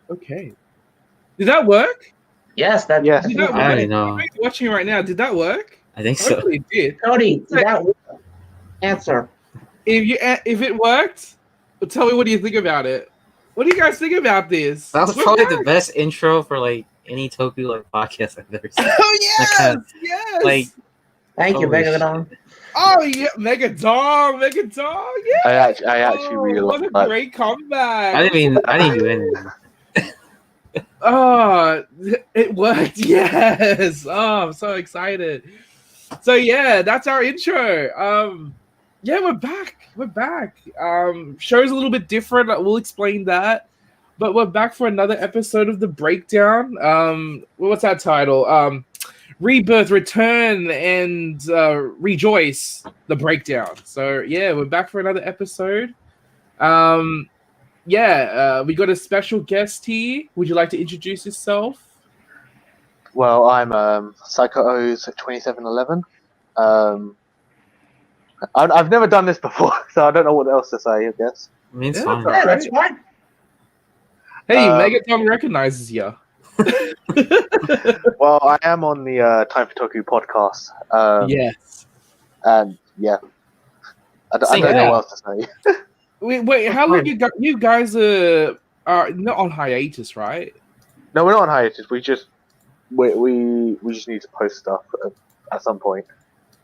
Okay. Did that work? Yes, that. Yes. Did that that work? I don't know. I'm watching it right now. Did that work? I think so. Hopefully it did. Cody, did that work? Answer. If it worked, tell me what do you think about it. What do you guys think about this? That was We're probably back. the best intro for like any Toku like podcast I've ever seen. Oh yes, That kind of- yes. Like, Thank you, holy Megadon. shit. Oh yeah, Megadong, yeah. I actually really What love a that. great comeback. I didn't do anything. Oh, it worked. Yes. Oh, I'm so excited. So yeah, that's our intro. Yeah, we're back. Show's a little bit different. We'll explain that. But we're back for another episode of the breakdown. What's that title? Rebirth, Return, and Rejoice, the breakdown. So yeah, we're back for another episode. We got a special guest here. Would you like to introduce yourself? Well, I'm Psycho-O's 2711. I've never done this before, so I don't know what else to say, I guess. I mean, it's Yeah, fine. Yeah, that's fine. Hey, Um, Megatron recognizes you. Well, I am on the Time for Toku podcast. Yes. And yeah, I don't Same know here. what else to say. Wait, how long you guys are not on hiatus, right? No, we're not on hiatus. We just need to post stuff at some point.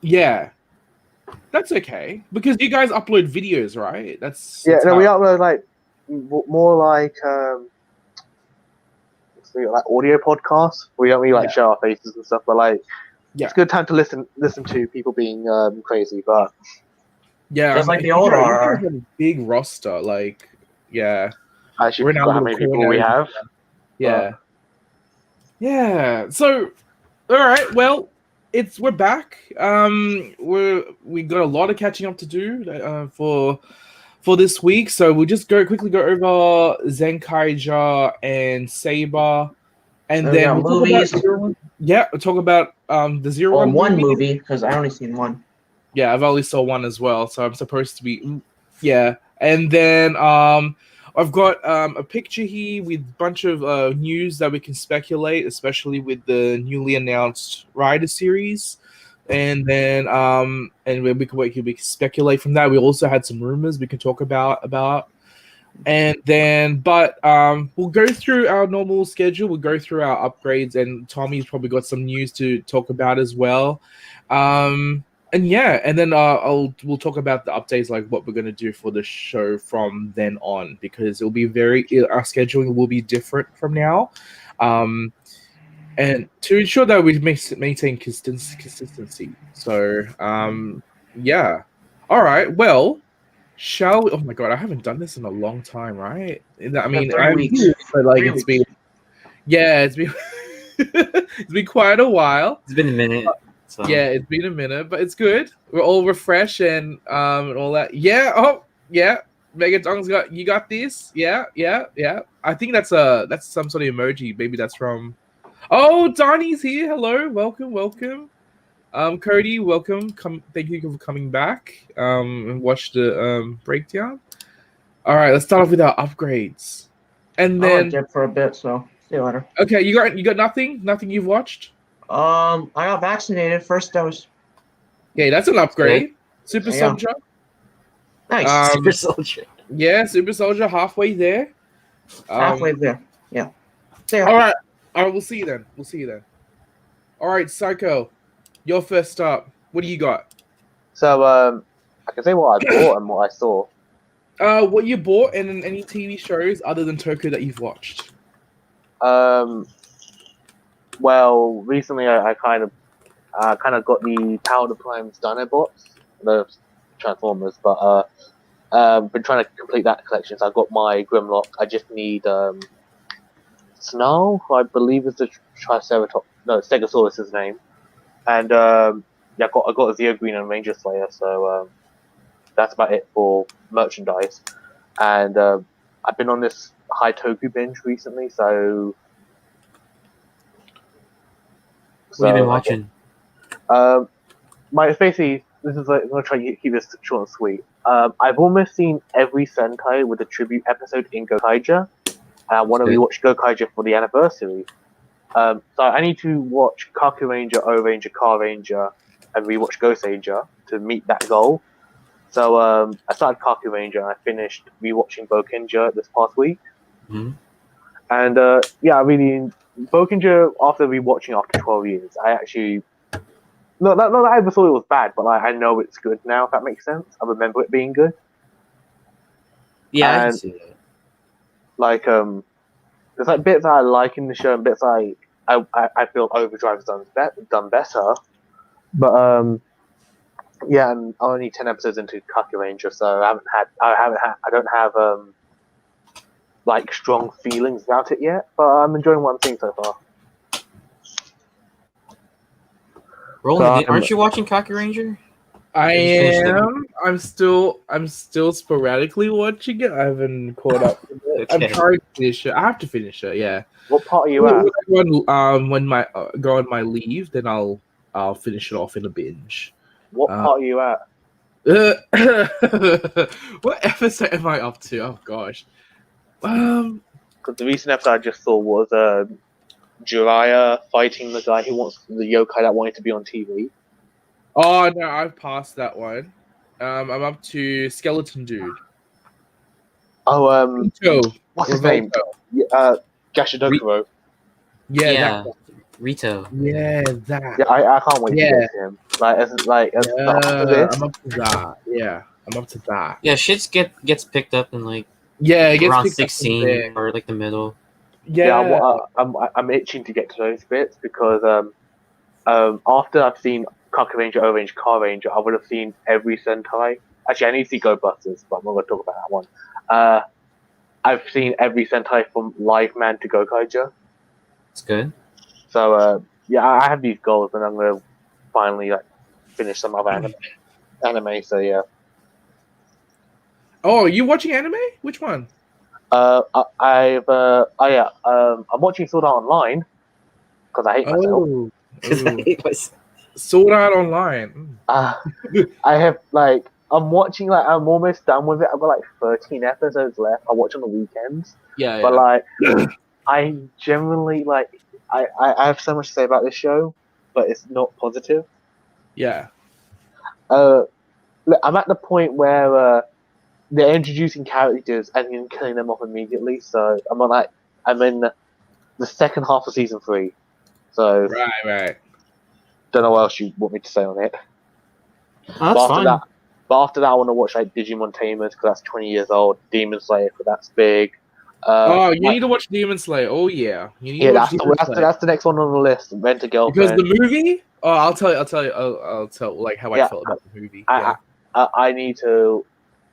Yeah. That's okay. Because you guys upload videos, right? That's Yeah, no, how- we upload like more like audio podcasts. We don't really like show our faces and stuff, but like it's a good time to listen to people being crazy. But yeah, Just like the old you guys RRR. have a big roster, like yeah. I We're actually in our forgot how little many people corner. we have. Yeah. Yeah. So all right, well, we're back. We got a lot of catching up to do for this week, so we'll just quickly go over Zenkaiger and Saber, and There then we go, we'll movies. we'll talk about the Zero Or one movie. movie, because I only seen one. Yeah, I've only saw one as well, so I'm supposed to be and then I've got a picture here with a bunch of news that we can speculate, especially with the newly announced Rider series. And then and we can speculate from that. We also had some rumors we can talk about. And then we'll go through our normal schedule. We'll go through our upgrades, and Tommy's probably got some news to talk about as well. And then we'll talk about the updates, like what we're going to do for the show from then on, because it'll be our scheduling will be different from now. And to ensure that we maintain consistency. So, yeah. All right. Well, shall we? Oh my god, I haven't done this in a long time, right? I mean, 3 weeks. but like 3 it's been, it's been, it's been quite a while. It's been a minute. So. Yeah, it's been a minute, but it's good. We're all refreshed and all that. Yeah. Oh, yeah. Megatong's you got this. Yeah. I think that's some sort of emoji. Maybe that's from. Oh, Donnie's here. Hello, welcome. Cody, welcome. Thank you for coming back. And watch the breakdown. All right, let's start off with our upgrades, and I then went dip for a bit, so see you later. okay, you got nothing you've watched. I got vaccinated, first dose. Yeah, that's an upgrade. Super Yeah. Soldier. Nice. Super Soldier. Yeah, Super Soldier halfway there. Halfway there. Yeah. See ya. All right, we'll see you then. All right, Psycho, you're first up. What do you got? So I can say what I bought and what I saw. What you bought and then any TV shows other than Toku that you've watched. Well, recently I kind of got the Power of Prime's Dinobots, the Transformers, but been trying to complete that collection. So I got my Grimlock. I just need Snarl, who I believe is the Triceratops. No, Stegosaurus is his name. And I got a Zeo Green and Ranger Slayer. So that's about it for merchandise. And I've been on this high Toku binge recently, so. What have you been watching? Basically, this is like, I'm gonna try to keep this short and sweet. I've almost seen every Sentai with a tribute episode in Gokaiger, and I want to rewatch Gokaiger for the anniversary. So I need to watch Kaku Ranger, O Ranger, Car Ranger, and rewatch Ghost Ranger to meet that goal. So I started Kaku Ranger and I finished rewatching Bokenja this past week. Mm-hmm. And yeah, I really Bokenja after rewatching after 12 years, I actually not that I ever thought it was bad, but like, I know it's good now. If that makes sense, I remember it being good. Yeah, I And, can see that. like there's like bits I like in the show and bits I feel Overdrive's done better. But yeah, I'm only 10 episodes into Kaku Ranger, so I don't have like strong feelings about it yet. But I'm enjoying what I'm seeing so far. Roland, aren't you watching Kaku Ranger? I am. I'm still sporadically watching it. I haven't caught up with it. Okay. I'm trying to finish it. I have to finish it. Yeah. What part are you at? When my go on my leave, then I'll finish it off in a binge. What part are you at? What episode am I up to? Oh gosh. Because the recent episode I just saw was Jiraiya fighting the guy who wants the yokai that wanted to be on TV. Oh no, I've passed that one. I'm up to Skeleton Dude. Oh, Rito. what's his name? Gashadokuro. Yeah, that. Rito. Yeah, that. Yeah, I can't wait to get to him. After this. I'm up to that. Yeah, I'm up to that. Yeah, shit gets picked up in like it gets around picked up 16 or like the middle. Yeah, I'm itching to get to those bits because after I've seen Kaku Ranger, O Ranger, Car Ranger, I would have seen every Sentai. Actually, I need to see Go Busters, but I'm not going to talk about that one. I've seen every Sentai from Live Man to Gokaiger. It's good. So yeah, I have these goals, and I'm going to finally like finish some other anime. So yeah. Oh, are you watching anime? Which one? I'm watching Sword Art Online because I hate myself. Sword Art Online. I have I'm watching I'm almost done with it. I've got 13 episodes left. I watch on the weekends. Yeah. But I generally I have so much to say about this show, but it's not positive. Yeah. I'm at the point where they're introducing characters and then killing them off immediately. So I'm in the second half of season 3. So right. Don't know what else you want me to say on it. Oh, that's fine. After that, I want to watch Digimon Tamers because that's 20 years old. Demon Slayer because that's big. You need to watch Demon Slayer. Oh yeah, that's the next one on the list. Rent a Girlfriend. Because the movie. Oh, I'll tell you. I'll tell how I felt about the movie. I need to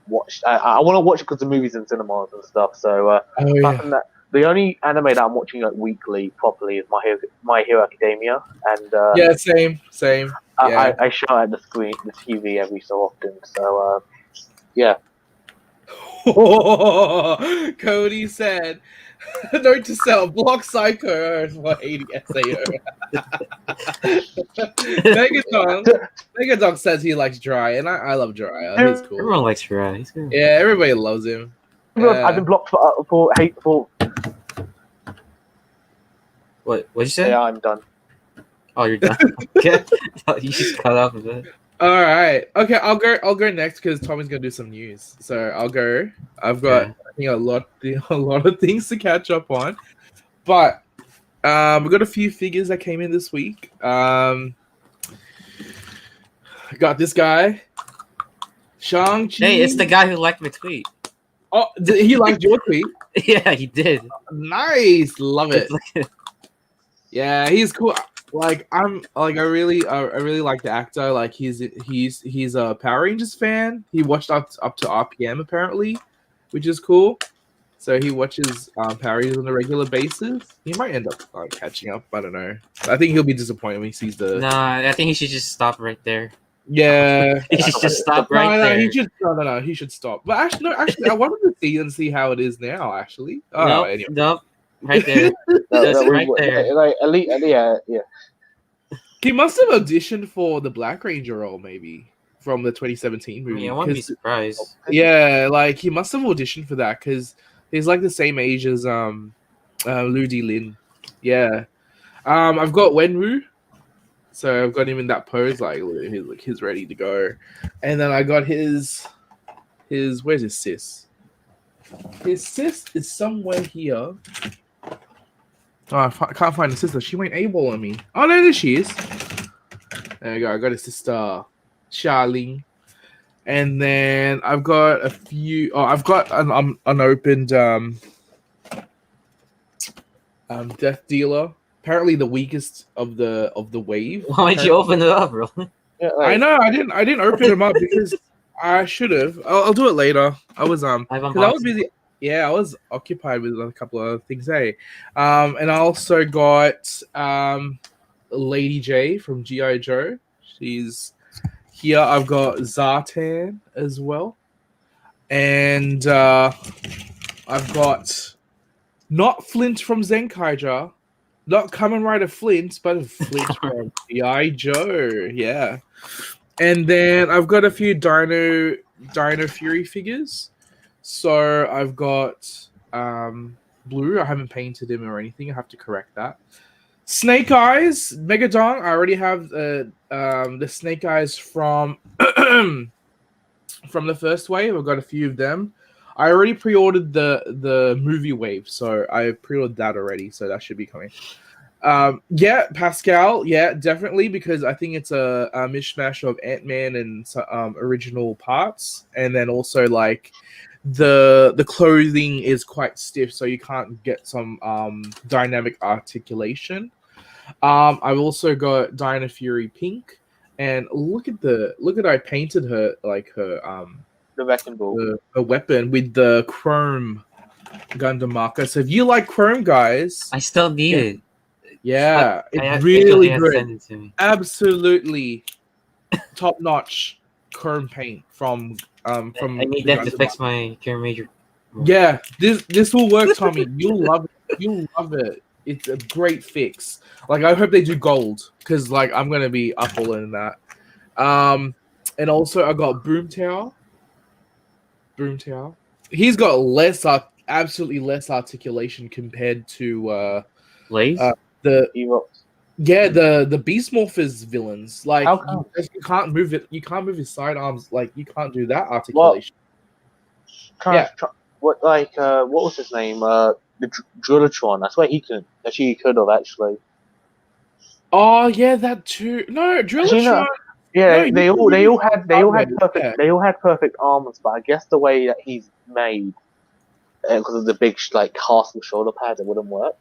watch. I want to watch it because the movie's in cinemas and stuff. So apart from that, the only anime that I'm watching weekly properly is My Hero Academia, and same. I shout at the TV every so often. So yeah. Cody said, "Note to self: block Psycho for 80 SAO." Megadog says he likes Dry, and I love Dry. He's cool. Everyone likes Dry. He's good. Yeah, everybody loves him. I've been blocked for hateful. What'd you say? Yeah, I'm done. Oh, you're done. Okay. You just cut off a bit. All right. Okay, I'll go next because Tommy's gonna do some news. So I'll go. I've got I think a lot of things to catch up on, but we got a few figures that came in this week. Got this guy, Shang-Chi. Hey, it's the guy who liked my tweet. Oh, he liked your tweet? Yeah, he did. Nice, love it. Yeah, he's cool. I really like the actor. Like he's a Power Rangers fan. He watched up to RPM apparently, which is cool. So he watches Power Rangers on a regular basis. He might end up catching up. I don't know. I think he'll be disappointed when he sees the. Nah, I think he should just stop right there. Yeah. He should just stop right there. He should no, he should stop. But actually, I wanted to see how it is now. Actually, Nope, anyway. nope, right there. Just right there. Like elite, yeah. He must have auditioned for the Black Ranger role, maybe from the 2017 I movie. mean, I wouldn't be surprised. Yeah, like he must have auditioned for that because he's like the same age as Lu Di Lin. Yeah. I've got Wenwu. So I've got him in that pose, like he's ready to go. And then I got his where's his sis? His sis is somewhere here. Oh, I can't find his sister. She went AWOL on me. Oh no, there she is. There you go. I got his sister, Charlene. And then I've got a few. Oh, I've got an unopened Death Dealer. Apparently the weakest of the wave. Why did you open it up, bro? Yeah, I know I didn't open them up because I should have. I'll do it later. I was because I was busy. Yeah, I was occupied with a couple of other things. Hey, and I also got Lady J from G.I. Joe. She's here. I've got Zartan as well, and I've got not Flint from Zenkaiger. Not Kamen Rider Flint, but Flint from G.I. Joe. Yeah. And then I've got a few Dino Fury figures. So I've got Blue. I haven't painted him or anything. I have to correct that. Snake Eyes, Megadon. I already have the Snake Eyes from from the first wave. I've got a few of them. I already pre-ordered the movie wave, so I pre-ordered that already, so that should be coming. Yeah, Pascal, yeah, definitely, because I think it's a mishmash of Ant-Man and original parts, and then also like the clothing is quite stiff, so you can't get some dynamic articulation. I've also got Dino Fury Pink, and look at I painted her like her the wrecking ball, a weapon with the chrome Gundam marker. So if you like chrome, guys, I still need it. Yeah, it's really good. Absolutely top notch chrome paint from. I need that to fix my Care Major. Yeah, this will work, Tommy. You'll love it. You'll love it. It's a great fix. Like I hope they do gold because like I'm gonna be up all in that. And also I got Boom Tower. He's got absolutely less articulation compared to Blaze. The Evox. the Beast Morphers villains. Like you can't move it. You can't move his sidearms. Like you can't do that articulation. What was his name? The Drillatron. That's where he could. Actually, he could have actually. Oh yeah, that too. No, Drillatron. Yeah, they all had perfect armors, but I guess the way that he's made, because of the big like castle shoulder pads, it wouldn't work.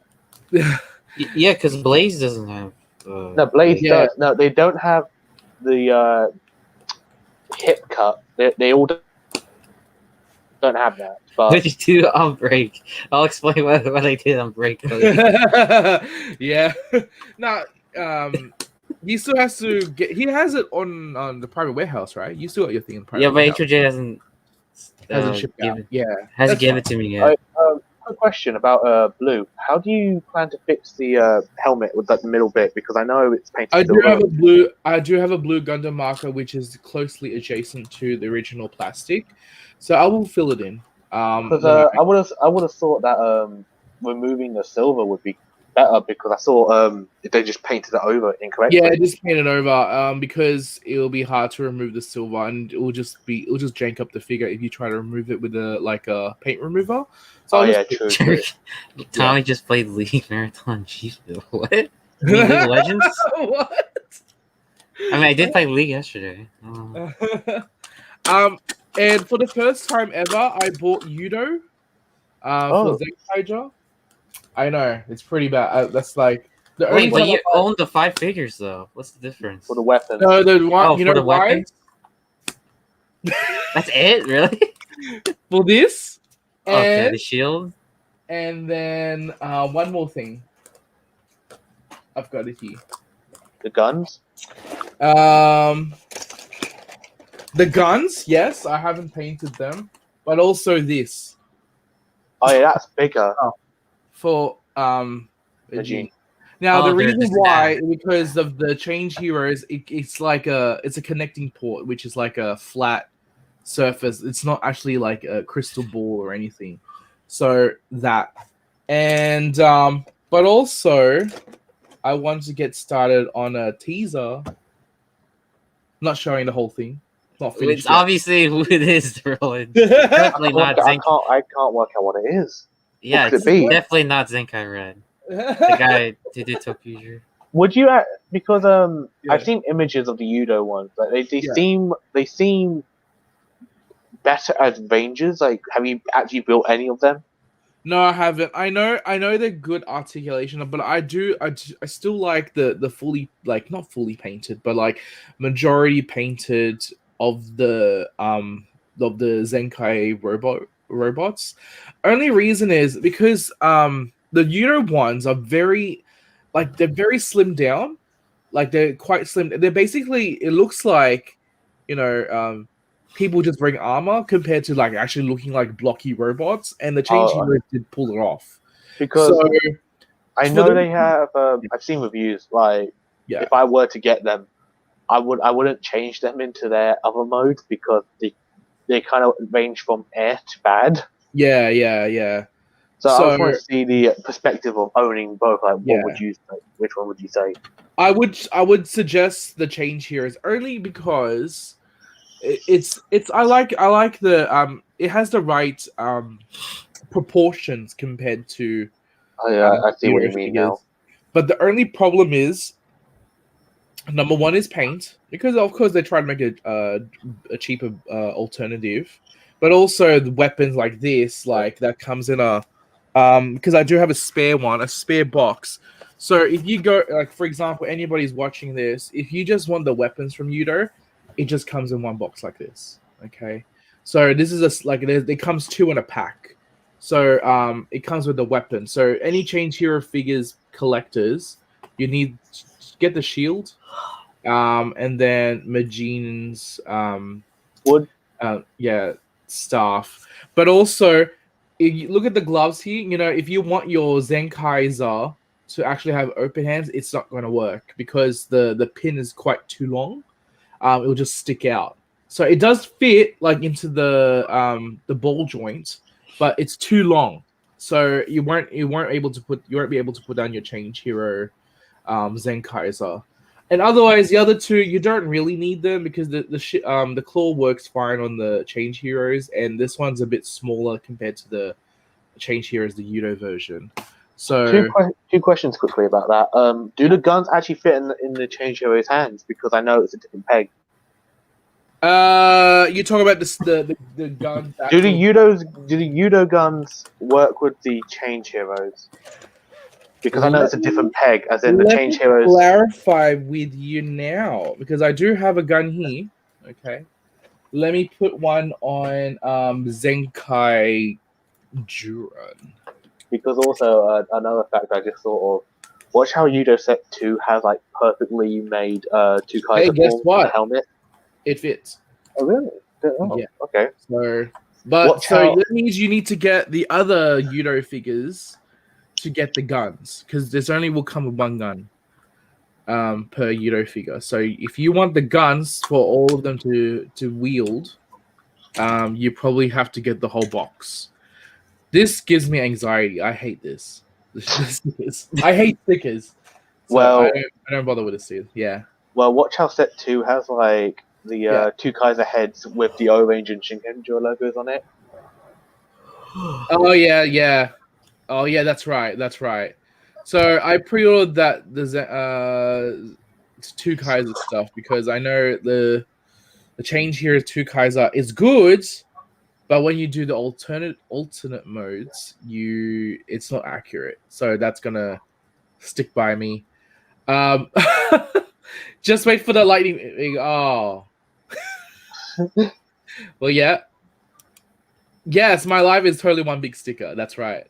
Yeah, because Blaze doesn't have. No, Blaze does. No, they don't have the hip cut. They all don't have that. But What did you do on Break? I'll explain what I did on Break. Yeah. No. He still has to get. He has it on the private warehouse, right? You still got your thing in private. Yeah, but HOJ hasn't shipped out. Yeah, hasn't given it to me yet. A question about Blue. How do you plan to fix the helmet with that middle bit? Because I know it's painted. I do have a blue Gundam marker, which is closely adjacent to the original plastic, so I will fill it in. Because I would have thought that removing the silver would be better, because I saw if they just painted it over incorrectly. Yeah, just paint it over because it will be hard to remove the silver, and it will just jank up the figure if you try to remove it with a paint remover. So true. Tommy just played League Marathon Chief. What? You mean League of Legends? What? I mean, I did play League yesterday. And for the first time ever, I bought Yudo for Zenkaiger. I know, it's pretty bad. That's like the only. Wait, but you own the 5 figures though. What's the difference? For the weapon. No, the one. Oh, you for know the why? weapons? That's it, really? For this. Okay, the shield. And then one more thing. I've got it here. The guns. The guns, yes, I haven't painted them, but also this Oh yeah, that's bigger. for Vegeta. Now Oh, the they're reason just why, that. because of the change heroes, it's like it's a connecting port, which is like a flat surface. It's not actually like a crystal ball or anything. So that, and but also I want to get started on a teaser. Not showing the whole thing. Not finished It's yet. obviously who it is, Roland. Definitely not I Zenkai. can't work out what it is. Yeah, What could it's it be? definitely not Zenkai Red. The guy who did Tokuger. Would you? Because Yeah. I've seen images of the Yudo ones. Like they Yeah. seem better as rangers. Like, have you actually built any of them? No, I haven't. I know they're good articulation, but I still like the fully, like, not fully painted, but like majority painted of the Zenkai robots. Only reason is because the Yuno ones are very, like, they're very slimmed down. Like, they're quite slim. They're basically, it looks like, people just bring armor compared to like actually looking like blocky robots, and the change heroes did pull it off. Because So I for know them- they have. I've seen reviews. Like, yeah, if I were to get them, I wouldn't change them into their other modes because they kind of range from air to bad. yeah. So I So just want to see the perspective of owning both. Like, Yeah. what would you say? Which one would you say? I would suggest the change heroes only because it's I like the it has the right proportions compared to Oh yeah, I see what hero you mean figures. now. But the only problem is, number one is paint, because of course they try to make a cheaper alternative, but also the weapons like this, like that comes in a because I do have a spare box. So if you go, like, for example, anybody's watching this, if you just want the weapons from Yudo, it just comes in one box like this. Okay, so this is it comes two in a pack. So it comes with the weapon. So any change hero figures collectors, you need to get the shield, and then Majin's Would staff. But also, if you look at the gloves here, if you want your Zenkaiger to actually have open hands, it's not going to work because the pin is quite too long. It will just stick out. So it does fit like into the ball joint, but it's too long. So you won't be able to put down your change hero Zenkaiser. And otherwise, the other two, you don't really need them because the claw works fine on the change heroes, and this one's a bit smaller compared to the change heroes, the Yudo version. So two questions quickly about that. Do the guns actually fit in the change hero's hands? Because I know it's a different peg. you talk about the guns. Do the Yudo guns work with the change heroes? Because I know it's a different peg, as in the change heroes. Clarify with you now, because I do have a gun here. Okay, let me put one on Zenkai Juran. Because also another fact I just thought of. Watch how Yudo Set 2 has like perfectly made two kinds of guess forms what? on the helmet. It fits. Oh really? Oh, Yeah. Okay. So, that means you need to get the other Yudo figures to get the guns, because there's only will come with one gun per Yudo figure. So if you want the guns for all of them to wield, you probably have to get the whole box. This gives me anxiety. I hate this. I hate stickers. So Well, I don't bother with this, dude. Yeah. Well, watch how Set 2 has like the two Kaiser heads with the Orange and Shinkenjo logos on it. Oh yeah. Oh yeah, that's right. So I pre-ordered that the two Kaiser stuff because I know the change here is two Kaiser is good, but when you do the alternate modes, it's not accurate. So that's gonna stick by me. Just wait for the lightning. Oh, well, yeah. Yes, my life is totally one big sticker. That's right.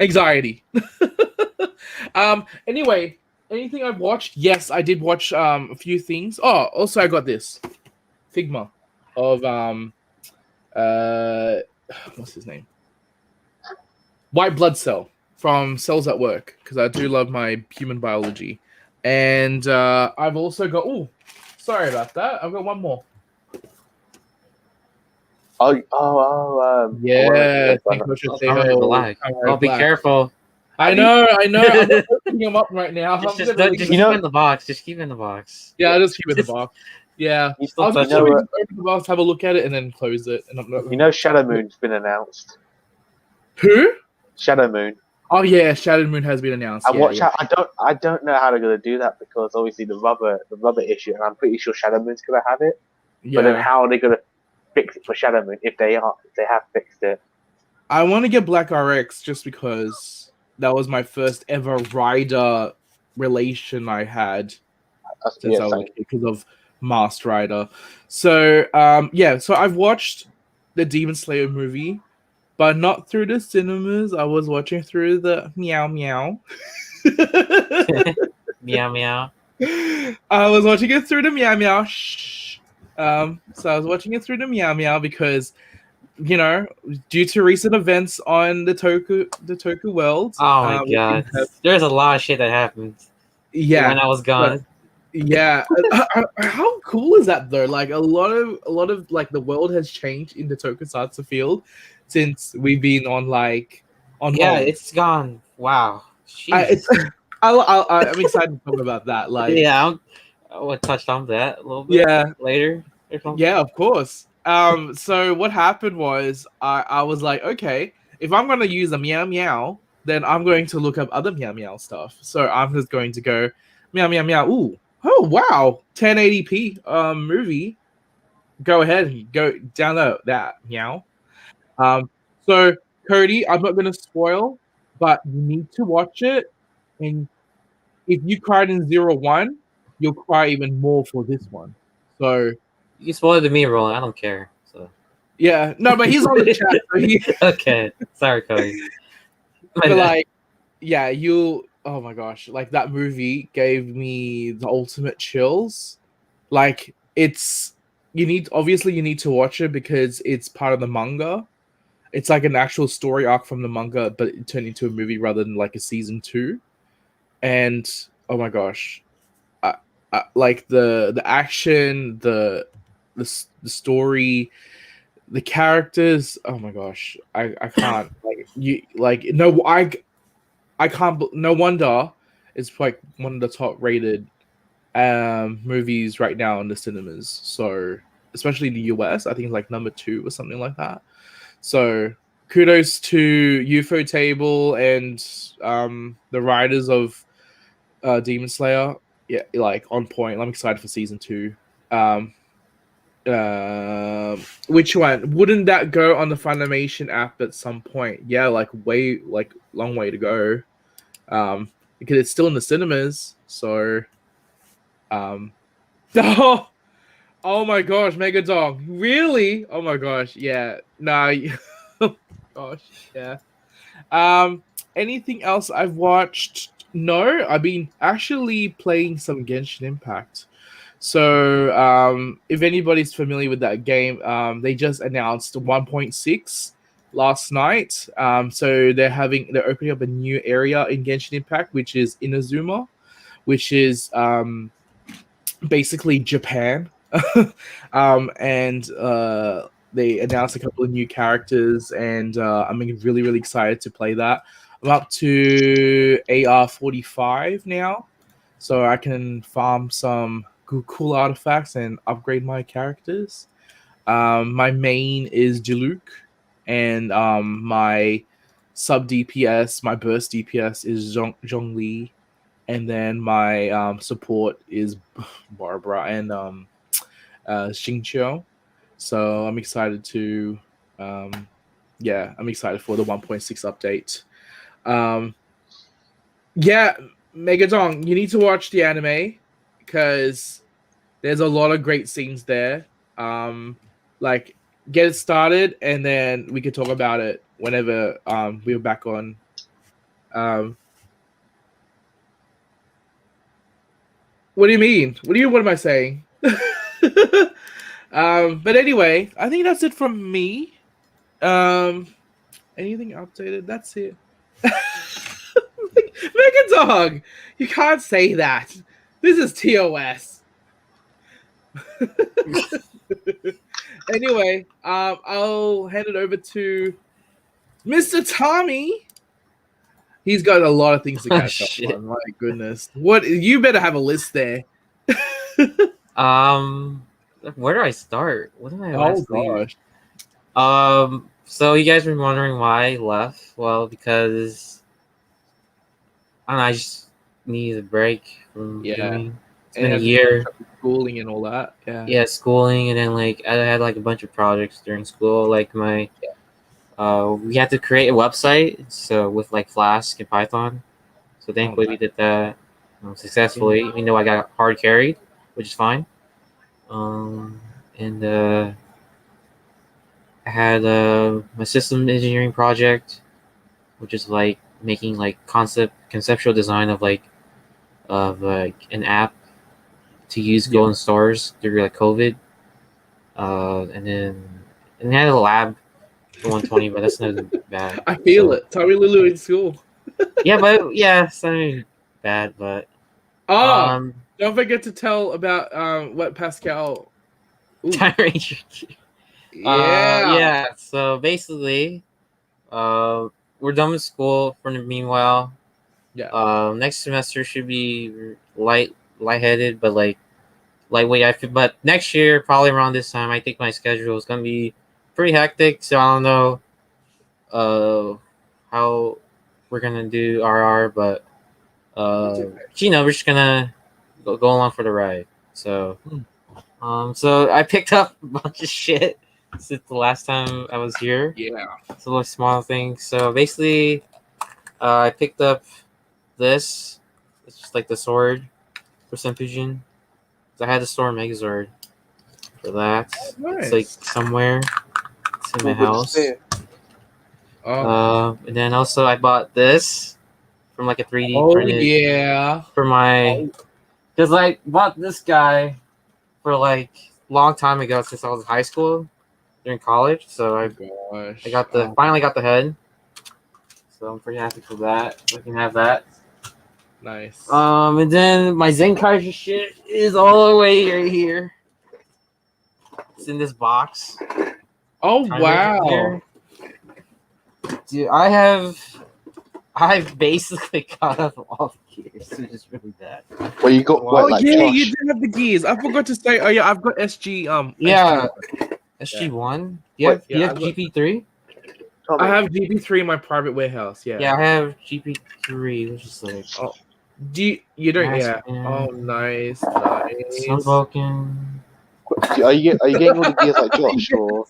Anxiety. Anyway, anything I've watched? Yes, I did watch a few things. Oh, also I got this. Figma of uh what's his name? White blood cell from Cells at Work, because I do love my human biology. And I've also got sorry about that. I've got one more. Yeah, Black. Oh, be careful. I know. I'm not picking him up right now. Just keep it in the box. Just keep it in the box. Yeah, I'll just keep it in the box. Yeah, I'll just open the box, have a look at it, and then close it. And I'm not. Shadow Moon's been announced. Who? Shadow Moon. Oh yeah, Shadow Moon has been announced. And watch out! I don't know how they're gonna do that, because obviously the rubber issue, and I'm pretty sure Shadow Moon's gonna have it. Yeah. But then how are they gonna fix it for Shadow Moon if they have fixed it? I want to get Black RX just because that was my first ever rider relation I had since I was because of Masked Rider. So so I've watched the Demon Slayer movie, but not through the cinemas. I was watching through the meow. Meow meow. I was watching it through the meow. Shh. So I was watching it through the meow because, due to recent events on the Toku world. Oh my god, there's a lot of shit that happened. Yeah, when I was gone. Yeah, how cool is that though? Like a lot of like the world has changed in the Tokusatsu field since we've been on hold. It's gone. Wow. I'm excited to talk about that. I'll touch on that a little bit. Later. Yeah, of course. So what happened was I was like, okay, if I'm gonna use a meow, then I'm going to look up other meow stuff. So I'm just going to go meow. Ooh, oh wow, 1080p movie. Go ahead and go download that meow. So Cody, I'm not gonna spoil, but you need to watch it. And if you cried in 01, you'll cry even more for this one. So you spoiled to me, Roland. I don't care. So yeah, no, but he's on the chat. So okay, sorry, Cody. But oh my gosh, like that movie gave me the ultimate chills. Like you need to watch it because it's part of the manga. It's like an actual story arc from the manga, but it turned into a movie rather than like a season 2. And oh my gosh, like the action, the story, the characters. Oh my gosh, I can't I can't. No wonder it's like one of the top rated movies right now in the cinemas. So especially in the US, I think it's like number 2 or something like that. So kudos to UFO Table and the writers of Demon Slayer. Yeah, like on point. I'm excited for season 2. Which one? Wouldn't that go on the Funimation app at some point? Yeah, long way to go. Because it's still in the cinemas. So oh my gosh, Megadog. Really? Oh my gosh, yeah. Nah. Oh gosh, yeah. Anything else I've watched? No, I've been actually playing some Genshin Impact. So if anybody's familiar with that game, they just announced 1.6 last night. So they're opening up a new area in Genshin Impact, which is Inazuma, which is basically Japan. And they announced a couple of new characters, and I'm really, really excited to play that. I'm up to AR 45 now, so I can farm some cool artifacts and upgrade my characters. My main is Diluc, and my sub DPS, my burst DPS is Zhongli, and then my support is Barbara and Xingqiu. So I'm excited to I'm excited for the 1.6 update. Megadong, you need to watch the anime because there's a lot of great scenes there. Like get it started and then we can talk about it whenever we're back on. What do you mean? What am I saying? But anyway, I think that's it from me. Anything updated? That's it. Mega Dog, you can't say that. This is TOS. Anyway, I'll hand it over to Mr. Tommy. He's got a lot of things to catch up Shit. on. My goodness, what you better have a list there. Where do I start? What did I Oh last leave? gosh. So you guys been wondering why I left? Well, because I don't know, I just needed a break from doing. It's been a year. Schooling and all that. Yeah, schooling, and then like I had like a bunch of projects during school. Like my, we had to create a website, so with like Flask and Python. So thankfully we did that successfully. Even though I got hard carried, which is fine. And I had my system engineering project, which is like making like conceptual design of like an app to use go in stores during like COVID. And I had a lab for 120, but that's not bad. I feel it. Tommylulu in school. It's not bad, but don't forget to tell about what Pascal. Time Ranger. Yeah. So basically, we're done with school for the meanwhile. Yeah. Next semester should be lightheaded, but like lightweight. I feel, but next year, probably around this time, I think my schedule is gonna be pretty hectic. So I don't know, how we're gonna do RR, but we're just gonna go along for the ride. So, so I picked up a bunch of shit since the last time I was here. Yeah. It's a little small thing. So basically, I picked up this. It's just like the sword for Senpujin. I had to store Megazord for that. Nice. It's like somewhere. It's in my house. And then also I bought this from like a 3D printed. Yeah. For my, because I bought this guy for like long time ago since I was in high school during college. So I got finally got the head. So I'm pretty happy for that. I can have that. Nice. And then my Zenkaiger shit is all the way right here. It's in this box. Oh wow. Dude, I've basically got up all the gears, which is really bad. Well, you got what? Like you Josh? did have the gears. I forgot to say. Oh yeah, I've got SG. SG1. You have GP3? I have GP3 in my private warehouse. Yeah. Yeah, I have GP3, which is like. Oh, you don't? Nice, Yeah. man. Oh, nice. Sunbroken. Are you getting all the gears like Josh, or?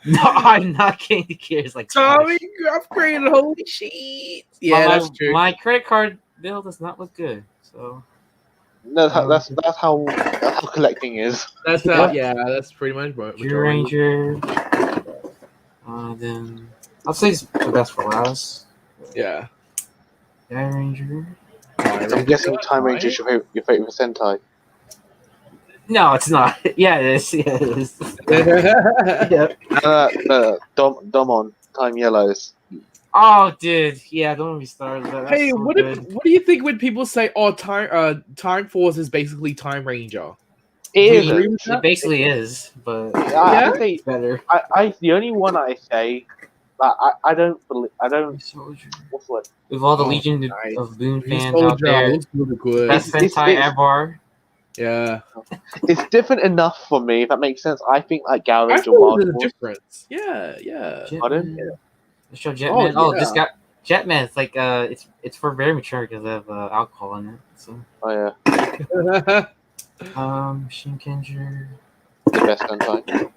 No, I'm not getting the gears like Tommy, you upgraded. Holy shit! Yeah, that's true. My credit card bill does not look good, so. No, that's how collecting is. That's that's pretty much what. Ranger. Then I'll say it's the best for last. Yeah. Guy Ranger. I'm guessing Time Ranger is your favorite Sentai. No, it's not. Yeah, it is. Yeah, it is. Domon, Time Yellows. Oh, dude. Yeah, don't let me start that. Hey, so what do you think when people say, "Oh, Time Force is basically Time Ranger"? It basically is, but I think better. I the only one I say, I don't believe Soldier. What's the word? With all the Legion of Boon fans Soldier out there, looks really good. best Sentai ever. Yeah, it's different enough for me. If that makes sense. I think like Gal I Ranger thought Wild there's a Force. difference. Yeah. Pardon? Let's show Jetman. Oh, yeah. this guy Jetman. It's like it's for very mature because they have alcohol in it. So Oh yeah, Machine Kenjer. the best Sentai.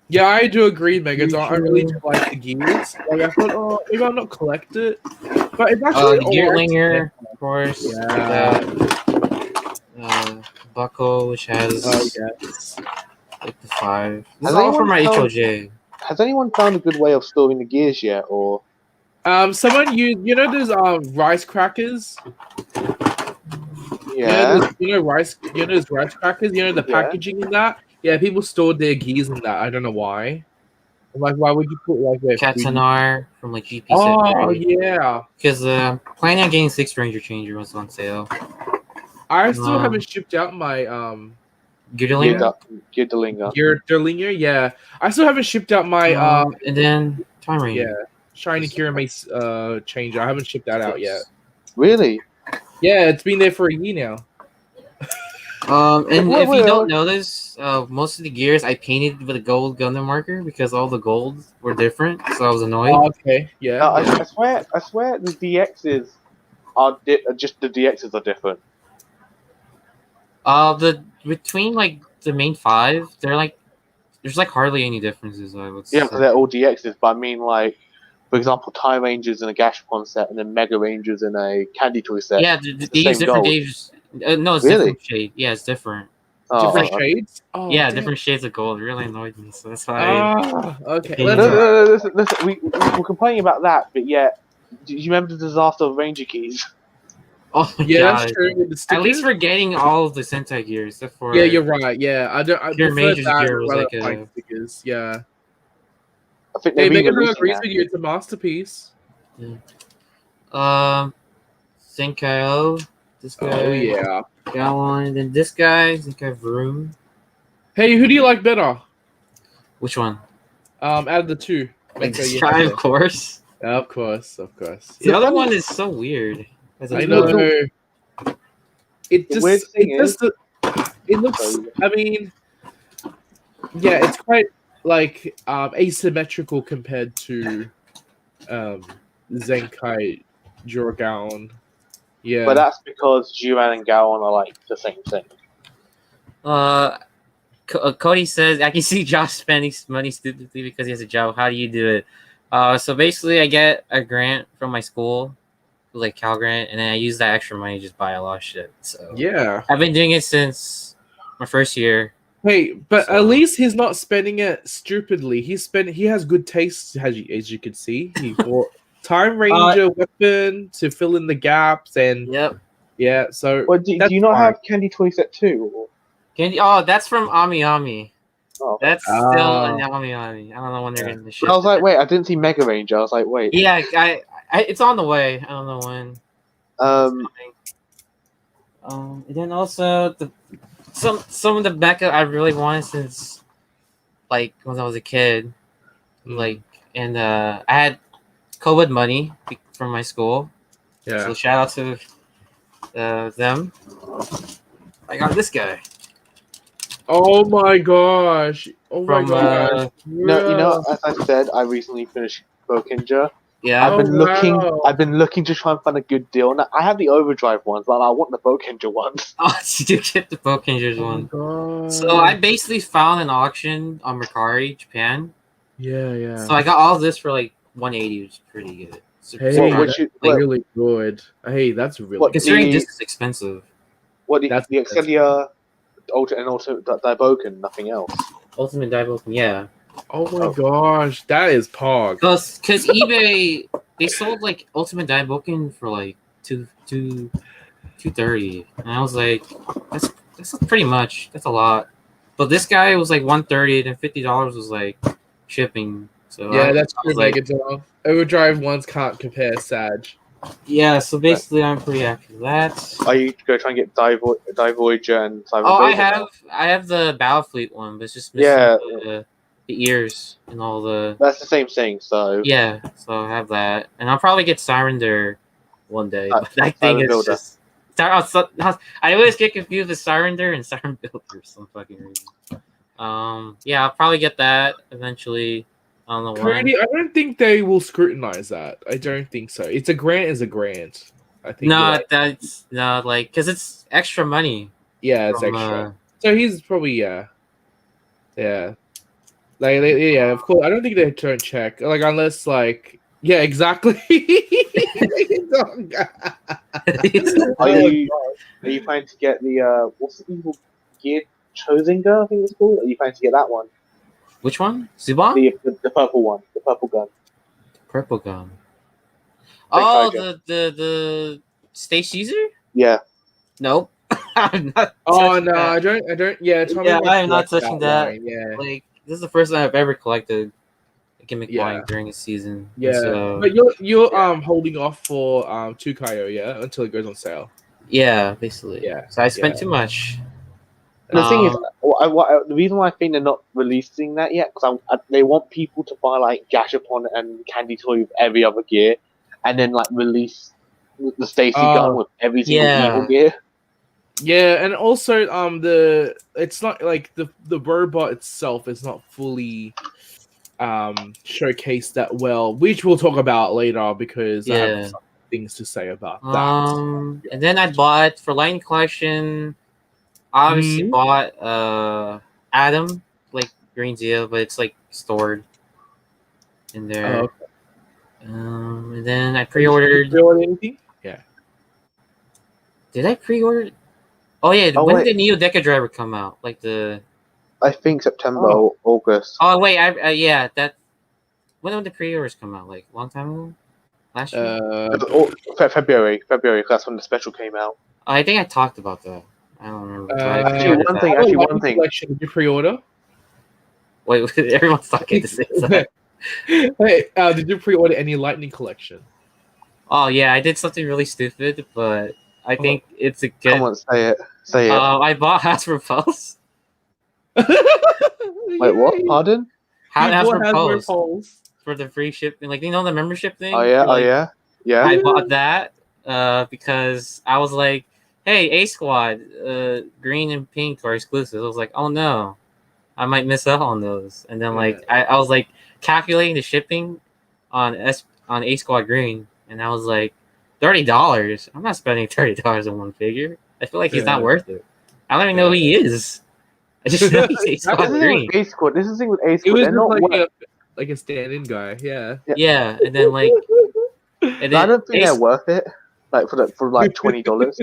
Yeah, I do agree, Megan. I really do like the gears. Like I thought, maybe I'll not collect it, but it's actually The Gearlinger, of course. Buckle, which has like the 5. This is all for my HOJ. Has anyone found a good way of storing the gears yet, or? Someone you know those rice crackers. Yeah. You know those rice crackers. You know the packaging in that. Yeah, people stored their gears in that. I don't know why. Like, why would you put like their food- Katanar from like GP. Oh yeah, Because planning on getting 6 Ranger Changer was on sale. I still Um, haven't shipped out my Gudalinger. Gudalinger. Gear Derlinger. Yeah, I still haven't shipped out my and then Time Ranger. yeah shiny Kirame changer. I haven't shipped that out yet. Really? Yeah, it's been there for a year now. And Wait, if wait, you don't wait. notice, most of the gears I painted with a gold Gundam marker because all the golds were different, so I was annoyed. Oh, okay, yeah. No, yeah. I swear the DXs are just the DXs are different. The between like the main 5, there's like hardly any differences. I would say. Yeah, because they're all DXs. But I mean, like, for example, Time Rangers in a Gashapon set, and then Mega Rangers in a Candy Toy set. Yeah, they use different gauges. No, it's Really? different shade. Yeah, it's different. Different Oh, shades. Oh, Yeah, damn. different shades of gold. It really annoyed me, so that's why. Ah, okay. Yeah. Listen, we're complaining about that, but yet, do you remember the disaster of Ranger Keys? Oh my Yeah, god! that's true. With the At stickers. least we're getting all of the Sentai gears, except for Yeah, you're right. Yeah, I Pure prefer Major's that gear was rather like than a- like stickers. Yeah. I think Hey, they're Megan re-releasing agrees that. with you. It's a masterpiece. Zenkaiger. This guy. Oh yeah. Gallon, and then this guy, Zenkai Vroom. Hey, who do you like better? Which one? Out of the two. Like Mecha, this you guy, have of course. to- Of course, of course. The other funny- one is so weird. As a I tool. know. It The just, weird thing it just, it looks. Sorry. I mean, yeah, it's quite like asymmetrical compared to Zenkai Jorgaon. Yeah. But that's because Juran and Gowon are like the same thing. Cody says, I can see Josh spending money stupidly because he has a job. How do you do it? So basically, I get a grant from my school, like Cal Grant, and then I use that extra money to just buy a lot of shit. So Yeah. I've been doing it since my first year. Hey, but So- at least he's not spending it stupidly. He has good taste, as you can see. He bought Time Ranger weapon to fill in the gaps, and Yep. yeah. So Well, do that's you not fine. have Candy Toy Set 2? Or? Candy. Oh, that's from Ami Ami. Oh. That's still Ah. an Ami Ami. I don't know when they're Yeah. getting the shit. I was like, wait, I didn't see Mega Ranger. I was like, wait. Yeah, I it's on the way. I don't know when. And then also some of the mecha I really wanted since like when I was a kid, like and I had COVID money from my school, Yeah. so shout out to them. I got this guy Oh my gosh. Oh my from gosh. No, as I said, I recently finished Bokinja. yeah. I've been Oh, looking. wow. I've been looking to try and find a good deal. Now I have the Overdrive ones, but I want the Bokinja ones. Oh, you did get the Pokengers Oh my one. god. So I basically found an auction on Mercari, Japan. Yeah. So I got all this for like 180, which is pretty good. Hey, What- that's you- really good. Hey, that's really What- good. Considering the- this is expensive. What the That's- Excelia, Ultimate Daiboken, nothing else. Ultimate Dive yeah. Oh my gosh, that is pog. Because eBay, they sold like Ultimate Dive for like 230, and I was like, that's pretty much, that's a lot. But this guy was like 130, and $50 was like shipping. So Yeah, I that's was true, Megatron. Overdrive ones can't compare Sag. yeah. So basically, I'm pretty happy with that. Are you go try and get Divoyager and Cyber Oh, Vader I have the Battlefleet one, but it's just missing Yeah. the ears and all the. That's the same thing. So Yeah, so I have that, and I'll probably get Sirender one day. But that Siren thing is Builder. just. I always get confused with Sirender and Siren Builder for some fucking reason. Yeah, I'll probably get that eventually. I don't know when. Cody, I don't think they will scrutinize that. I don't think so. It's a grant is a grant. I think. No, you're right. that's no like because it's extra money. Yeah, it's from, extra. So he's probably yeah. Like yeah, of course. I don't think they don't check like unless like yeah, exactly. are you planning to get the what's the evil gear Chozinger? I think it's called. Are you planning to get that one? Which one? Zubon? The purple one, the purple gun. Purple gun. Zenkaiger. Oh, the Stage Caesar? Yeah. Nope. I'm not Oh touching no, that. I don't. Yeah, Tommy Yeah, won't I am not collect touching that. line, Yeah, Like, this is the first time I've ever collected a gimmick Yeah. line during a season. And yeah. so, But you're holding off for Tukayo, yeah, until it goes on sale. yeah, basically. Yeah, So I spent yeah. too much. The thing is, Um, the reason why I think they're not releasing that yet, because they want people to buy like Gashapon and Candy Toy with every other gear, and then like release the Stacy gun with every single Yeah. evil gear. Yeah, and also it's not like the robot itself is not fully showcased that well, which we'll talk about later because I have Yeah. some things to say about that. And then I bought for Lightning Collection. Obviously Mhm. bought Adam, like Green Zeo, but it's like stored in there. Oh, okay. And then I Did you pre-ordered. pre-order anything? Yeah. Did I pre-order? Oh yeah, Oh, when wait. did the Neo Deca driver come out? Like the. I think September Oh. or August. Oh wait, yeah, that. When did the pre-orders come out? Like a long time ago, last year. February. That's when the special came out. Oh, I think I talked about that. I don't remember. But I Actually, pre-ordered one that. thing. What Actually, one Lightning thing. collection did you pre-order? Wait, everyone's talking at the same time. Hey, did you pre-order any Lightning collection? Oh yeah, I did something really stupid, but I think it's a good. Come on, say it. Say it. I bought Hasbro Pulse. Wait, what? Pardon? Hasbro Pulse Pulse. for the free shipping. Like, you know the membership thing? Oh yeah. For, like, Yeah. I bought that because I was like, hey, A Squad, green and pink are exclusive. I was like, oh no, I might miss out on those. And then like I was like calculating the shipping on A Squad green, and I was like, $30. I'm not spending $30 on one figure. I feel like he's not worth it. I don't even know who he is. I just know he's A Squad green. This is the thing with A It Squad. was They're not like a stand-in guy. Yeah. Yeah, and then like, and I then don't think they're worth it. Like for like $20.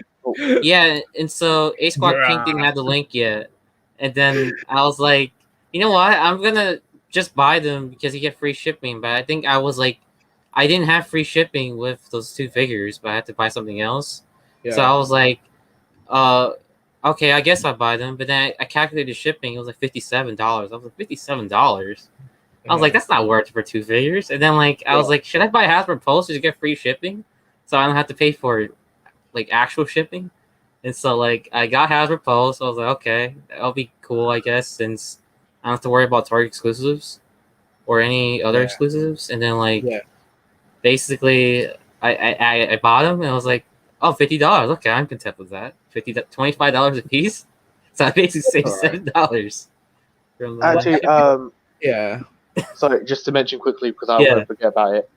yeah, and so A Squad Pink didn't have the link yet, and then I was like, you know what? I'm gonna just buy them because you get free shipping. But I think I was like, I didn't have free shipping with those two figures, but I had to buy something else. Yeah. So I was like, okay, I guess I'll buy them. But then I calculated shipping; it was like $57. I was like, $57. I was like, that's not worth it for two figures. And then like I was like, should I buy Hasbro Pulse to get free shipping, so I don't have to pay for like actual shipping? And so like I got Hasbro Pulse. So I was like, okay, that'll be cool, I guess, since I don't have to worry about Target exclusives or any other exclusives. And then like basically I bought them and I was like, oh, $50. Okay, I'm content with that. $25 a piece. So I basically saved $7. Actually, yeah. Sorry, just to mention quickly because I don't want to forget about it.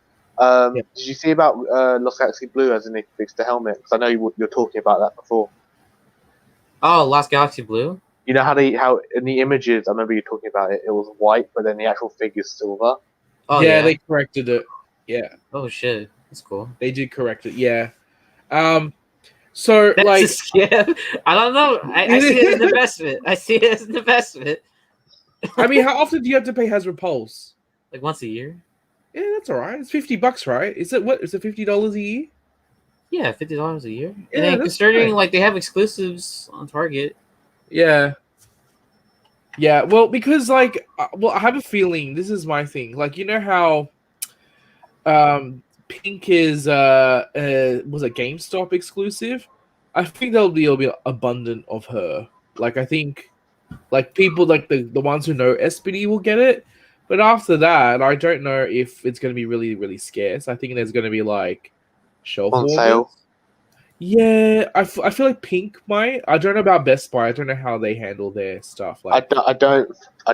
Did you see about Lost Galaxy Blue as in they fixed the helmet? Because I know you're talking about that before. Oh, Lost Galaxy Blue? You know how in the images, I remember you talking about it, it was white, but then the actual figure's silver. Oh, yeah, they corrected it. Yeah. Oh, shit. That's cool. They did correct it, yeah. So, that's like... a scam. I don't know. I see it as an investment. I see it as an investment. I mean, how often do you have to pay Hasbro Pulse? Like once a year? Yeah, that's all right. It's $50, right? Is it what? Is it $50 a year? Yeah, $50 a year. Yeah, and then that's considering fine. like they have exclusives on Target. Yeah. Yeah, well, because like, I have a feeling this is my thing. Like, you know how, Pink is was a GameStop exclusive. I think there'll be abundant of her. Like, I think, like people like the ones who know SPD will get it. But after that, I don't know if it's going to be really, really scarce. I think there's going to be like shelf On warmers. sale. Yeah, I feel like Pink might. I don't know about Best Buy. I don't know how they handle their stuff. Like, I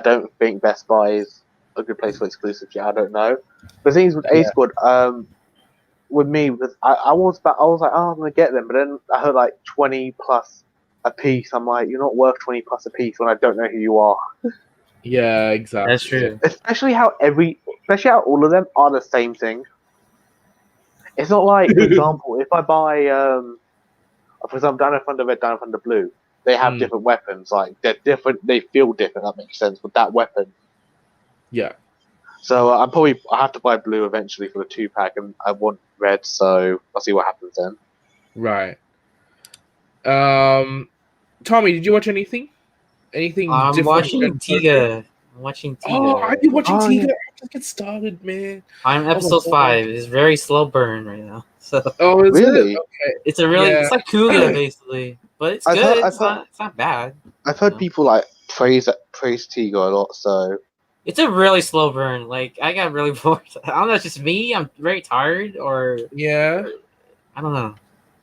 don't think Best Buy is a good place for exclusives. Yeah, I don't know. The thing is with A Squad, with me, because I was like, oh, I'm gonna get them, but then I heard like 20 plus a piece. I'm like, you're not worth 20 plus a piece when I don't know who you are. yeah, exactly. That's true. Especially how all of them are the same thing. It's not like, for example, if I buy, for example, Dino Thunder Red, Dino Thunder Blue, they have different weapons. Like, they're different, they feel different, that makes sense, with that weapon. Yeah. So I have to buy blue eventually for the 2-pack, and I want red, so I'll see what happens then. Right. Tommy, did you watch anything? Anything I'm different? watching than- Tiga. I'm watching Oh, Tiga. I've been watching Oh, Tiga. yeah. Just get started, man. I'm my episode God. 5. It's very slow burn right now. So Oh, is Really? it? Okay. it's a really Yeah. it's like Kuga basically, but it's I've good. heard- It's not bad. I've heard No. people like praise Tigo a lot. So It's a really slow burn. Like I got really bored. I don't know. It's just me. I'm very tired, or Yeah. I don't know.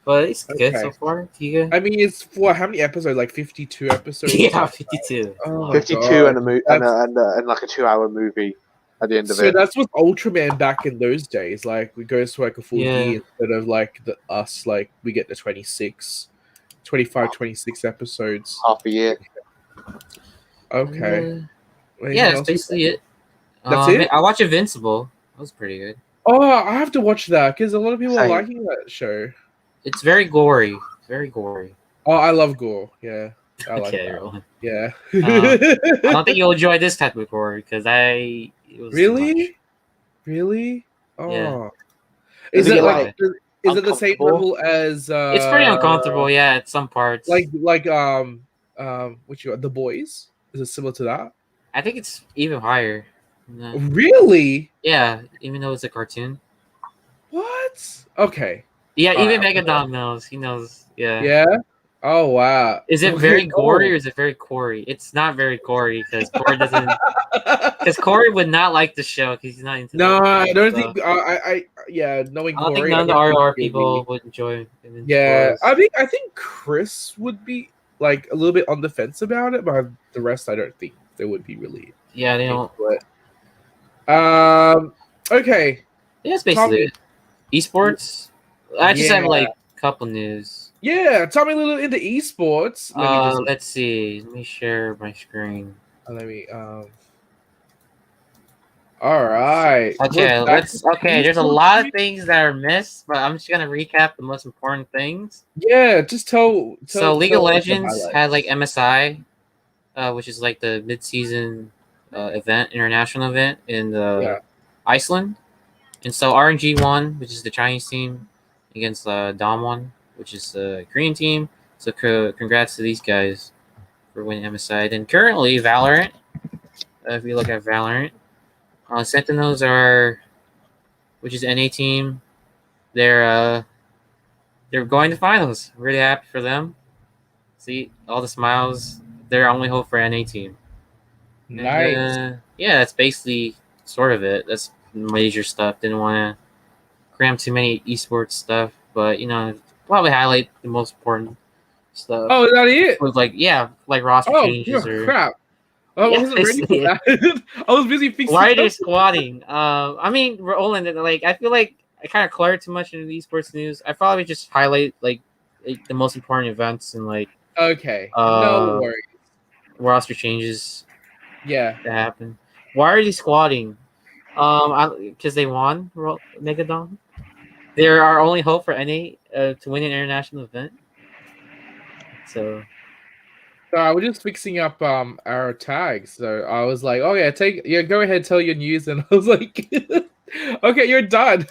But it's good so Okay. far. Tiga. I mean, it's for how many episodes? Like 52 episodes. Yeah, 52. Oh my 52 God. and a and like a 2-hour movie at the end of So it. that's what Ultraman back in those days. Like, we goes to like a full Yeah. year instead of like us. Like, we get the 25, 26 episodes. Half a year. Okay. Yeah, Anything that's else? basically it. That's it? I watch Invincible. That was pretty good. Oh, I have to watch that because a lot of people are Same. liking that show. It's very gory. Very gory. Oh, I love gore. Yeah, I like Okay, that. Roland. Yeah. I don't think you'll enjoy this type of gore because it was too much. Really? Really? Oh. Yeah. Is Does it it get, like? Is it the same uncomfortable? level as? It's pretty uncomfortable, yeah, at some parts. Like what you got? The Boys? Is it similar to that? I think it's even higher. Yeah. Really? Yeah, even though it's a cartoon. What? Okay. Yeah, even Alright. Megadon knows. He knows. Yeah. Yeah. Oh wow. Is it Okay, very gory cool. or is it very Corey? It's not very Corey because Corey doesn't. Because Corey would not like the show because he's not into. No, that I don't stuff. think. Knowing I don't think Corey, none of the don't think RRR he'll people be- would enjoy. Yeah, I think Chris would be like a little bit on the fence about it, but the rest I don't think they would be really. Yeah, they don't. into it. Okay. Yeah, that's basically Tommy- it. Esports. I just have Yeah. like a couple news. Yeah, Tommylulu into esports. Let me just Let's see. Let me share my screen. let me all right. Okay, We're back to there's a esports. lot of things that are missed, but I'm just gonna recap the most important things. Yeah, just tell So League of tell the Legends highlights. had like MSI, which is like the mid-season international event in Iceland, and so RNG won, which is the Chinese team, against Dom which is the Korean team. So congrats to these guys for winning MSI. Then currently Valorant, if we look at Valorant, Sentinels which is NA team. They're going to finals. Really happy for them. See all the smiles. Their only hope for NA team. Nice. And, yeah, that's basically sort of it. That's major stuff. Didn't want to cram too many esports stuff, but probably highlight the most important stuff. Oh, is that it? With like roster Oh, changes or. crap. I Yeah, wasn't ready for that. I was busy fixing Why are they stuff. squatting? I mean, Roland, like I feel like I kind of cluttered too much into the esports news. I probably just highlight like the most important events and like Okay. No worries. roster changes Yeah. that happen. Why are they squatting? Because they won Megadon. They're our only hope for NA to win an international event. So I was just fixing up our tags. So I was like, oh yeah, go ahead, tell your news, and I was like, okay, you're done.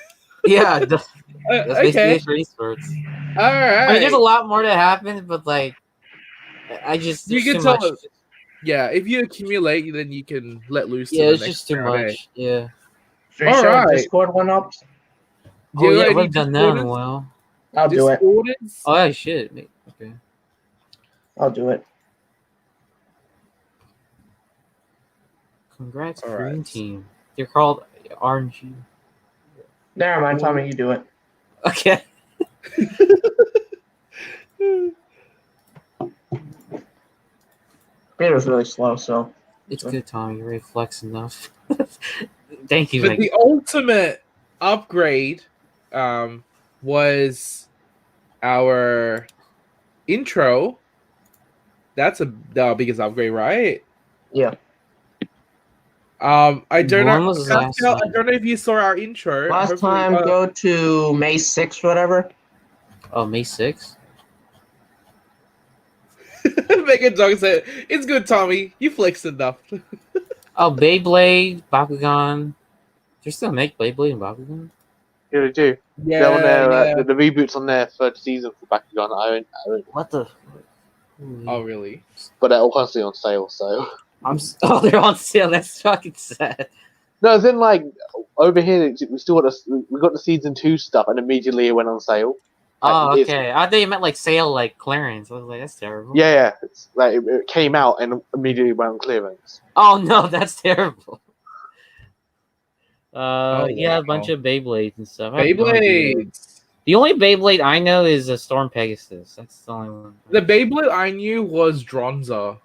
yeah, that's Okay. basically it for esports. All right. I mean, there's a lot more that happened, but like, I just You there's can too tell much. us. Yeah, if you accumulate, then you can let loose. Yeah, to it's the next just too round, eh? much. Yeah. So you All sure right. Discord went up? Do Oh you yeah, have we've any done that in a Discorders? while. I'll do it. Discorders? Oh yeah, shit. Okay. I'll do it. Congrats, All Green right. Team. They're called RNG. Never mind, Tommy, you do it. Okay. It was really slow, so It's good, Tommy. You're already flex enough. Thank you, But Megan. the ultimate upgrade was our intro. That's the biggest upgrade, right? yeah. I don't When know. was the last Pascal, I time? don't know if you saw our intro. Last Hopefully- time, go to May 6th, whatever. Oh, May 6th? Megan Dog said, "It's good, Tommy. You flexed enough." Oh, Beyblade, Bakugan. They still make Beyblade and Bakugan? Yeah, they do. Yeah, They're on there. yeah. The reboot's on their third season for Bakugan. I don't. What the? Oh, really? but they're all constantly on sale. So Oh, they're on sale. That's fucking sad. no, then like over here we still got the season 2 stuff, and immediately it went on sale. Oh, Like, okay. I thought you meant like sale, like clearance. I was like, that's terrible. Yeah. It's like it came out and immediately went on clearance. Oh no, that's terrible. Yeah, a wow. bunch of Beyblades and stuff. I have no idea. Beyblades. The only Beyblade I know is a Storm Pegasus. That's the only one. The Beyblade I knew was Dronza.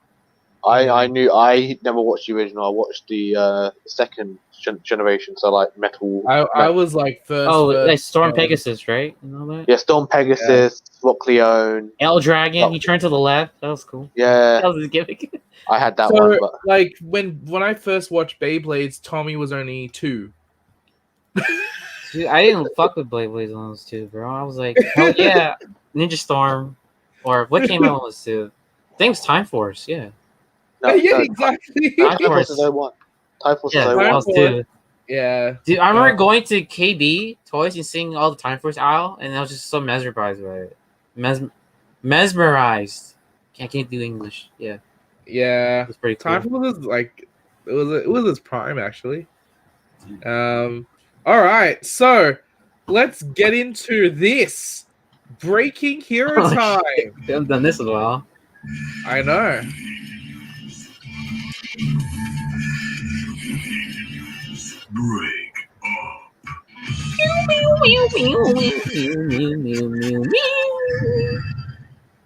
I never watched the original. I watched the second generation, so like Metal. I was like first. Oh, first, like Storm Pegasus, right? You know that? Yeah, Storm Pegasus, Rock Leone. L Dragon. He turned to the left. That was cool. Yeah, That was his gimmick. I had that So, one. But like when I first watched Beyblades, Tommy was only 2. Dude, I didn't fuck with Beyblades on those two, bro. I was like, hell yeah, Ninja Storm, or what came out on those two? I think it was Time Force. Yeah. no, Yeah, no, exactly. Time Force is 01. Time Force Yeah, is that 01. was two. Yeah. Dude, I remember going to KB Toys and seeing all the Time Force aisle, and I was just so mesmerized by it. Mesmerized. I can't do English. Yeah, Yeah. it was pretty cool. Time was like it was its prime actually. All right, so let's get into this breaking hero Oh, time. shit. I haven't done this in a while. I know. Break up.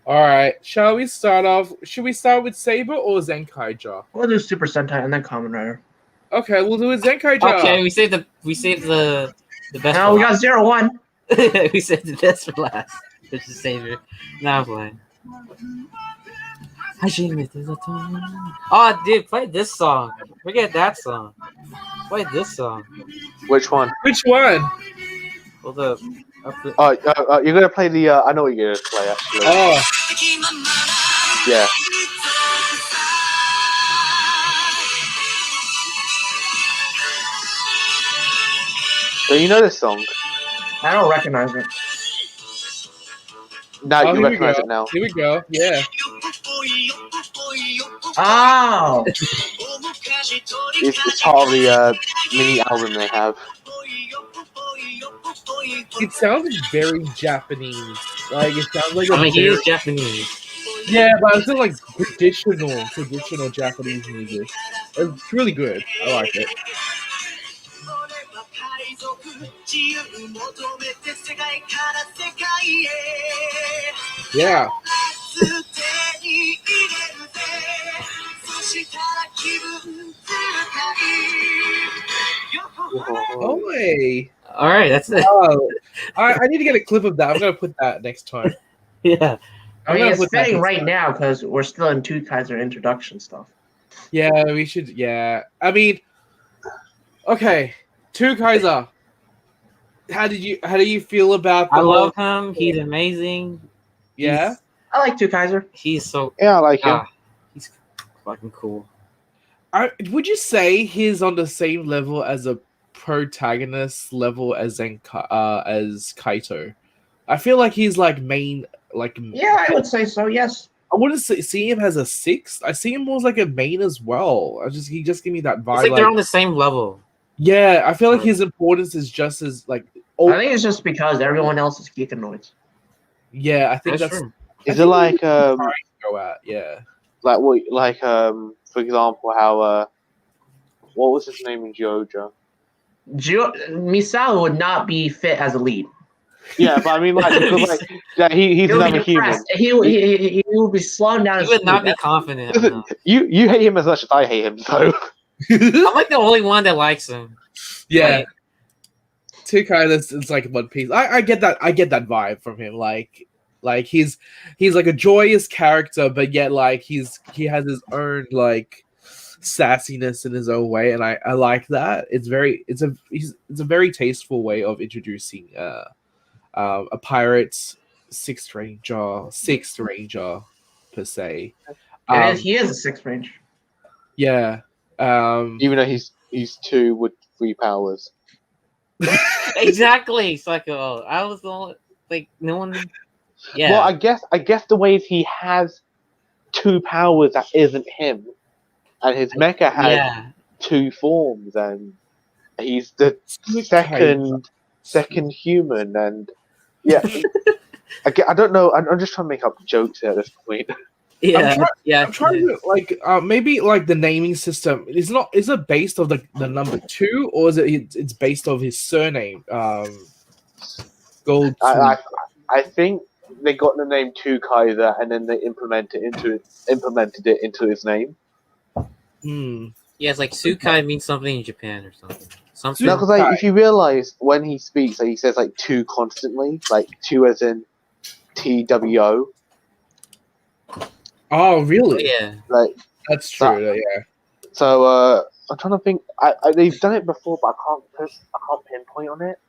All right, shall we start off? Should we start with Saber or Zenkaiger? We'll do Super Sentai and then Kamen Rider. Okay, we'll do it Zenkaiger. Okay, we saved the best. Now for we got last. 0-1. We saved the best for last. Just to save it. Now I'm playing. Oh, dude, play this song. Forget that song. Play this song. Which one? Which one? Hold up. You're gonna play the. I know what you're gonna play actually. Oh, Yeah. So you know this song? I don't recognize it. Now oh, you here we recognize go. it now. Here we go. Yeah. Oh! It's part of the mini album they have. It sounds very Japanese. Like it sounds like I mean, he very- is Japanese. Yeah, but it's still like traditional Japanese music. It's really good. I like it. Yeah. Oh, hey. All right, that's it. Oh, I need to get a clip of that. I'm gonna put that next time. Yeah. I mean, gonna it's put that fitting next right time. now because we're still in Two Kaiser introduction stuff. Yeah, we should. Yeah, I mean, okay, Two Kaiser. How do you feel about? The I whole- love him. He's amazing. Yeah. I like Two Kaiser. He's so Yeah, I like him. he's fucking cool. Would you say he's on the same level as a protagonist level as as Kaito? I feel like he's like main, like Yeah, I would say so, yes. I wouldn't see him as a 6th. I see him more as like a main as well. He just give me that vibe. It's like they're on the same level. Yeah, I feel like his importance is just as like. I think it's just because everyone else is geekanoids. Yeah, I think That's that's true. Is it like go at. Yeah. like what like for example how what was his name in Jojo? Misawa would not be fit as a lead. Yeah, but I mean like because like he's He would another be human. depressed. He would be slowing down He his would not be speed. confident. Listen, enough. you hate him as much as I hate him, so I'm like the only one that likes him. Yeah. Like, Two Kaidas is like One Piece. I get that. I get that vibe from him. Like he's like a joyous character, but yet like he has his own like sassiness in his own way, and I like that. It's a very tasteful way of introducing a pirate's sixth ranger per se. He is a 6 range. Yeah. even though he's 2 with 3 powers. exactly. Psycho. I was the only, like no one. Yeah. Well, I guess the ways he has 2 powers that isn't him, and his mecha has Yeah. 2 forms, and he's the Zenkaiger. second human, and yeah. I don't know. I'm just trying to make up jokes here at this point. Yeah. I'm trying to like maybe like the naming system is it based of the number 2, or is it's based of his surname? Gold. I think they got the name Kaiser, and then they implemented it into his name. Yeah, it's like Sukai means something in Japan or something. No, because like if you realize when he speaks, like, he says like 2 constantly, like 2 as in TWO. Oh, really? Oh, yeah. Like That's true. Yeah. So I'm trying to think. They've done it before, but I can't pinpoint on it.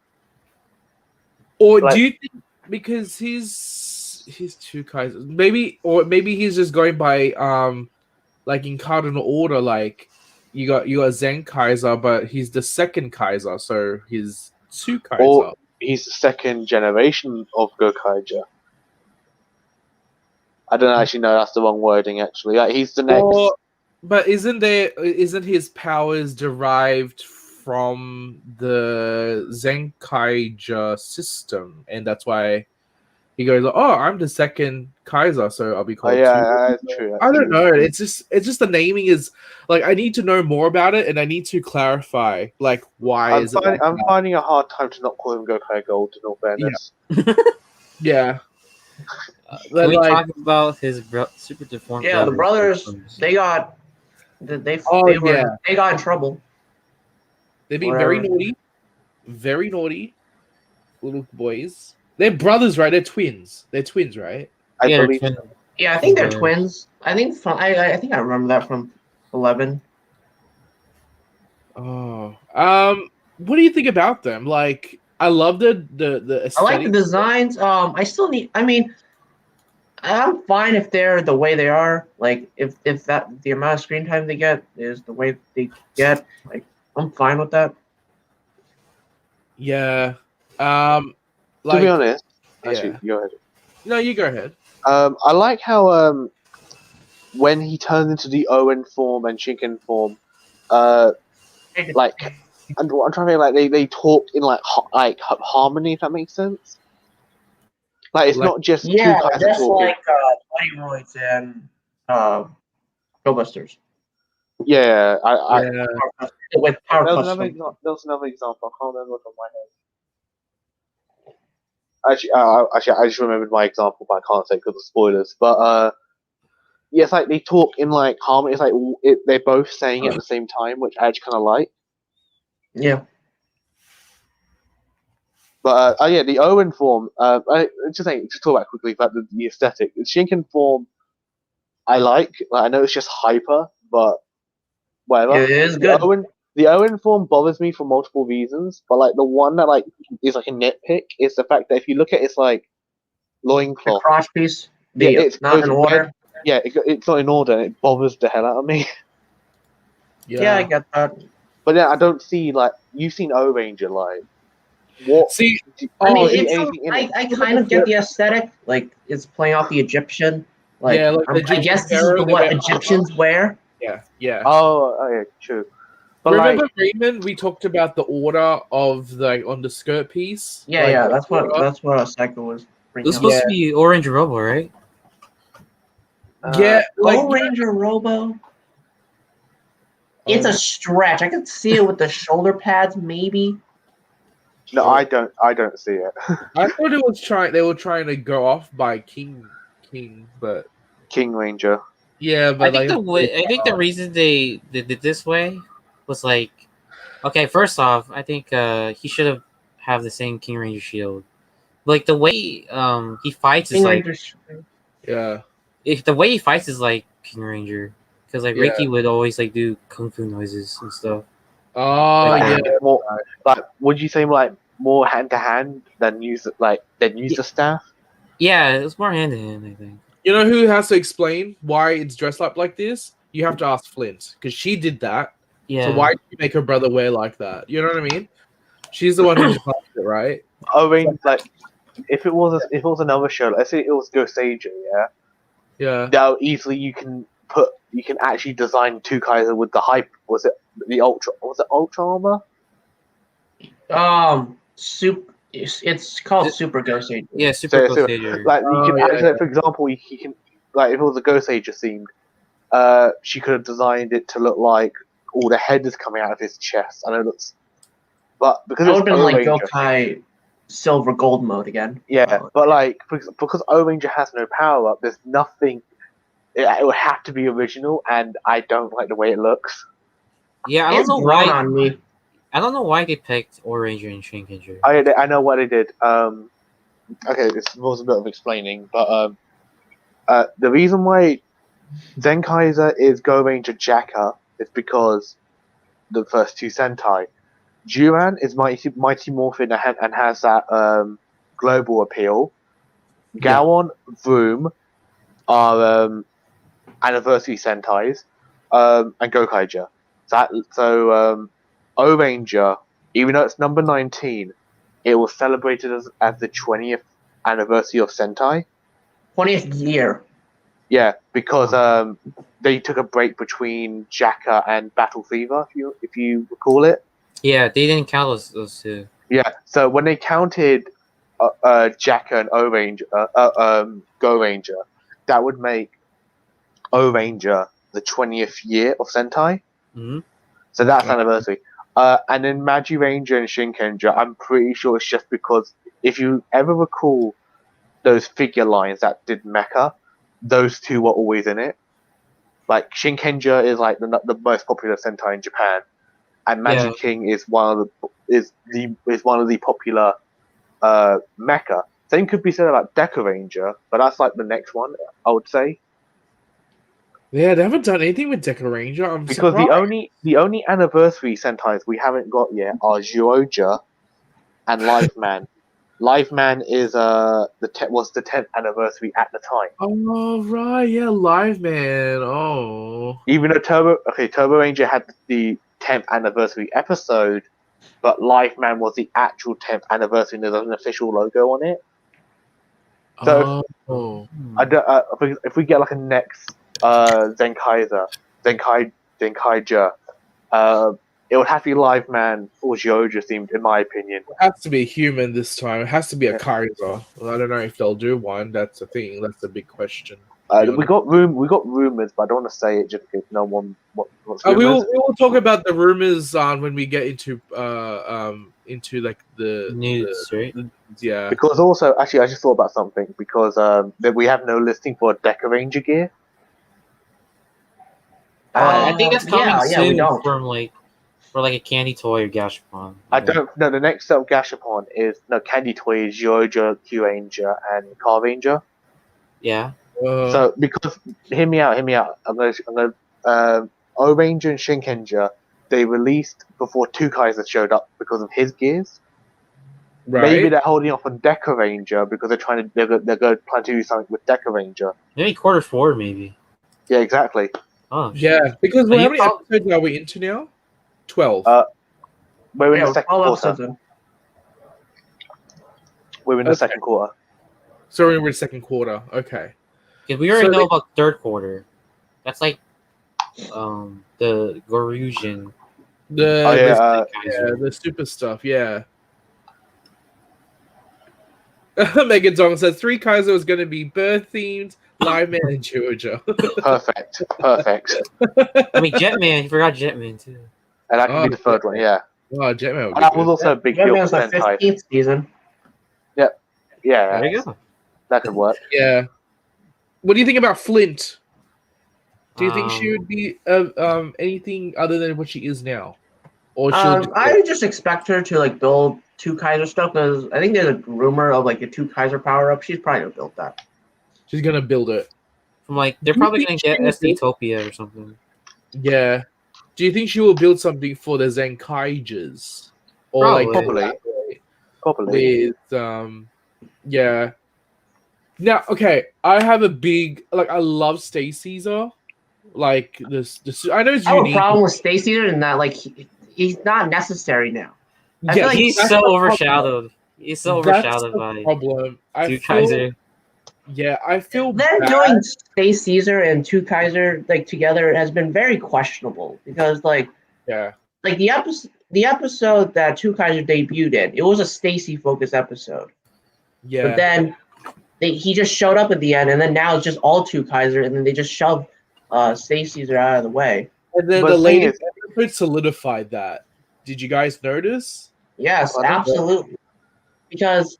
Or Like, do you think because he's 2 Kaisers, maybe he's just going by like in cardinal order, like you got Zenkaiger, but he's the second Kaiser, so he's 2 Kaiser. Or he's the second generation of Gokaiger. I don't actually know. That's the wrong wording. Actually, like, he's the next. But isn't his powers derived from the Zenkaiger system, and that's why he goes, "Oh, I'm the second Kaiser, so I'll be called." That's true. I don't know. It's just the naming is like I need to know more about it, and I need to clarify like why I'm finding a hard time to not call him Gokai Gold. In all fairness. Yeah. Can we talk about his super deformed? Yeah, the brothers. They got in trouble. They've been very naughty little boys. They're brothers, right? They're twins. They're twins, right? I believe. Yeah, I think they're twins. I think I think I remember that from 11. Oh, what do you think about them? Like, I love the aesthetic. I like the designs. I still need. I mean, I'm fine if they're the way they are. Like, if that the amount of screen time they get is the way they get, like, I'm fine with that. Yeah. To be honest, actually, go ahead. No, you go ahead. I like how when he turns into the Owen form and Shinken form, like, and what I'm trying to think, like they talk in like harmony, if that makes sense. Like, it's not just two guys just talking. like Bodyguards and Go-Busters. Yeah, With Power there was Custom. another example. I can't remember what's on my head. Actually, I just remembered my example, but I can't say because of spoilers. But yeah, it's like they talk in like harmony. It's like they're both saying it at the same time, which I actually kind of like. Yeah. But yeah, the Owen form. Just talk about quickly about the aesthetic. The Shinken form, I like. I know it's just hyper, but whatever. It is good. The Owen form bothers me for multiple reasons, but like the one that like is like a nitpick is the fact that if you look at its like loincloth, the crotch piece, it's not in order. Yeah, it's not in order, and it bothers the hell out of me. Yeah, I get that. But then I don't see like you've seen O Ranger like what? See, I mean, I kind of get the aesthetic, like it's playing off the Egyptian. Like, yeah, like I guess this is what Egyptians wear. Yeah. Oh, yeah, true. But remember Raymond? We talked about the order of the on the skirt piece. Yeah, that's what Psycho was. It was supposed to be Orange Robo, right? Yeah, like Ranger Robo. It's a stretch. I could see it with the shoulder pads, maybe. No, I don't see it. I thought they were trying to go off by King, but King Ranger. Yeah, but I think the reason they did it this way was like, okay, first off, I think he should have the same King Ranger shield. Like the way he fights is like, if the way he fights is like King Ranger, because like Ricky would always like do kung fu noises and stuff. Oh, like, more, like, would you say like more hand to hand than use the staff? Yeah, it was more hand to hand, I think. You know who has to explain why it's dressed up like this? You have to ask Flint, because she did that. Yeah. So why did you make her brother wear like that? You know what I mean? She's the one who designed it, right? I mean, like, if it was another show, let's say it was Ghost Sager, yeah. Yeah. Now easily you can actually design two Kaiser with the hype. Was it ultra armor? It's called Super Ghost Age. Yeah, Super So, Crusader. like you can yeah. actually, for example, he can like if it was a Ghost Ager themed, she could have designed it to look like all the head is coming out of his chest. I know it looks, but because That would it's have been like O-Ranger, Gokai Silver Gold mode again. yeah, but like because O-Ranger has no power up, there's nothing. It would have to be original, and I don't like the way it looks. Yeah, I It's don't know grown why. on me. I don't know why they picked Oranger and Shinkenger. I know what they did. Okay, this was a bit of explaining, but the reason why Zenkaiger is Go Ranger Jacka is because the first two Sentai. Duran is Mighty Morphin and has that global appeal. Gowon, Vroom are anniversary Sentais, and Gokaiger. So O-Ranger, even though it's number 19, it was celebrated as the 20th anniversary of Sentai. 20th year. Yeah, because they took a break between Jacka and Battle Fever, if you recall it. Yeah, they didn't count those two. Yeah, so when they counted Jacka and O-Ranger, Go Ranger, that would make O-Ranger the 20th year of Sentai. Mm-hmm. So that's anniversary. And then Magi Ranger and Shinkenger, I'm pretty sure it's just because if you ever recall those figure lines that did Mecha, those two were always in it. Like Shinkenger is like the most popular Sentai in Japan, and Magi King is one of the popular Mecha. Same could be said about Deca Ranger, but that's like the next one, I would say. Yeah, they haven't done anything with Deca Ranger. I'm Because surprised. the only anniversary Sentais we haven't got yet are Zhuoja and Life Man. Life Man is was the 10th anniversary at the time. Oh right, yeah, Live Man. Oh. Even though Turbo Ranger had the 10th anniversary episode, but Life Man was the actual 10th anniversary, and there's an official logo on it. So if we get like a next Zenkaiger, it would have to be Live Man or Zhuoja themed, in my opinion. It has to be a human this time. It has to be a Kaiser. Well, I don't know if they'll do one. That's the thing. That's the big question. We got rumors, but I don't want to say it just because no one wants rumors. We will talk about the rumors when we get into like the news, right? Yeah. Because also, actually, I just thought about something because that we have no listing for Deca Ranger gear. I think that's coming soon we don't. for like a candy toy or Gashapon. I don't know. The next set of Gashapon is Candy Toy is Zhuoja, Q Ranger, and Car Ranger. Yeah. So because hear me out. I'm gonna O-Ranger and Shinkenger, they released before two Kaiser showed up because of his gears. Right. Maybe they're holding off on Deca Ranger because they're going to plan to do something with Deca Ranger. Maybe Q4, maybe. Yeah, exactly. Oh. Yeah, because how many episodes are we into now? 12. We're in the second quarter. We're in the second quarter. So we're in the second quarter. Okay. Because we already know about third quarter. That's like the Goryujin. The super stuff, yeah. Megan Dong says 3 Kaiser was going to be birth themed, Live Man, and Georgia. Perfect. I mean, Jetman. You forgot Jetman too. And that could be the third one, yeah. Oh, Jetman. That was also a big deal for Jetman's the Sentai. 15th season. Yep. Yeah. There you go. That could work. Yeah. What do you think about Flint? Do you think she would be anything other than what she is now? Or I just expect her to like build 2 Kaiser stuff because I think there's a rumor of like a 2 Kaiser power up. She's probably gonna build that. She's gonna build it. From like they're probably gonna get SD-topia or something. Yeah. Do you think she will build something for the Zenkaigers? Or Probably. With yeah. Now, okay, I have a big I love Stay Caesar. Like this I know it's I have unique. a problem with Stacy in that like he's not necessary now. I feel like he's so overshadowed. He's so overshadowed by problem. Two Kaiser. Yeah, I feel Them bad. doing Stay Caesar and Two Kaiser like together has been very questionable because like Yeah, the episode that Two Kaiser debuted in, it was a Stacy focused episode. yeah. But then he just showed up at the end, and then now it's just all Two Kaiser, and then they just shove Stay Caesar out of the way. And then But the the thing latest episode solidified that. Did you guys notice? Yes, Pardon? absolutely. Because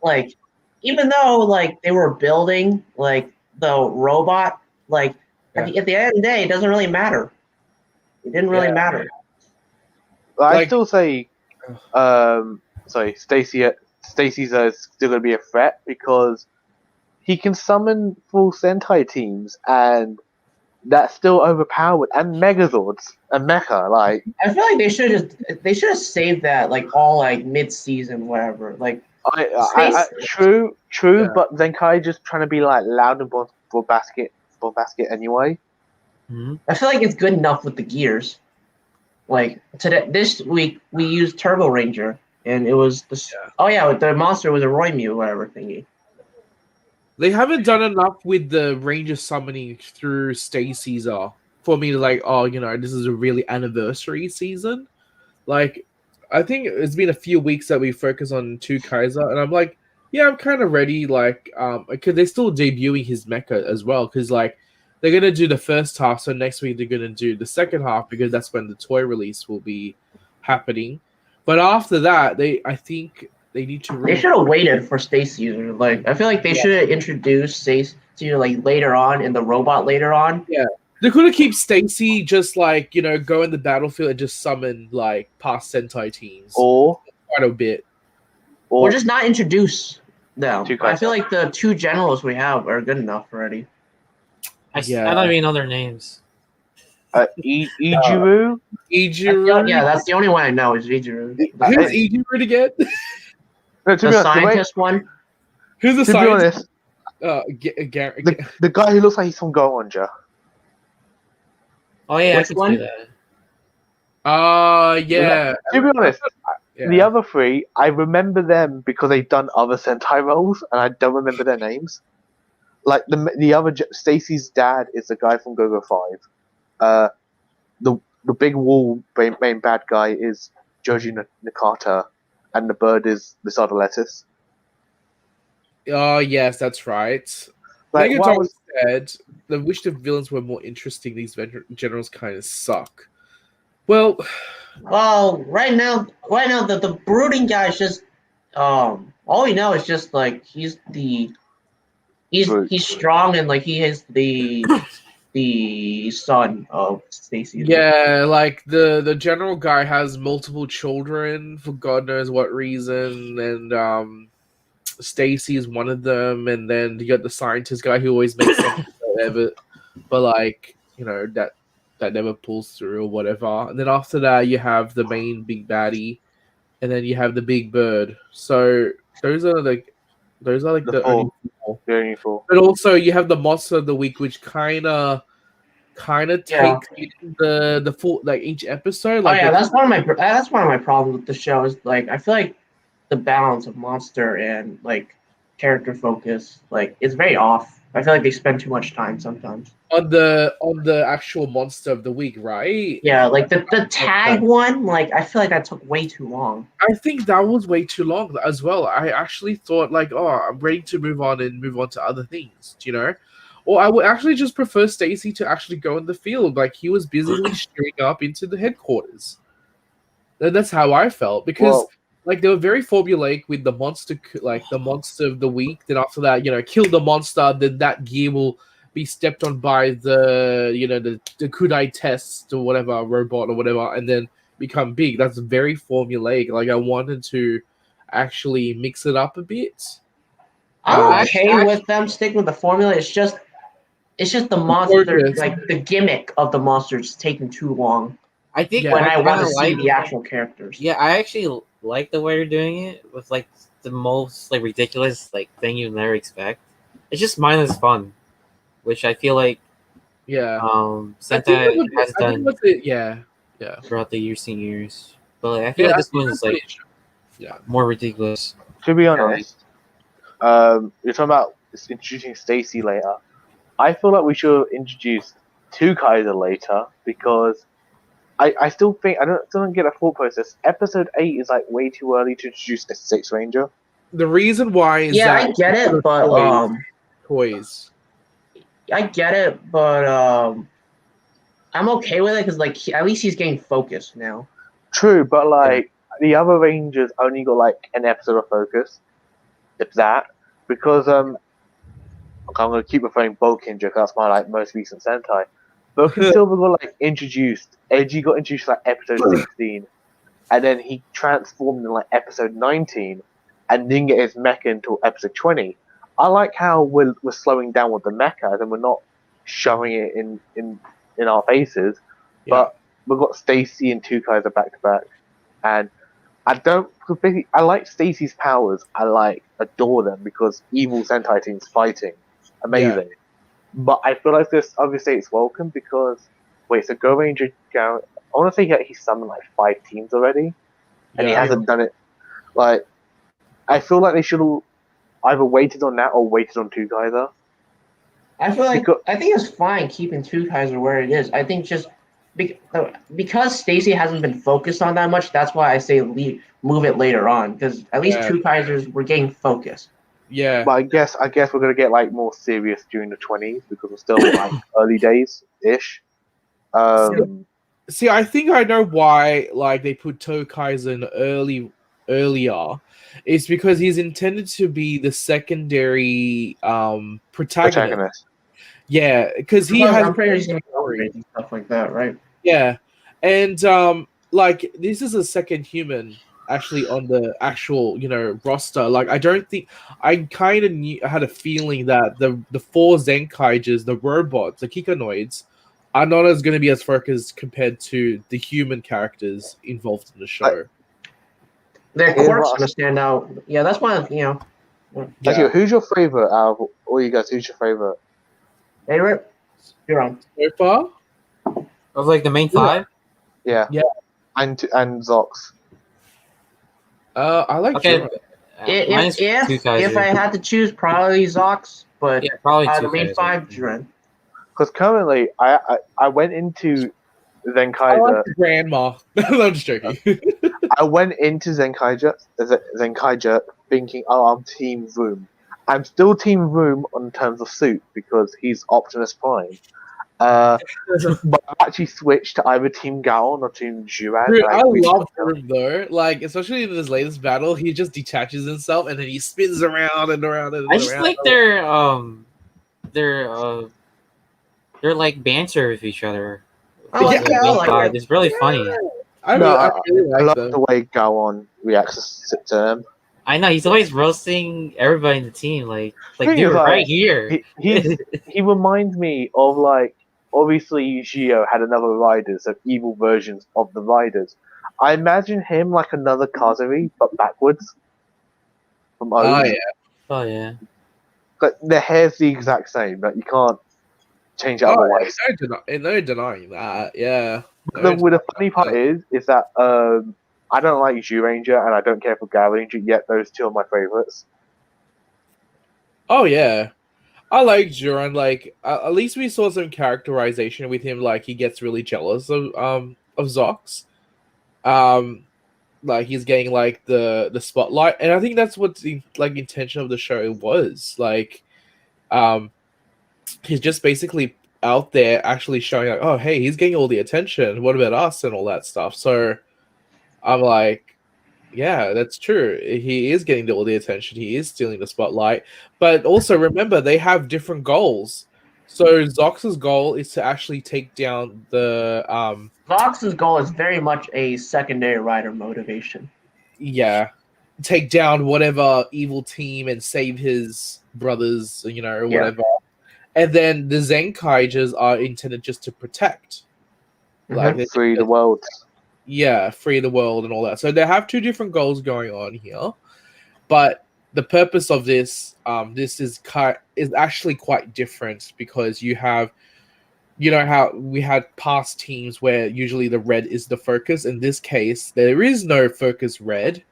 like even though like they were building like the robot, like at the end of the day, it doesn't really matter. It didn't really Yeah. matter. I Like- still say, Stacy's still going to be a threat because he can summon full Sentai teams, and that's still overpowered, and Megazords and Mecha. Like, I feel like they should have saved that like all like mid season, whatever. Like true, Yeah. but Zenkai just trying to be like loud and bombastic anyway. Hmm? I feel like it's good enough with the gears. Like this week we used Turbo Ranger, and it was the monster was a Roy Mew, whatever thingy. They haven't done enough with the Ranger summoning through Stay Caesar for me to like, oh, this is a really anniversary season. Like, I think it's been a few weeks that we focus on Two Kaiser, and I'm like, yeah, I'm kind of ready. Like, because they're still debuting his mecha as well. Because like, they're gonna do the first half, so next week they're gonna do the second half because that's when the toy release will be happening. But after that, I think they need to. They should have waited for Stay Caesar. Like I feel like they should have introduced Stay Caesar like later on in the robot later on. Yeah. They could have kept Stacy just like, go in the battlefield and just summon like past Sentai teams. Or Quite a bit. Or just not introduce them. Two I Kaiser. feel like the two generals we have are good enough already. I don't even know their names. Ijiru. Ijiru. Yeah, that's the only one I know is Ijiru. Who's Ijiru to get? No, to be The honest, scientist one? Who's the to be scientist? honest, the guy who looks like he's from Goonja. Oh yeah, Which I can one? see that. Yeah. To be honest, Yeah. the other three, I remember them because they've done other Sentai roles, and I don't remember their names. Like the other Stacy's dad is the guy from Go-Go 5. The big wall main bad guy is Joji Nakata, and the bird is the Sada Lettuce. Oh, yes, that's right. Like, Megatron said, I wish the villains were more interesting. These generals kind of suck. Well, Right now the brooding guy is just all we know is just like he's strong and like he is the son of Stacy. yeah, like the general guy has multiple children for God knows what reason, and Stacy is one of them, and then you got the scientist guy who always makes something whatever, but like that never pulls through or whatever. And then after that, you have the main big baddie, and then you have the big bird. So those are like the only people. Very full. But also you have the monster of the week, which kind of takes the full like each episode. Like that's one of my problems with the show is like I feel like the balance of monster and like character focus like is very off. I feel like they spend too much time sometimes. on the actual monster of the week, right? Yeah, like the tag one, like I feel like that took way too long. I think that was way too long as well. I actually thought like, oh, I'm ready to move on to other things, Or I would actually just prefer Stacy to actually go in the field. Like he was busily steering up into the headquarters. And that's how I felt because like they were very formulaic with the monster, like the monster of the week. Then after that, kill the monster. Then that gear will be stepped on by the the Kudai test or whatever robot or whatever, and then become big. That's very formulaic. Like I wanted to actually mix it up a bit. I'm okay with them sticking with the formula. It's just the monster, like the gimmick of the monster is taking too long. I think Yeah, When I want to kinda see the actual characters. Yeah, I actually like the way they're doing it with like the most like ridiculous like thing you never expect. It's just mindless fun, which I feel like Sentai has done throughout the years and years. But like, I feel like this one is like more ridiculous. To be honest, you're talking about it's introducing Stacy later. I feel like we should have introduced Kaiser later because I still think I don't get a thought process. Episode 8 is like way too early to introduce a Six Ranger. The reason why is Yeah, that I get it, but toys. I get it, but I'm okay with it because like at least he's getting focused now. True, but like the other Rangers only got like an episode of focus, if that. Because I'm gonna keep referring Bokinja because that's my like most recent Sentai. Bokin Silver got like introduced. Edgy got introduced like episode 16, and then he transformed in like episode 19, and didn't get his mecha until episode 20. I like how we're slowing down with the mechas and we're not showing it in our faces, but we've got Stacy and Kaiser back to back, and I like Stacy's powers. I adore them because evil Sentai teams fighting, amazing. Yeah. But I feel like this obviously it's welcome because so Go Ranger I want to say he's summoned like 5 teams already, and he hasn't done it. Like I feel like they should have either waited on that or waited on Kaiser. I feel like I think it's fine keeping Kaiser where it is. I think just because Stacy hasn't been focused on that much, that's why I say move it later on because at least Kaisers were getting focused. Yeah, but I guess we're gonna get like more serious during the 20s because we're still like early days ish. See, I think I know why like they put Kaiser in earlier. It's because he's intended to be the secondary protagonist. Yeah, because he has. I'm pretty sure he's and stuff like that, right? Yeah, and like this is a second human actually on the actual roster. Like I don't think I kind of had a feeling that the 4 Zenkaigers, the robots, the Kikanoids, are not as going to be as focused compared to the human characters involved in the show. Their quirks gonna stand out. Yeah, that's why Yeah. Who's your favorite out of all you guys? Who's your favorite? Favorite? You're on. So far? Of like the main 5? Yeah. And Zox. I like. Okay. If I had to choose, probably Zox, but probably the main 5, Jiren. Because currently, I went into Zenkaiger. I like the grandma. I'm just joking. I went into Zenkaiger thinking, I'm Team Vroom. I'm still Team Vroom on terms of suit because he's Optimus Prime. But I actually switched to either Team Gaon or Team Juan. Dude, I love Vroom though. Like, especially in this latest battle, he just detaches himself and then he spins around and around and around. I just like their like banter with each other. It's really funny. I really love them. the way Gaon reacts to them. I know he's always roasting everybody in the team, like dude, right here. He reminds me of like obviously Gio had another Riders of evil versions of the Riders. I imagine him like another Kazari but backwards. From Oh yeah. Oh yeah. But the hair's the exact same, but you can't change it otherwise. No denying that. Yeah. The funny part is that I don't like Zhu Ranger and I don't care for Gal Ranger, yet those 2 are my favorites. Oh yeah, I like Juran. Like at least we saw some characterization with him. Like he gets really jealous of Zox. Like he's getting like the spotlight, and I think that's what the intention of the show was. Like, he's just basically out there actually showing like, oh hey, he's getting all the attention. What about us and all that stuff? So I'm like, yeah, that's true. He is getting all the attention. He is stealing the spotlight. But also remember, they have different goals. So Zox's goal is to actually take down the Zox's goal is very much a secondary rider motivation. Yeah, take down whatever evil team and save his brothers, or whatever. And then the Zenkaigers are intended just to protect, free the world. Yeah, free the world and all that. So they have 2 different goals going on here, but the purpose of this, this is actually quite different because you have, how we had past teams where usually the red is the focus. In this case, there is no focus red.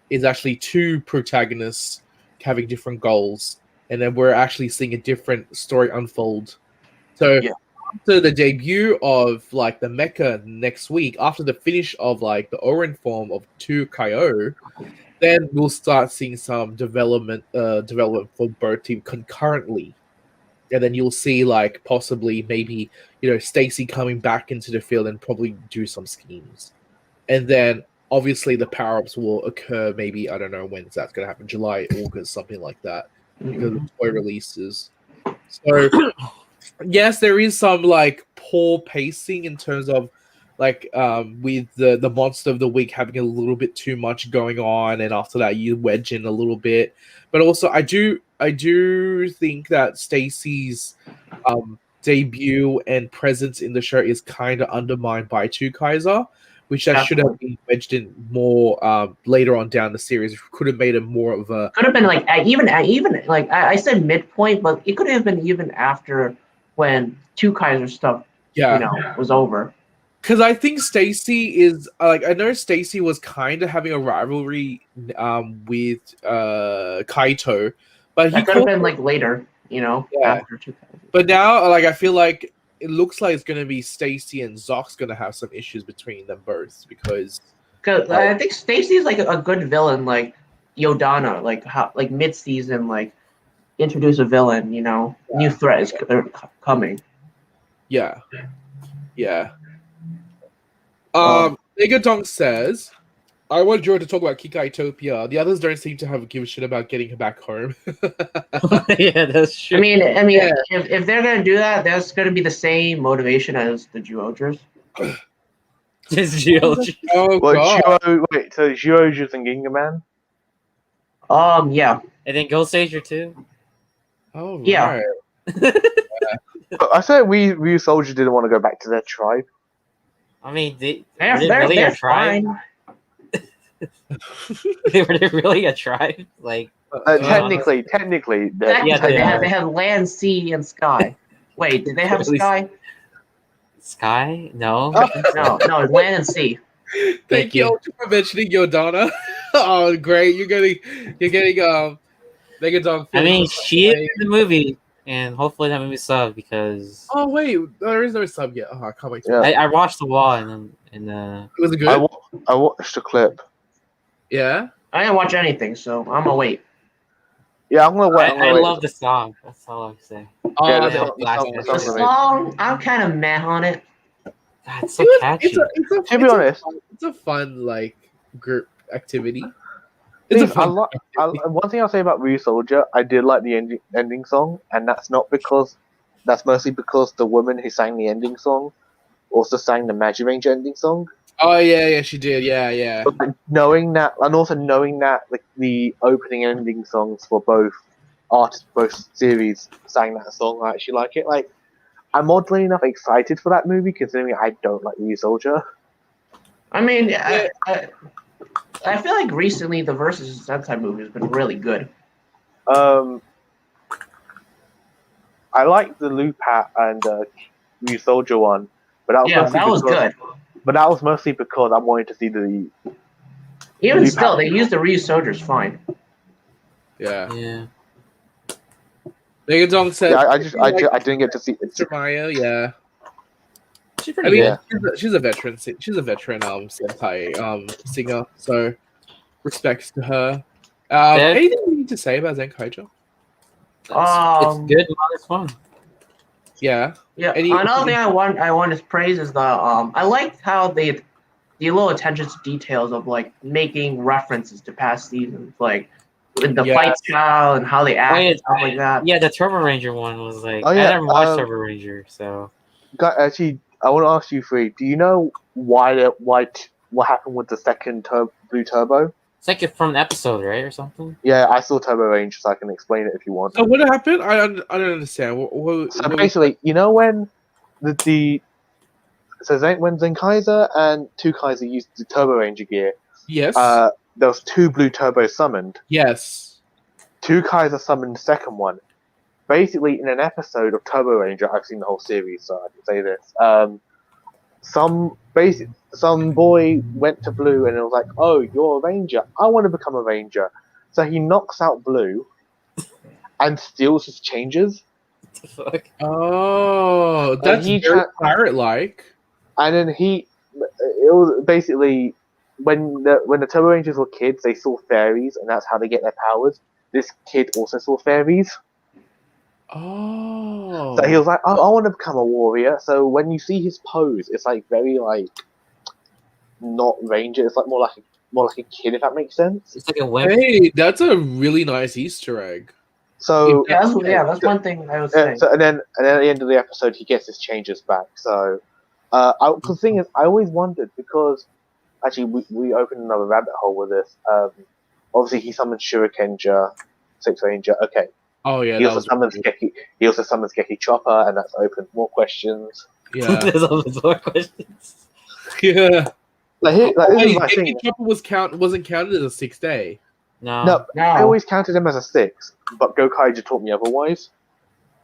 It's actually 2 protagonists having different goals, and then we're actually seeing a different story unfold. So Yeah. after the debut of like the mecha next week, after the finish of like the Orin form of 2 Kyo, then we'll start seeing some development for both team concurrently. And then you'll see like possibly maybe, Stacy coming back into the field and probably do some schemes. And then obviously the power-ups will occur maybe, I don't know when that's going to happen, July, August, something like that, because of toy releases. So yes, there is some like poor pacing in terms of like with the monster of the week having a little bit too much going on, and after that you wedge in a little bit. But also I do think that Stacy's debut and presence in the show is kind of undermined by 2 Kaiser, which that should have been wedged in more later on down the series. Could have made it more of a Could have been like even like I said midpoint, but it could have been even after when 2 Kaiser stuff was over. Because I think Stacy is like, I know Stacy was kind of having a rivalry with Kaito, but he That could have been like later, after 2 Kaiser. But now, like, I feel like it looks like it's going to be Stacy and Zock's going to have some issues between them both, because I think Stacy is like a good villain, like Yodana, like how like mid-season, like introduce a villain, new threat is coming. Yeah. Megadong says, I want Joe to talk about Kikaitopia. The others don't seem to give a shit about getting her back home. Yeah, that's true. I mean, if they're gonna do that, that's gonna be the same motivation as the Geodras. Just Geodras. Oh god. Wait, so Geodras and Ginga Man? Yeah. And then Ghost Sager too. Oh Yeah. right. I said we Soldier didn't want to go back to their tribe. I mean, They're really a tribe? fine. Were they really a tribe? Like Technically, They have land, sea, and sky. Wait, did they have Really? sky? Sky? No. No, land and sea. Thank you for mentioning Yodana. Oh great. You're getting Megadong. I mean, she is in the movie, and hopefully that movie sub because. Oh wait, there is no sub yet. Oh, I can't wait. Yeah. I watched the wall and Was it good? I watched the clip. Yeah. I didn't watch anything, so I'm gonna wait. Yeah, I'm gonna wait. I love the song. That's all I can say. Oh, Yeah, The song, I'm kind of meh on it. That's so catchy. To be honest, it's a fun like group activity. One thing I'll say about Ryu Soldier, I did like the ending song, and that's mostly because the woman who sang the ending song also sang the Magic Ranger ending song. Oh yeah, she did. Yeah. But knowing that like the opening and ending songs for both artists, both series sang that song, I actually like it. Like, I'm oddly enough excited for that movie, considering I don't like Ryu Soldier. I mean, I feel like recently the Versus Sentai movie has been really good. I like the Lupat and Ryu Soldier one, but that was good. But that was mostly because I wanted to see the. Even still, they used the Ryu Soldiers fine. Yeah. Megadong said, I didn't get to see Mr. Maya. Yeah. She's pretty good. She's a veteran. She's a veteran Sentai singer. So respects to her. Anything you need to say about Zenkaiger? It's good, but it's fun. Yeah. Yeah. Another thing I want to praise is the I liked how the little attention to details of like making references to past seasons, like with the fight style and how they act and stuff like that. Yeah, the Turbo Ranger one was like I never watched Turbo Ranger, so. Actually, I want to ask you three. Do you know what happened with the second Blue Turbo? It's like from an episode, right, or something? Yeah, I saw Turbo Ranger, so I can explain it if you want. So what happened? I don't understand. Basically, you know when when Zenkaiser and 2 Kaiser used the Turbo Ranger gear, yes, there was 2 Blue Turbos summoned. Yes. 2 Kaiser summoned the second one. Basically, in an episode of Turbo Ranger, I've seen the whole series, so I can say this. Some boy went to Blue and it was like, "Oh, you're a Ranger. I want to become a Ranger." So he knocks out Blue, and steals his changes. What the fuck? Oh, that's he very tra- pirate-like. And then it was basically when the Turbo Rangers were kids, they saw fairies, and that's how they get their powers. This kid also saw fairies, Oh. so he was like, "Oh, I want to become a warrior." So when you see his pose, it's like very like not ranger. It's like more like a kid, if that makes sense. It's like a wimp. Hey, that's a really nice Easter egg. So That's one thing I was saying. and then at the end of the episode, he gets his changes back. So, the thing is, I always wondered because actually we opened another rabbit hole with this. Obviously, he summons Shurikenja, Six Ranger. Okay, Oh yeah, he that also was summons Geki. He also summons Geki Chopper, and that's opened more questions. yeah. There's always more questions. Yeah. This Wait, is my thing. Geki Chopper wasn't counted as a 6th day. No, I always counted him as a 6, but Gokaija taught me otherwise.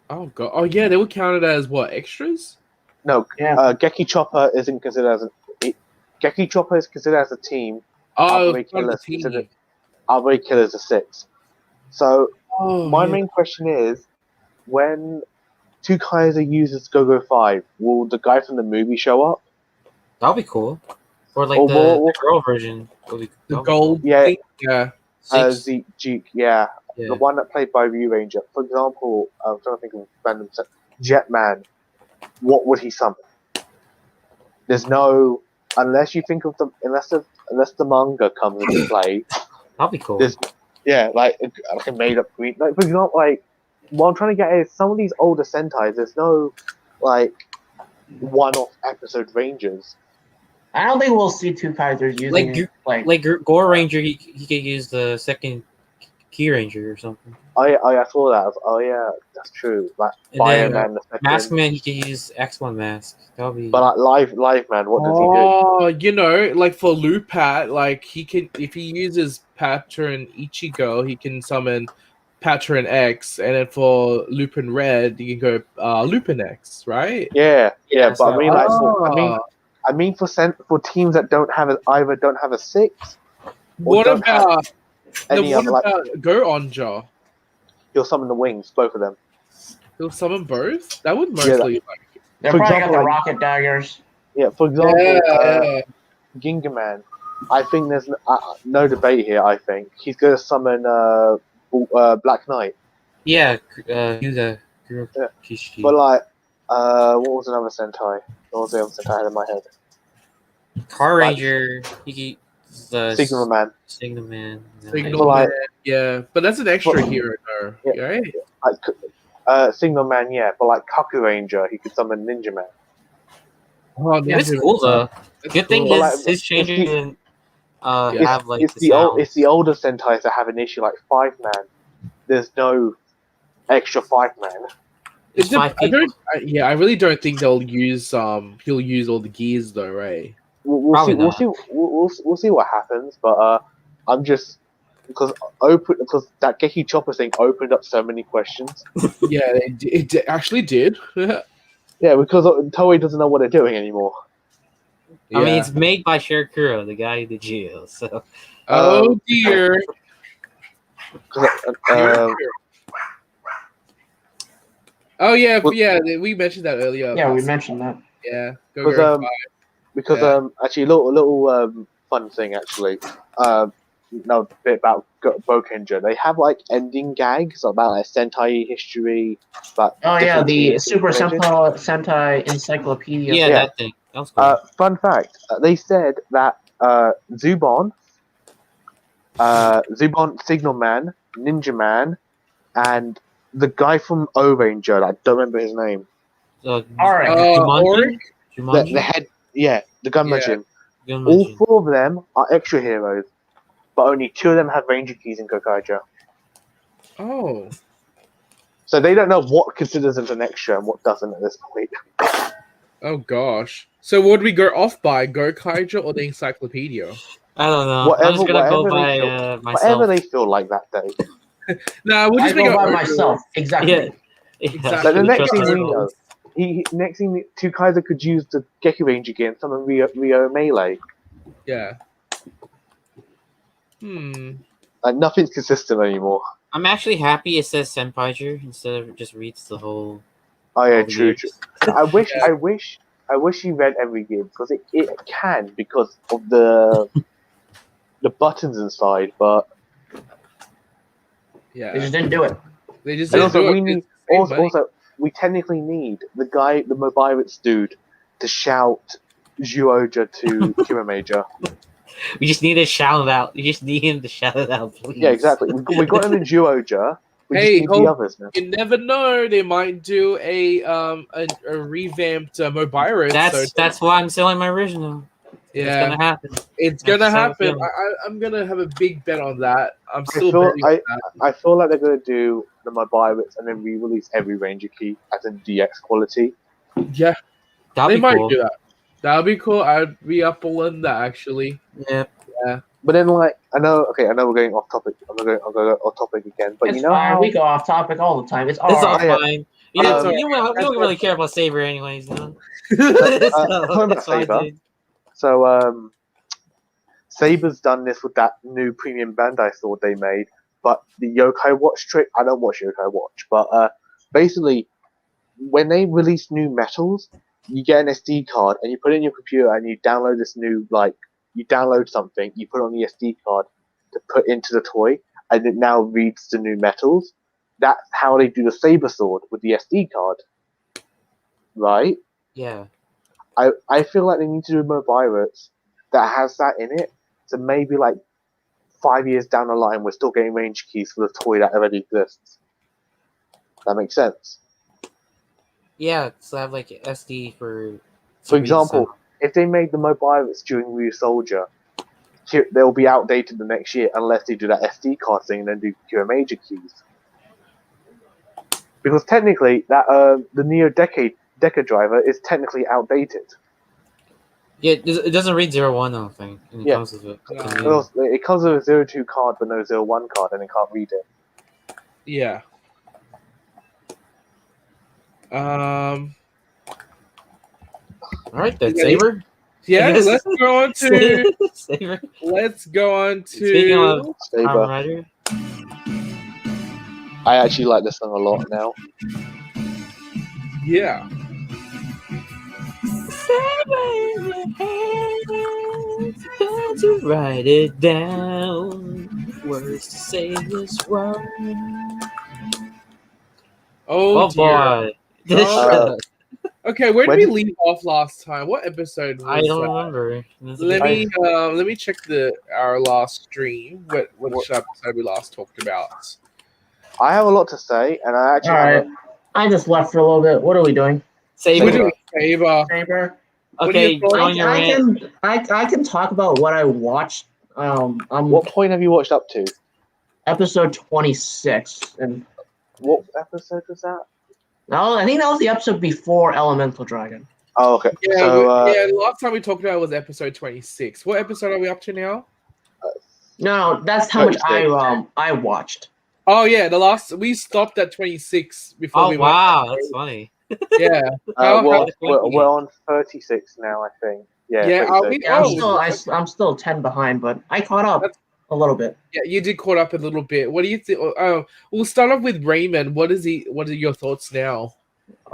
Oh god. Oh yeah, they were counted as what, extras? No, Yeah. Geki Chopper isn't considered as Geki Chopper is considered as a team. Oh, Outbreak it's part of the Killer's team. considered Outbreak Killer's a 6. So Oh, my yeah. main question is, when Two Kaiser uses Go-Go 5, will the guy from the movie show up? That'll be cool. Or like Or the girl version. The that'll be gold Yeah. thing? Yeah. cool. Zeke, yeah. Yeah. The one that played by Ryu Ranger. For example, I'm trying to think of random stuff. Jetman, what would he summon? There's no, unless you think of unless the manga comes into play. That'll be cool. There's, like a made up green. Like for example, like what I'm trying to get is some of these older Sentais. There's no like one-off episode Rangers. I don't think we'll see two Kaisers using Like Gore Ranger, he could use the second Key Ranger or something. I saw that. Oh yeah, that's true. Like And then, Fireman, the second. Mask Man, he could use X1 Mask. That'll be. But like live man, what does he Oh, you know, like for Lupat, like he can, if he uses Pattern Ichigo, he can summon Pattern X, and then for Lupin Red, you can go Lupin X, right? do? Yeah. But so- I mean, like, I mean, for teams that don't have a 6. What don't have about any what other, like, about Go Onja? he'll summon the wings, both of them. He'll summon both. That would mostly They're For probably example, got the like- rocket daggers. Yeah. For example, yeah. Gingaman. I think there's no debate here. I think he's going to summon Black Knight. Yeah, Yuga. Yeah. Kishi. But like, what was another Sentai? What was the other Sentai I had in my head? Car Ranger, he could the Signal Man. Signal Man. Signal like- Man, yeah, but that's an extra Well, hero, though, yeah. right? Like, Signal Man, yeah. But like Kaku Ranger, he could summon Ninja Man. Oh, Yeah, it's cool though. Good thing Well, is like, his changes it's didn't Yeah. have like it's the it's the older Sentais that have an issue like 5-man. There's no extra 5-man. It's five I people. I really don't think they'll use he'll use all the gears though, right? We'll see. Probably We'll see what happens. But I'm just because that Geki Chopper thing opened up so many questions. Yeah, it actually did. Yeah, because Toei doesn't know what they're doing anymore. I mean, Yeah. it's made by Shirokuro, the guy who did Geo. So Oh dear. 'Cause, Oh yeah, Well- yeah. We mentioned that earlier. Yeah, we mentioned that. Yeah. Go, Because, go, because Yeah. actually a little fun thing actually. Now a bit about Bokenja. They have like ending gags about like Sentai history. About Oh yeah, different the teams Super and religion. Sentai Encyclopedia. yeah, Yeah. that thing. That was cool. Fun fact: they said that Zubon, Signal Man, Ninja Man, and the guy from O Ranger, I don't remember his name. All right. Oric? Jumanji? The head, yeah, the gun Yeah. machine. Jumanji. All 4 of them are extra heroes, but only 2 of them have Ranger keys in Gokaija. Oh. So they don't know what considers them an extra and what doesn't at this point. Oh gosh. So would we go off by Go Kaija or the Encyclopedia? I don't know. I'm Whatever- just gonna go whatever by they feel- myself. Whatever they feel like that day. Nah, we'll I just go make by it myself. Exactly. Yeah. Exactly. Like the we next trust thing we ourselves. know, next thing Two Kaiser could use the Geki Ranger again, summon Rio Melee. Yeah. Like nothing's consistent anymore. I'm actually happy it says Zenkaiger instead of just reads the whole. Oh yeah, all the true. years. I wish, Yeah. I wish you read every game because it can because of the buttons inside, but They Yeah, just didn't do it. they just and didn't also do we it. need It's the same money. also we technically need the Mobiritz dude to shout Zhuoja to Kira Major. We just need to shout it out. You just need him to shout it out, please. Yeah, exactly. We got him in Zhuoja. We Hey, just need the others now. You never know. They might do a revamped Mobiritz. That's why I'm selling my original. It's yeah, gonna happen. it's I gonna just have a happen. feeling. I'm gonna have a big bet on that. I'm I still feel betting on that. I feel like they're gonna do the Mobiritz and then re-release every Ranger key as in DX quality. Yeah, That'd they be might cool. do that. That'd be cool. I'd be up on that actually. Yeah. But then, like, I know we're going off topic. I'm gonna go off topic again. But It's you know fine. how We go off topic all the time. It's It's all alright. yeah. fine. Yeah, You it's know, we don't really care about Saber anyways, you know? talking about It's fine, Saber. dude. So Saber's done this with that new premium Bandai sword they made, but the Yokai Watch trick. I don't watch Yokai Watch, but basically, when they release new metals, you get an SD card and you put it in your computer and you download this new you download something, you put it on the SD card to put into the toy, and it now reads the new metals. That's how they do the Saber sword with the SD card, right? Yeah. I feel like they need to do a Mobiritz that has that in it. So maybe like 5 years down the line, we're still getting range keys for the toy that already exists. That makes sense. Yeah, so I have like SD for. For example, if they made the Mobiritz during Ryu Soldier, they'll be outdated the next year unless they do that SD card thing and then do Kira Major keys. Because technically, that the Neo Deca driver is technically outdated. Yeah, it doesn't read 01, I don't think. And it Yeah. comes with it. No. It comes with a 02 card but no 01 card and it can't read it. Yeah. Alright, then, Yeah, Saber? Yeah. Yes. Let's go on to. Saber? Let's go on Speaking of to. Kamen Saber. Rider? I actually like this song a lot now. Yeah. To write it down. Words to say this one. Oh, Oh dear. boy. Oh. Okay, where did When we did- leave off last time? What episode was I don't that? remember. Let me check our last stream. Which episode we last talked about? I have a lot to say, and I actually Alright. I just left for a little bit. What are we doing? Saber. We're doing Saber. Saber? Okay, What do you go on your rant. I can talk about what I watched. I'm what point have you watched up to? episode 26, and What episode was that? no, I think that was the episode before Elemental Dragon. Oh, okay. Yeah, So, the last time we talked about was episode 26. What episode are we up to now? No, that's how much 36. I watched. Oh yeah, we stopped at 26 before Oh we wow, went. that's funny. Yeah. How- we're on 36 now, I think. Yeah. Yeah, are 36. we? Yeah, I'm still 10 behind, but I caught up a little bit. Yeah, you did caught up a little bit. What do you think? Oh, we'll start off with Raymond. What are your thoughts now?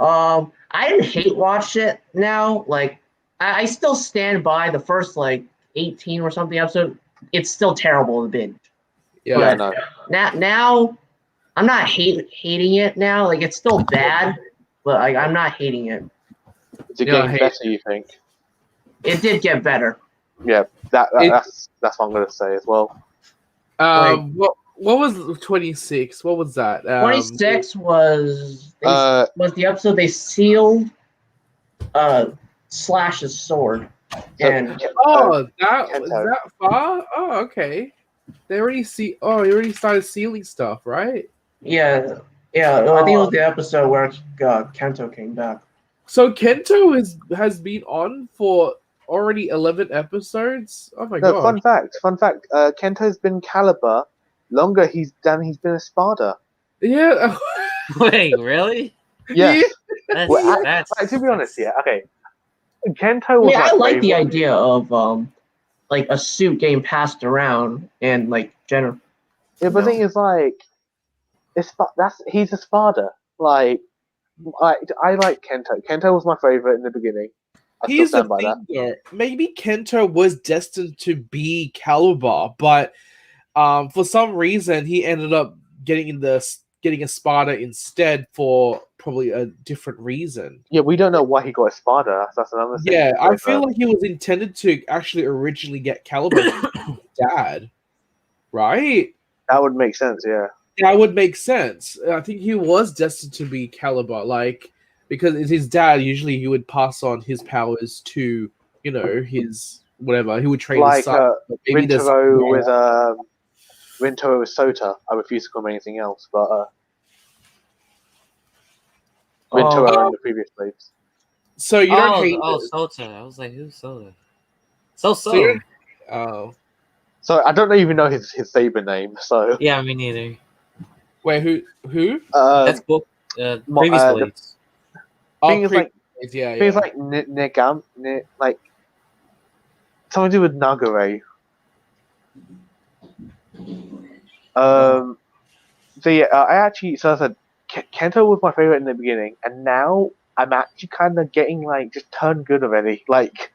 I didn't hate watch it now. Like, I still stand by the first 18 or something episode. It's still terrible to binge. Yeah. Yeah, But no. now I'm not hating it now. Like, it's still bad, but I'm not hating it. Is it Yeah, getting better, you think? It did get better. Yeah, that's what I'm going to say as well. What was 26? What was that? 26 was Uh, the episode they sealed Slash's sword. And Oh, that Kento. was that far? Oh, okay. They already you already started sealing stuff, right? yeah, I think it was the episode where Kento came back. So Kento has been on for already 11 episodes. Oh my no, god! fun fact. Kento's been Caliber longer. He's been a Sparta. Yeah. Wait, really? Yes. That's, Well, that's to be honest, yeah. Okay. Kento was I like the favorite. idea of a suit getting passed around and general. Yeah, but the thing is, he's a Spada. Like, I like Kento. Kento was my favorite in the beginning. I still Here's the stand by that. thing, though. Maybe Kento was destined to be Caliber, but for some reason he ended up getting a Sparta instead for probably a different reason. Yeah, we don't know why he got a Spada. That's another thing. Yeah, I Because, feel like he was intended to actually originally get Caliber from his dad, right? that would make sense. Yeah. That would make sense. I think he was destined to be Caliber, like because it's his dad. Usually, he would pass on his powers to his whatever. He would train his Like son. But maybe there's Rintaro with Rintaro with Sota. I refuse to call him anything else, but Rintaro in the previous waves. So you don't hate Sota. I was like, who's Sota? So. Oh, So I don't even know his Saber name. So Yeah, me neither. wait, who? That's book. Previous blades. thing is like yeah. things like Negam, like something to do with Nagare. So yeah, I said Kento was my favorite in the beginning, and now I'm actually kind of getting like just turned good already. Like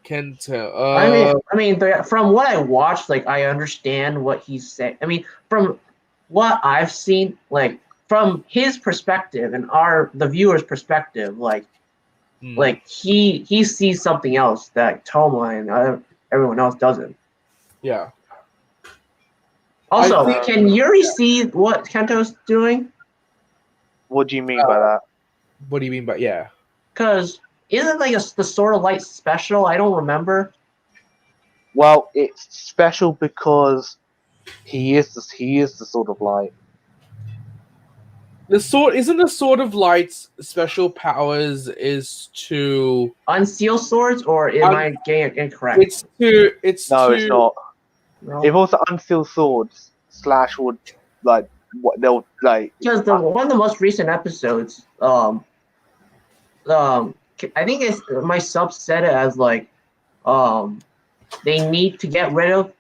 Kento. I mean, from what I watched, like I understand what he's saying. I mean, from what I've seen, like from his perspective and the viewer's perspective, like he sees something else that Toma and everyone else doesn't. Yeah. Also, I think- can Yuri see what Kento's doing? what do you mean by that? What do you mean by yeah? Because isn't like the Sword of Light special? I don't remember. Well, it's special because he is the Sword of Light. The Sword of Light's special powers is to Unseal swords, or am I getting it incorrect? it's not. No? If also unsealed swords / would like what they'll like. Because one of the most recent episodes, I think my sub said it as like, they need to get rid of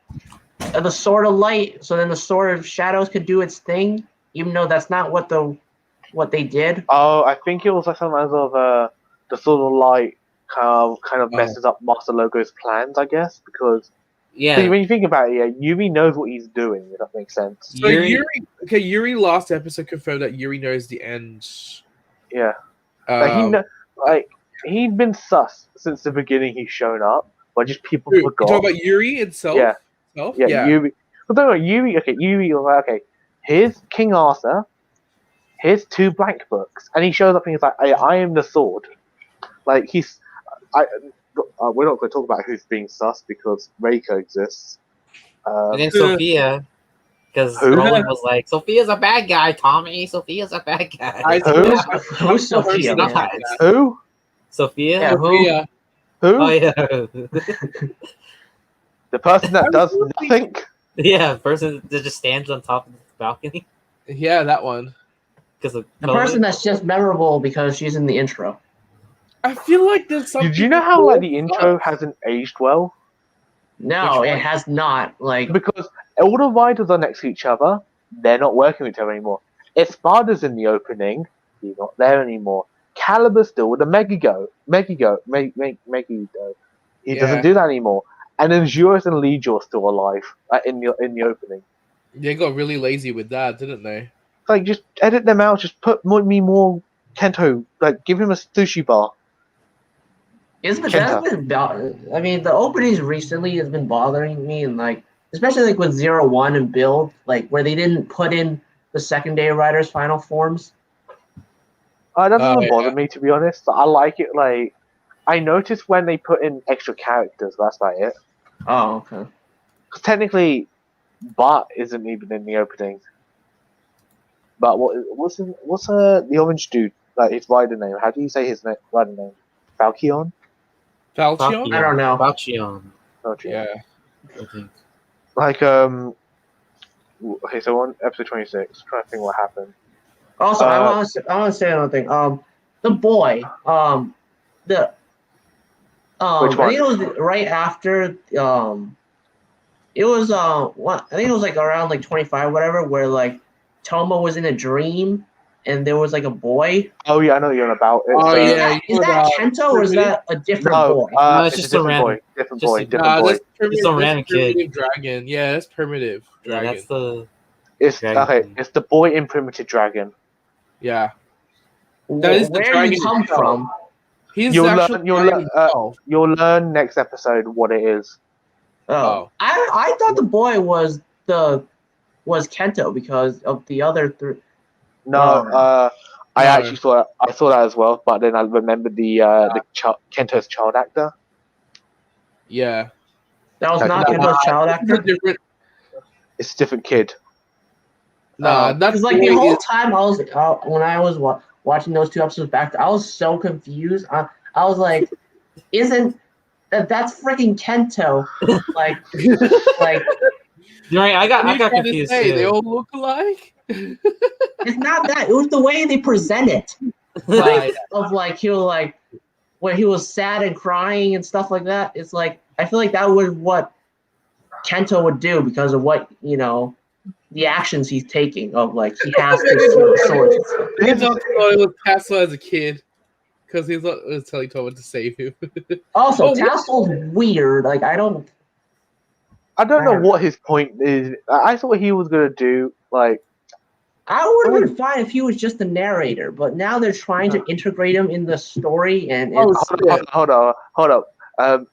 the Sword of Light, so then the Sword of Shadows could do its thing, even though that's not what they did. Oh, I think it was like something as of the Sword of Light kind of messes up Master Logo's plans, I guess, because. Yeah. See, when you think about it, yeah, Yuri knows what he's doing. If that makes sense. So Yuri last episode confirmed that Yuri knows the end. Yeah, he'd been sus since the beginning. He's shown up, but just people You forgot. talking about Yuri itself? Yeah. Yeah. Yuri. But don't worry, Yuri. Okay, Yuri. Okay, here's King Arthur. Here's 2 blank books, and he shows up and he's like, "I am the sword." Like we're not going to talk about who's being sus because Reiko exists. And then Sophia, because Roland was like, "Sophia's a bad guy, Tommy. Sophia's a bad guy." Who's Sophia? Not. Who? Sophia? Yeah, Sophia. Who? Oh yeah. The person that does nothing. Yeah, person that just stands on top of the balcony. Yeah, that one. Because The person that's just memorable because she's in the intro. I feel like there's something. Did you know how like the intro hasn't aged well? No, it has not. Like Because all the riders are next to each other. They're not working with each other anymore. Espada's in the opening. He's not there anymore. Caliber's still with the Megido. He doesn't do that anymore. And then Juros and Legior are still alive in the opening. They got really lazy with that, didn't they? Like, just edit them out. Just put more Kento. Like, give him a sushi bar. I mean, the openings recently has been bothering me, and like especially like with 01 and Build, like where they didn't put in the secondary riders' final forms. That doesn't bother me, to be honest. I like it. Like, I noticed when they put in extra characters. That's about it. Oh, okay. Because technically, Bart isn't even in the opening. But what's the orange dude? Like his rider name? How do you say his rider name? Falchion? Falchion? I don't know. Falchion. Yeah. I think. Like okay, so on episode 26, trying to think what happened. Also, I want to say another thing. The boy, Which I one? think it was right after It was what I think it was like around like 25, whatever, where like Toma was in a dream and there was like a boy. Oh yeah, I know what you're on about. It's, Oh, Is yeah, that, you is know that about Kento or is primitive? that a different no, boy? No, it's it's a just a different boy. random- Different just boy. a- Different Nah, boy. that's primitive. some That's random kid. primitive dragon. Yeah, that's primitive Yeah, dragon. that's the It's Dragon okay. King. It's the boy in Primitive Dragon. Yeah, that is the Where did dragon he come himself. from? He's You'll actually learn. the dragon himself. You'll learn next episode what it is. Oh, I thought the boy was Kento because of the other three. No, I No. actually thought I saw that as well, but then I remembered the Kento's child actor. Yeah, That was No, not no, Kento's child it's a actor. different. It's a different kid. Nah, that's because like the whole time I was when I was watching those 2 episodes back, I was so confused. I was like, "Isn't that's freaking Kento?" Like, You're right. I got trying to confused say they too. all look alike. it's not that. It was the way they present it. Right. Of like he was like when he was sad and crying and stuff like that. It's like I feel like that was what Kento would do because of what the actions he's taking of like he has to see the swords and stuff. He thought it was Castle as a kid because he was telling Toma to save him. Also, Oh, Tassel's weird. Like I don't know what his point is. I thought he was gonna do like. I would have been fine if he was just the narrator, but now they're trying to integrate him in the story, and Oh, it's Hold up.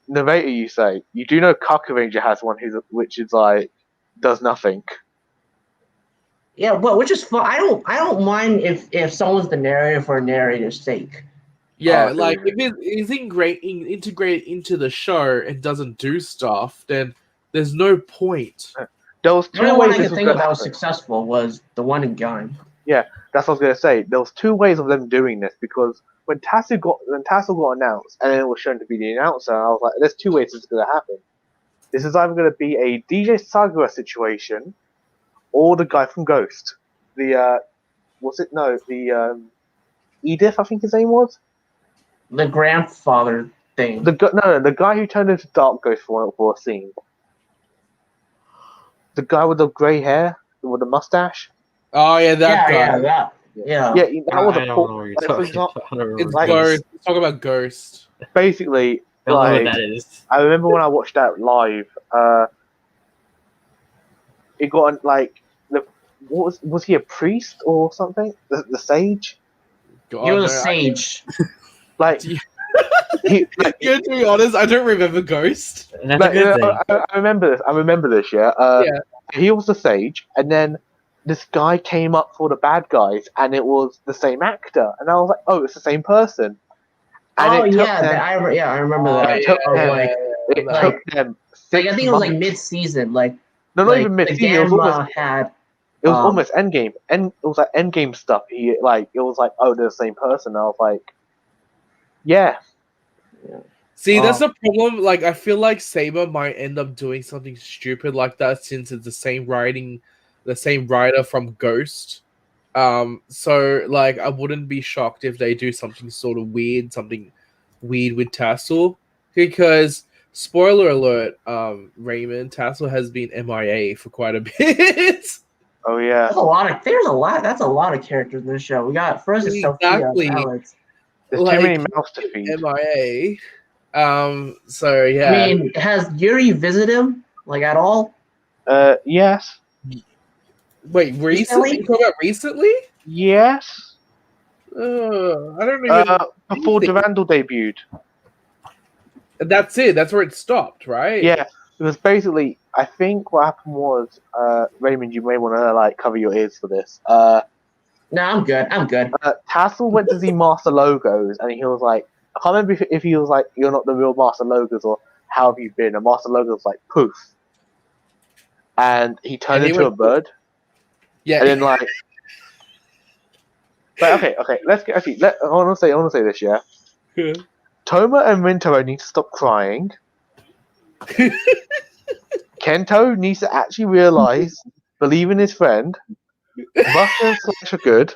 Narrator, you say you do know Kaku Ranger has one which is like does nothing. yeah, but which is fun. I don't mind if someone's the narrator for narrator's sake. yeah, Oh, like okay. if it's integrated into the show and doesn't do stuff, then there's no point. There was The only two one I ways this could was think of gonna that was happen. successful was the one in Gun. That's what I was gonna say. There was two ways of them doing this because when Tassel got announced and then it was shown to be the announcer, I was like, "There's two ways this is gonna happen. This is either gonna be a DJ Sagura situation, or the guy from Ghost. The Edith, I think his name was. The grandfather thing. The guy who turned into Dark Ghost for a scene. The guy with the grey hair with the mustache. Oh yeah, that guy. Yeah, that. Yeah. Yeah, that was I a don't poor. know what you're Like, for talking example, about. I don't It's remember. Ghost. Let's talk about Ghost. basically, I don't know what like, that is. I remember when I watched that live. It got like was he a priest or something? The sage. God, He was a no, sage. Like Yeah. he. Yeah, to be honest, I don't remember Ghost. That's a good thing. I remember this. I remember this. Yeah. Yeah. He was the sage, and then this guy came up for the bad guys, and it was the same actor, and I was like, "Oh, it's the same person." And Oh it took yeah, them, I remember Oh, that. it took Of, them, like, it like- took them 6 I think it was like months. mid-season. Like No, not like even the mid-season. It was Gamma almost, had. it was almost Endgame, and it was like Endgame stuff. It was like, oh, they're the same person. I was like, yeah. See, that's the problem. Like, I feel like Saber might end up doing something stupid like that since it's the same writer from Ghost. So like, I wouldn't be shocked if they do something something weird with Tassel, because spoiler alert, Raymond, Tassel has been MIA for quite a bit. Oh yeah. That's a lot of characters in this show. We got first is Sophia, Exactly. Alex. There's Like, too many mouths to feed. MIA. So yeah. I mean, has Yuri visited him like at all? Yes. Wait, recently? You talking about recently? Yes. I don't even. Before Durandal debuted. That's it. That's where it stopped, right? Yeah. It was basically, I think what happened was, Raymond, you may want to like cover your ears for this. No, I'm good. Tassel went to see Master Logos, and he was like, I can't remember if he was like, "You're not the real Master Logos," or "How have you been?" And Master Logos was like, "Poof," and he turned And he into a went, bird, Yeah. and then like, but okay, let's get actually. I want to say this, yeah. Toma and Rintaro need to stop crying. Kento needs to actually realize, believe in his friend. Buster and Slash are good.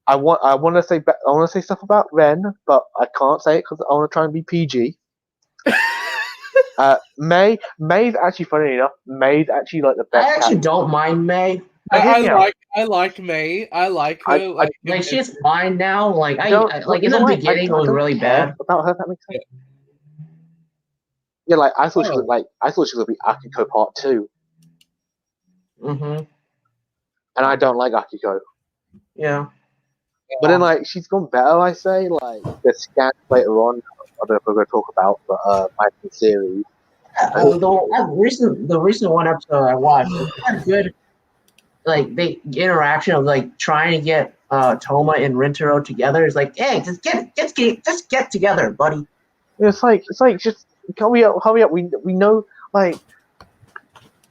I want to say stuff about Ren, but I can't say it because I want to try and be PG. May's actually funny enough. May's actually like the best. I actually don't mind May. I like May. I like her. Like she's fine now. Like like in the I beginning it was don't really care bad. about her. If that makes sense. Yeah, like I thought she was gonna be Akiko Part 2, Mm-hmm. and I don't like Akiko. Yeah. But then like she's gone better. I say like the scans later on. I don't know if we're gonna talk about, but my series. The recent one episode I watched, it had good like the interaction of like trying to get Toma and Rintaro together. It's like, hey, just get together, buddy. It's like just hurry up. We know like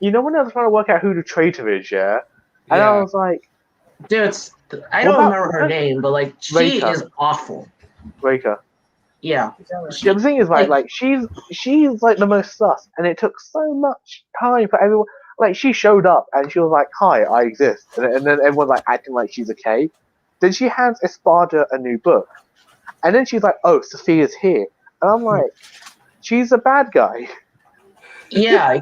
when I was trying to work out who the traitor is, yeah, and I was like, dude, I don't remember her name, but like she is awful. Reika. Yeah. The thing is like she's like the most sus, and it took so much time for everyone. Like she showed up and she was like, "Hi, I exist," and then everyone's like acting like she's okay. Then she hands Espada a new book, and then she's like, "Oh, Sophia's here," and I'm like, "She's a bad guy." Yeah.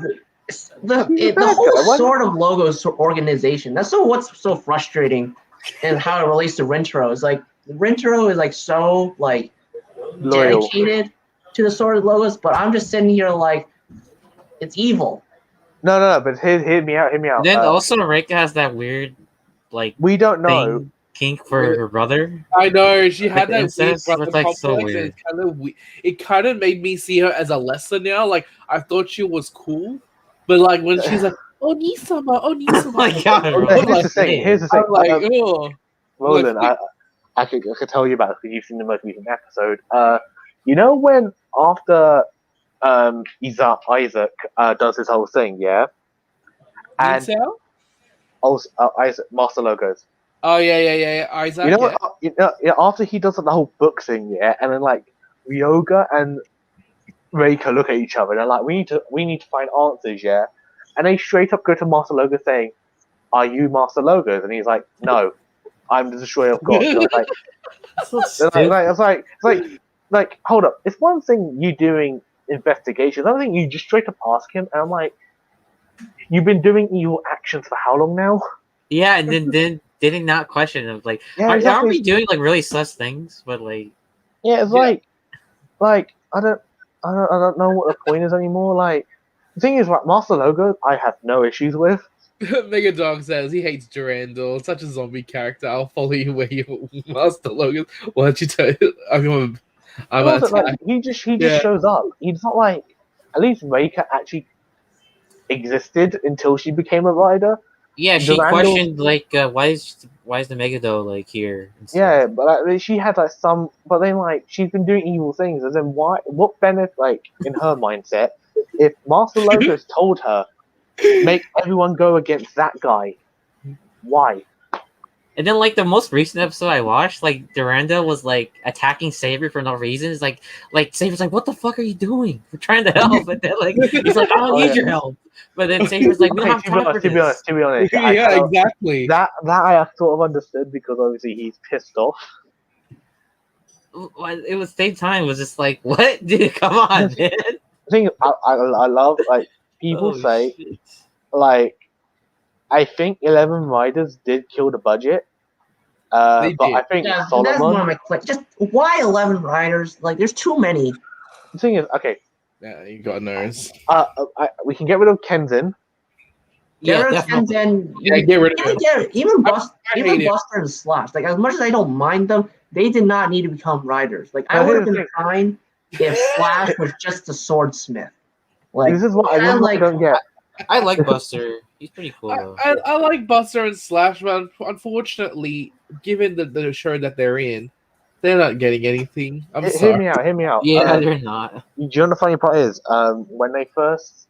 The whole sort of logos organization. That's what's so frustrating, and how it relates to Rintaro is like Rintaro is like so like loyal, dedicated to the sort of logos, but I'm just sitting here like it's evil. No, but hear me out. Then also Reika has that weird like we don't know kink for her brother. I know she had the that weird incest, brother it's, like, complex. so weird. It kind of made me see her as a lesser now. Like I thought she was cool, but like when she's like, "Oh Nisama, oh Nisama," Oh my god! Here's the thing. I'm like, oh, Roland, I could tell you about it because you've seen the most recent episode. You know when after Isaac does his whole thing, yeah, and also Isaac Master Logos. Oh yeah, Isaac. You know what? After he does the whole book thing, yeah, and then like Ryoga and Reika look at each other, and they're like, we need to find answers, yeah, and they straight up go to Master Logos saying, "Are you Master Logos?" And he's like, "No, I'm the Destroyer of God." So it's like, hold up. It's one thing you doing investigations. Another thing you just straight up ask him, and I'm like, you've been doing evil actions for how long now? Yeah, and then did he not question him? Like, exactly. Aren't we doing like really sus things? But like, yeah, it's like I don't know what the point is anymore. Like, the thing is, like Master Logo, I have no issues with. Mega Dog says he hates Durandal, such a zombie character. I'll follow you where you Master Logan. Why don't you tell? I'm like, he just shows up. He's not like at least Reika actually existed until she became a rider. Yeah, she questioned like why is the Megado like here? Yeah, but like, she had like some, but then like she's been doing evil things, and then what benefit like in her mindset if Master Logos told her make everyone go against that guy? Why? And then like the most recent episode I watched, like Duranda was like attacking Saber for no reason. It's like Saber's like, "What the fuck are you doing? We're trying to help." And then like he's like, "I don't need your help." But then Saber's like, "We don't have time for this." To be honest, yeah, exactly. That I sort of understood because obviously he's pissed off. It was same time. It was just like, what? Dude, come on, man. The thing I love like people say shit. like I think 11 riders did kill the budget. But did. I think Solomon. That's one of my questions. Just why 11 riders? Like, there's too many. The thing is, okay. Yeah, you got nerves. We can get rid of Kenzin. Get rid of Kenzin. Get rid of him. Even Buster and Slash. Like, as much as I don't mind them, they did not need to become riders. Like, I would have been fine if Slash was just a swordsmith. Like, this is what I don't get. I like Buster. He's pretty cool though. I like Buster and Slash, but unfortunately, given the show that they're in, they're not getting anything. Hear me out. Yeah, they're not. Do you know the funny part is? When they first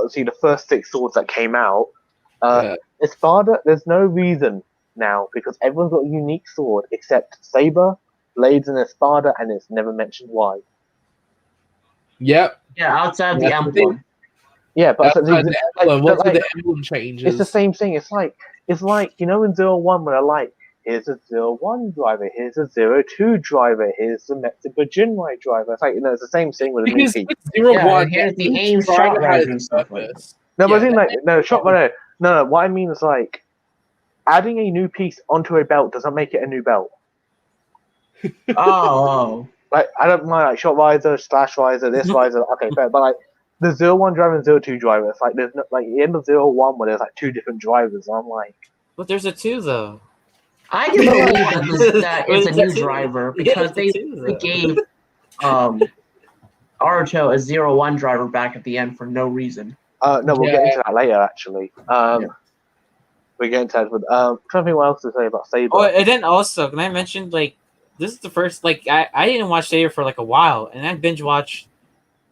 see the first 6 swords that came out, Espada, there's no reason now because everyone's got a unique sword except Saber, Blades, and Espada, and it's never mentioned why. Yep. Yeah, outside the emblem. Yeah, but the emblem changes? It's the same thing. It's like in 01 when they're like, here's a 01 driver, here's a 02 driver, here's the Mexico Jinrai driver. It's like, it's the same thing with a new Because piece. with 01, and here's the each aim driver shot has range and a stuff like purpose. No, but I Yeah, think like no. What I mean is like adding a new piece onto a belt doesn't make it a new belt. Oh. Like I don't mind like shot riser, slash riser, this riser, okay, fair. But like the 01 driver and 02 driver, it's like there's no, like the end of 01 where there's like two different drivers. And I'm like, But there's a 2 though. I can believe that it's a new It's a two. driver Yeah, because it's a two, they though. gave Aruto a 01 driver back at the end for no reason. no, we'll get Yeah. into that later actually. We're getting to that with trying to think what else to say about Saber. Oh, and then also, can I mention like this is the first like I didn't watch Saber for like a while, and I binge watched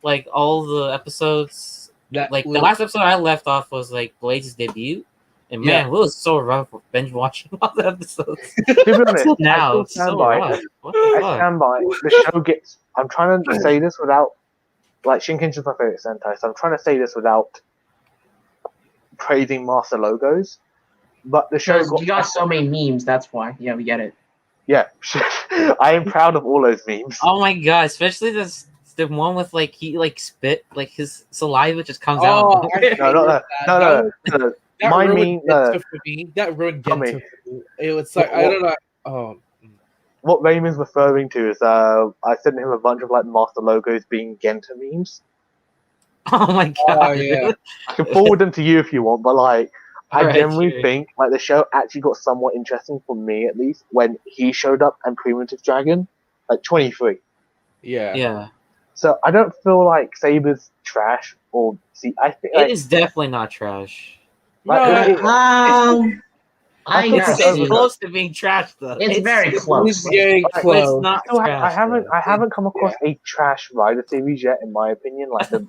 like all the episodes. that Like the was- last episode I left off was like Blaze's debut, and Yeah. man, it was so rough binge watching all the episodes. To be honest, Till now, I it's still stand so by rough. it. What the I fuck? stand by it. The show gets. I'm trying to say this without like Shinkinshin's my favorite Sentai, so I'm trying to say this without praising master logos. But the show Because you got so many memes, that's why. Yeah, we get it. Yeah, I am proud of all those memes. Oh my god, especially the one with like he like spit like his saliva just comes Oh, out. I hated No, no, that. no. That My ruined meme, Gento for me. That ruined Tommy. Gento for me. It was like I don't know. Oh, What Raymond's referring to is I sent him a bunch of like master logos being Genta memes. Oh my god. oh yeah. I can forward them to you if you want, but like I Alright, generally sure. think like the show actually got somewhat interesting for me at least when he showed up and Primitive Dragon, like 23. Yeah. Yeah. So I don't feel like Saber's trash or see. I think It like, is definitely not trash. Like, No, I think gotta it's It's see. close to being trash though. It's very it's close. getting But But close. it's not still trash. I haven't come across a trash rider series yet, in my opinion. Like the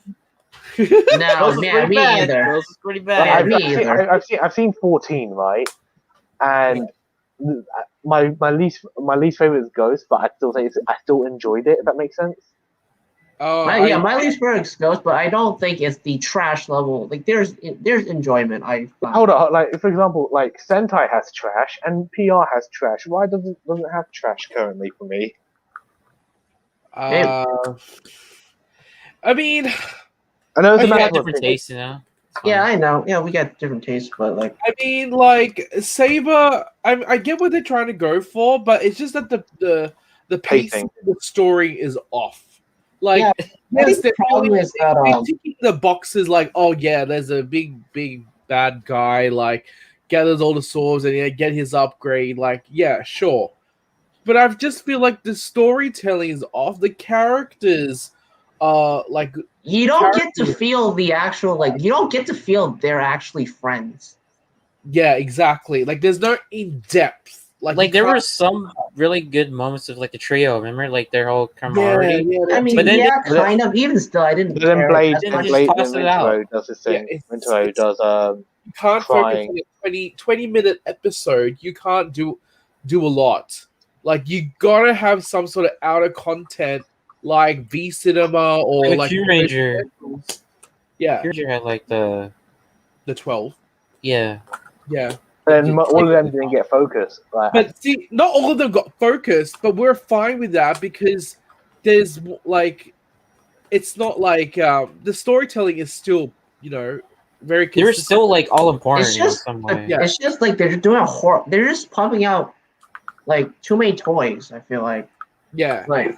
No, man, me either. Those was pretty like, bad. me either. I've seen 14, right? And my least favorite is Ghost, but I still enjoyed it. If that makes sense. Oh, My least favorite goes, but I don't think it's the trash level. Like there's enjoyment. I found. Hold on, like for example, like Sentai has trash and PR has trash. Why doesn't have trash currently for me? I mean, I know it's a You You matter got of different opinion. tastes, you know. It's Yeah, fine. I know. Yeah, we got different tastes, but like like Saber. I get what they're trying to go for, but it's just that the pace Pacing. of the story is off. Like, Yeah, I yes, think the they're problem is that they're ticking the boxes. Like, oh yeah, there's a big bad guy. Like, gathers all the swords and get his upgrade. Like, yeah, sure. But I just feel like the storytelling is off. The characters, like you don't get to characters- feel the actual like you don't get to feel they're actually friends. yeah, exactly. Like, there's no in depth. Like there were some really good moments of like the trio. Remember, like their whole camaraderie. I mean, But then yeah, they- kind of. Even still, I didn't. But then care Blade, as Then much. just Blade, toss then it out. Rintaro does his thing. Yeah, Rintaro does you can't crying. focus on a 20-minute episode. You can't do a lot. Like, you gotta have some sort of outer content, like V Cinema or Like like Q Ranger. Yeah, Q Ranger had like the 12. yeah. Yeah, Then all of them didn't get focused. Like, but see, not all of them got focused, but we're fine with that because there's like, it's not like the storytelling is still, very. They were consistent. still like all important It's in just- some way. Yeah. It's just like they're doing they're just pumping out like too many toys. I feel like Yeah. like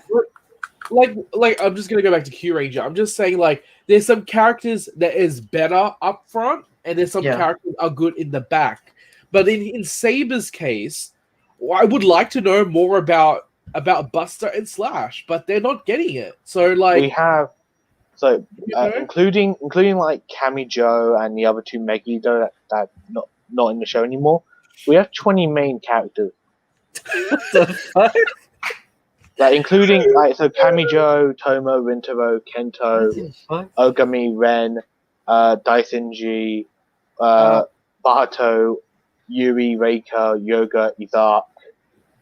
I'm just gonna go back to Q Ranger. I'm just saying, like, there's some characters that is better up front, and there's some Yeah. characters are good in the back. But in Saber's case, I would like to know more about Buster and Slash, but they're not getting it. So, we like, have so you know? including like Cammy Joe and the other two Megiddo that not in the show anymore. We have 20 main characters. What the fuck? Like including like so Cammy Joe, Tomo, Rintaro, Kento, What the fuck? Ogami, Ren, Daisenji, Bahato, Yuri, Reika, Yoga, Izak,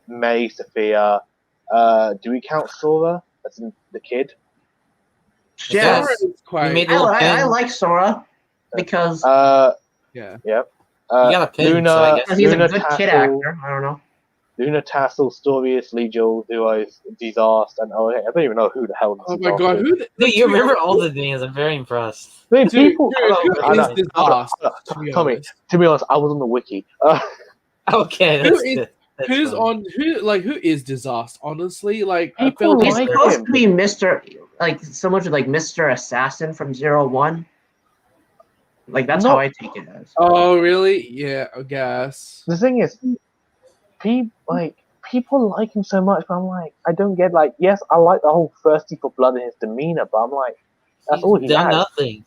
Mei, Sophia. Do we count Sora as in the kid? yeah. Sora is quite. We made I like Sora because yeah. Yep. You got a pin, Luna, so I guess. he's a Luna good kid Tassel, actor. I don't know. Luna Tassel, Storius, Legion, Duos, Disaster, and I don't even know who the hell this Oh my god, who? Dude, you remember all the names? I'm very impressed. I mean, Dude, people. who is this boss? Tommy, to be honest, I was on the wiki. Okay, Who that's is- good. That's Who's fine. on? Who is Disaster? Honestly, like I People feel He's like supposed him. to be Mr. like someone to like Mr. Assassin from 01. Like that's how I take it as. Oh really? Yeah, I guess. The thing is, people like him so much, but I'm like, I don't get like. Yes, I like the whole thirsty for blood in his demeanor, but I'm like, that's all he done has. nothing.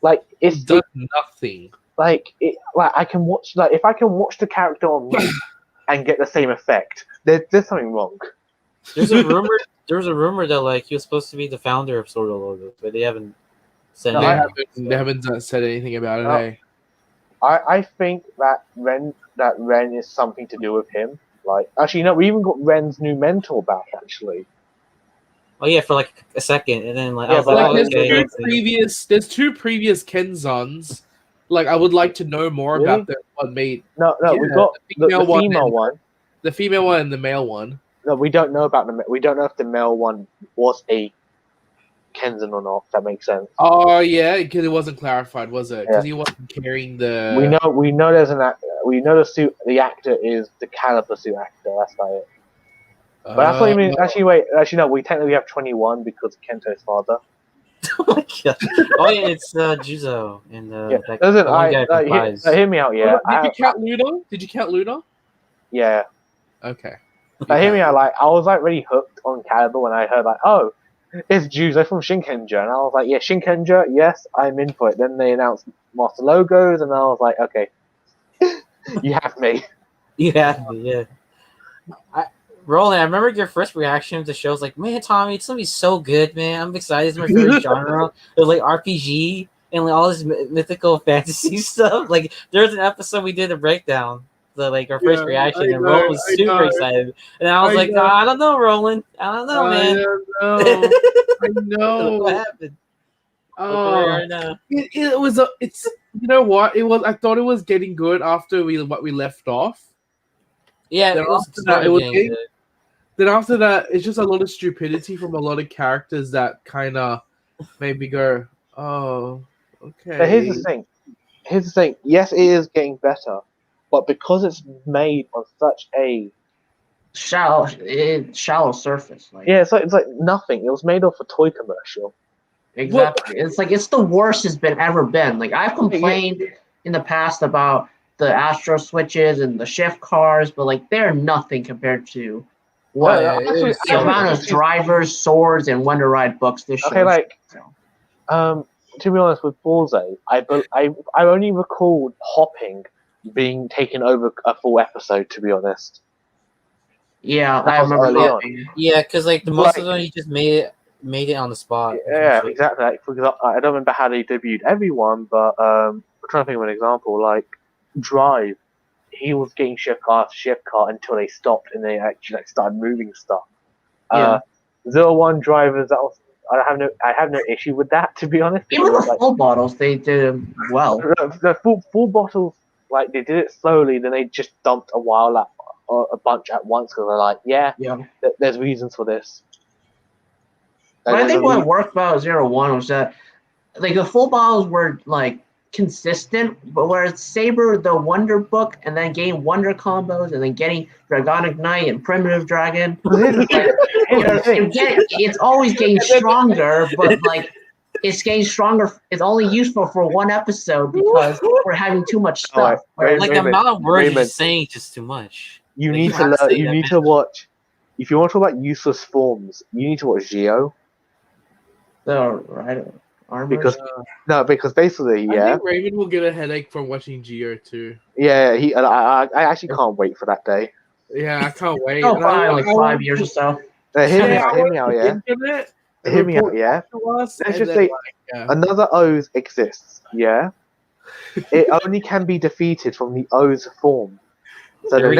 Like It's done nothing. like I can watch if I can watch the character on mute and get the same effect, there's something wrong. There's a rumor. There was a rumor that like he was supposed to be the founder of SODOs, but they haven't said No, anything. They haven't said anything about it. No. Hey. I think that Ren is something to do with him. Like actually, no, we even got Ren's new mentor back actually. Oh yeah, for like a second, and then like Yeah, I was but, like, Like oh, there's okay. there's two previous Kenzons. Like I would like to know more Really? about them. What made No, Yeah, we got the the female one female and- one. the female one and the male one? No, we don't know about we don't know if the male one was a Kenzan or not. If that makes sense. Oh yeah, because it wasn't clarified, was it? Because Yeah. he wasn't carrying the. We know there's we know the actor is the Caliber suit actor. That's about it. But that's what you mean. Actually, no. We technically have 21 because of Kento's father. Oh my god! Oh yeah, it's Juzo and Yeah. that Listen, one guy from hear, Pies. hear me out. Yeah. Did you count Luna? Did you count Luna? Yeah. Okay. Hear me out. Like I was like really hooked on Caliber when I heard like, oh, it's Juzo from Shinkenger, and I was like, yeah, Shinkenger, yes, I'm in for it. Then they announced Master Logos, and I was like, okay, you have me. Yeah, yeah. Roland, I remember your first reaction to the show was like, man, Tommy, it's gonna be so good, man. I'm excited. It's my favorite genre. It was like RPG and like all this mythical fantasy stuff. Like there's an episode we did a breakdown. So like our first reaction, and Roland was super excited. And I was like, I don't know, Roland. I don't know, man. I know. What happened? Oh, it's you know what? It was. I thought it was getting good after we left off. Yeah, Then it was after that, it was getting good. Then after that, it's just a lot of stupidity from a lot of characters that kind of made me go, "Oh, okay." But here's the thing. Yes, it is getting better, but because it's made on such a shallow surface. Like it's like nothing. It was made off a toy commercial. exactly. It's like it's the worst it's ever been. Like I've complained in the past about the Astro switches and the shift cars, but like they're nothing compared to what the amount of drivers, swords, and Wonder Ride books this show. Okay, like to be honest, with Bullseye, I only recalled hopping being taken over a full episode. To be honest. Yeah, That I was remember early that. on. Yeah, because like the most of them, he just made it on the spot. Yeah, exactly. Like, for example, I don't remember how they debuted everyone, but I'm trying to think of an example. Like Drive, he was getting shift car after shift car until they stopped and they actually like started moving stuff. Yeah. 01 drivers, that was I have no issue with that, to be honest. Even the full bottles, they did well. The full bottles, like they did it slowly, then they just dumped a bunch at once because they're like, yeah. There's reasons for this. But I think what worked about 01 was that like the full bottles were like consistent, but whereas Saber, the Wonder Book, and then getting Wonder combos, and then getting Dragonic Knight and Primitive Dragon, it's always getting stronger, but like it's getting stronger. It's only useful for one episode because we're having too much stuff. Like the amount of words you're saying just too much. You need to learn. You need to watch. If you want to talk about useless forms, you need to watch Geo. Right. Because basically, I think Raymond will get a headache from watching Geo too. Yeah, I actually can't wait for that day. Yeah, I can't wait. Oh, probably like 5 years or so. Hear me out, yeah. Hear me out, yeah. Let's just say another O's exists, yeah. It only can be defeated from the O's form. So when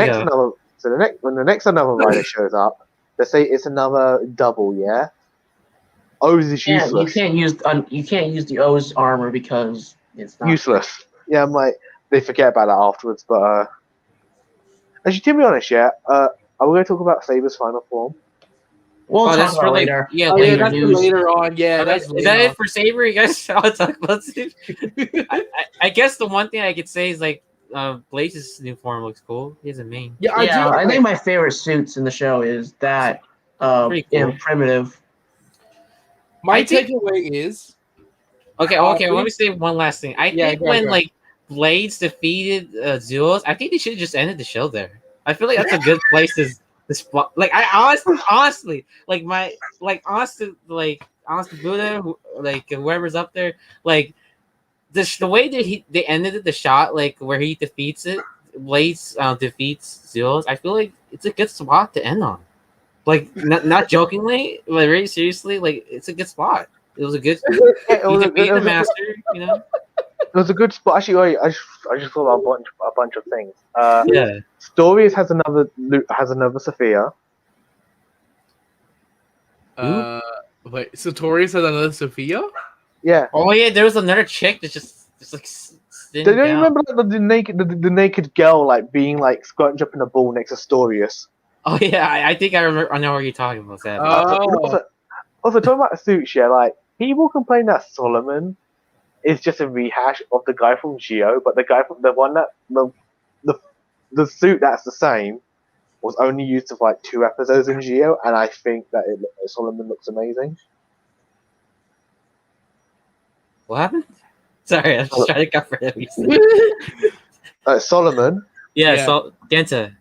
the next another rider shows up, let's say it's another double, yeah. O's is useless. You can't use the O's armor because it's not useless. Yeah, I'm like they forget about that afterwards. But actually, to be honest, yeah, Are we going to talk about Saber's final form? We'll Oh, talk that's about for it like later. yeah, Oh yeah, later that's for news. later on. Yeah, Okay, that's is later that on. it for Saber? You guys want to talk about Saber? I guess the one thing I could say is like Blaze's new form looks cool. He has a mane. Yeah, Yeah, I like- think my favorite suits in the show is that Pretty cool. in Primitive. My I think- takeaway is Okay, let me say one last thing. I Yeah, think go, when go. like Blades defeated Zeus, I think they should have just ended the show there. I feel like that's a good place to spot. Like I honestly, like my like honest to Buddha, like whoever's up there, like the way that they ended the shot, like where he defeats it, Blades defeats Zeus. I feel like it's a good spot to end on. Like not jokingly, but very seriously, like it's a good spot. It was a good. Yeah, You defeat the master, you know. It was a good spot. Actually, wait, I just thought about a bunch of things. Yeah. Stories has another Sophia. Wait, Satorius has another Sophia? Yeah. Oh yeah, there was another chick that just like sitting Don't you down. remember like, the naked girl like being like squatting up in a ball next to Storius? Oh yeah, I think I remember. I know what you're talking about. Sad. Oh. Also, talking about the suits, yeah, like people complain that Solomon is just a rehash of the guy from Geo, but the suit that's the same was only used for like 2 episodes in Geo, and I think that Solomon looks amazing. What happened? Sorry, I'm just trying to cover everything. Solomon, Yeah, so Genta.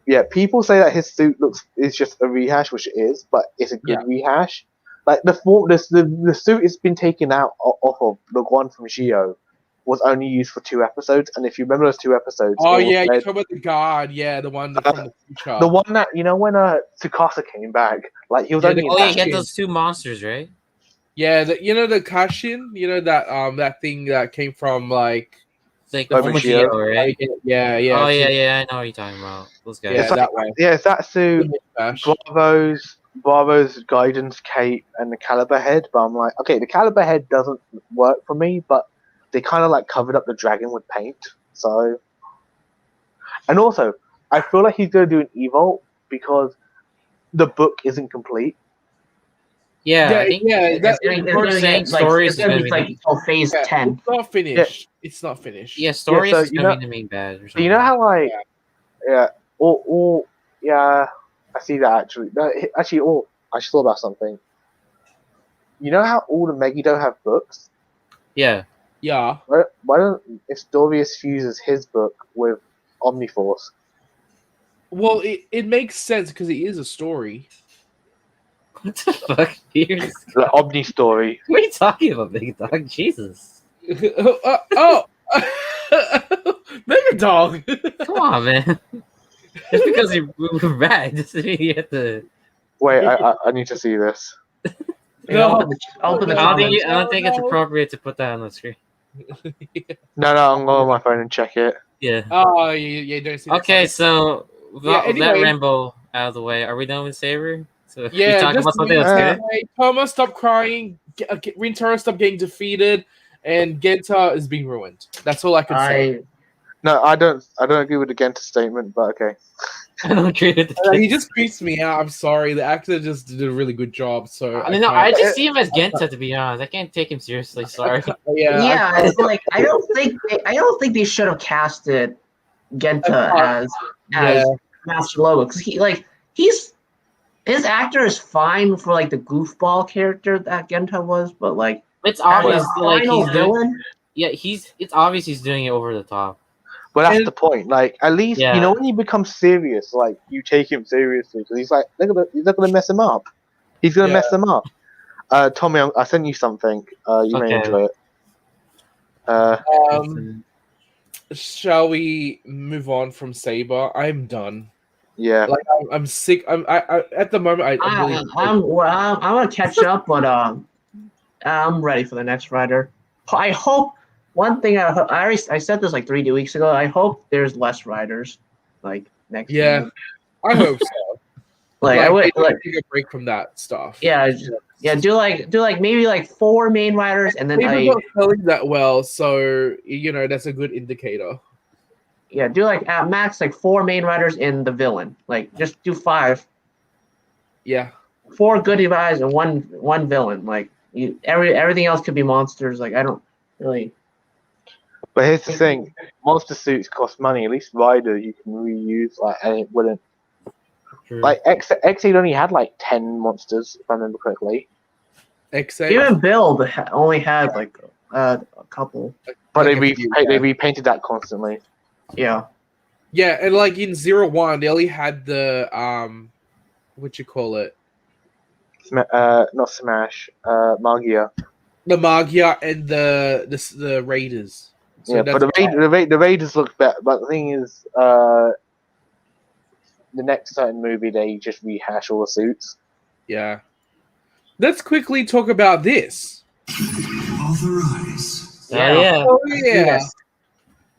yeah, people say that his suit is just a rehash, which it is, but it's a good rehash. Like the suit has been taken out off of the one from Geo was only used for 2 episodes, and if you remember those 2 episodes, Oh yeah, you're talking about the guard, the one from the future. the one that when Tsukasa came back, like he was only. Oh yeah, he had those 2 monsters, right? Yeah, the Kashin, that thing that came from like It's like Over Homogeo, Geo. yeah. right? Oh Yeah, yeah, I know what you're talking about. Those guys. Yeah, that way. Yeah, it's that suit, Bash. Bravo's guidance cape, and the caliber head. But I'm like, okay, the caliber head doesn't work for me, but they kind of like covered up the dragon with paint. So, and also, I feel like he's gonna do an evolt because the book isn't complete. Yeah, I think that stories it's gonna be like till phase 10. It's not finished. Yeah. It's not finished. yeah, stories so is you gonna know- be the main badge. Or So something. you know how like, I see that actually. No, actually, I just thought about something. You know how all the Megiddo have books? Yeah. Yeah. Why don't if Dorius fuses his book with Omniforce? Well, it makes sense because it is a story. What the fuck, Pierce? The Omni story. What are you talking about, big dog? Jesus. Oh, Mega Dog. Come on, man. Just because you're bad doesn't mean you have to. Wait, I need to see this. No. Open the No, I comments. don't think it's no. appropriate to put that on the screen. No, I'm going on my phone and check it. Yeah. Oh, yeah, don't see. Okay, so that anyway. Rambo out of the way. Are we done with Saber? So Yeah, we talk about something that's good. Toma, stop crying. Rintaro, stop getting defeated, and Genta is being ruined. That's all I can say. No, I don't agree with the Genta statement, but okay. I don't agree with the He kid. just creeps me out. I'm sorry. The actor just did a really good job. So I mean, no, I just see him as Genta, to be honest. I can't take him seriously. Sorry. Yeah, it's like I don't think they should have casted Genta as Master Lobo because his actor is fine for like the goofball character that Genta was, but like It's as obvious, a like final he's doing. villain. Yeah, it's obvious he's doing it over the top. But that's And- the point. Like, at least Yeah. when he becomes serious, like you take him seriously because he's like, they're gonna mess him up. He's gonna mess them up. Tommy, I sent you something. You may Okay. enjoy it. Shall we move on from Saber? I'm done. Yeah. Like I'm sick. I at the moment I'm really I'm gonna catch up, but I'm ready for the next rider. I hope one thing I said this like 3 weeks ago. I hope there's less riders like next. Yeah. year. I hope so. Like I would maybe like take a break from that stuff. yeah do like maybe like 4 main riders and then Saber's not selling that well, so that's a good indicator. Yeah, do like at max like 4 main writers in the villain. Like just do 5. Yeah. 4 good guys and one villain. Like everything else could be monsters. Like I don't really. But here's the thing: monster suits cost money. At least Rider you can reuse, like, and it wouldn't. True. Like X8 only had like 10 monsters, if I remember correctly. X8. Even Build only had like a couple. But Like they repainted that constantly. Yeah. Yeah, and like in 01, they only had the what you call it? Not Smash, Magia. The Magia and the Raiders. So Yeah, but the Raiders look better. But the thing is, the next certain movie they just rehash all the suits. yeah. Let's quickly talk about this. Authorize. Yeah. Oh yeah. Yes.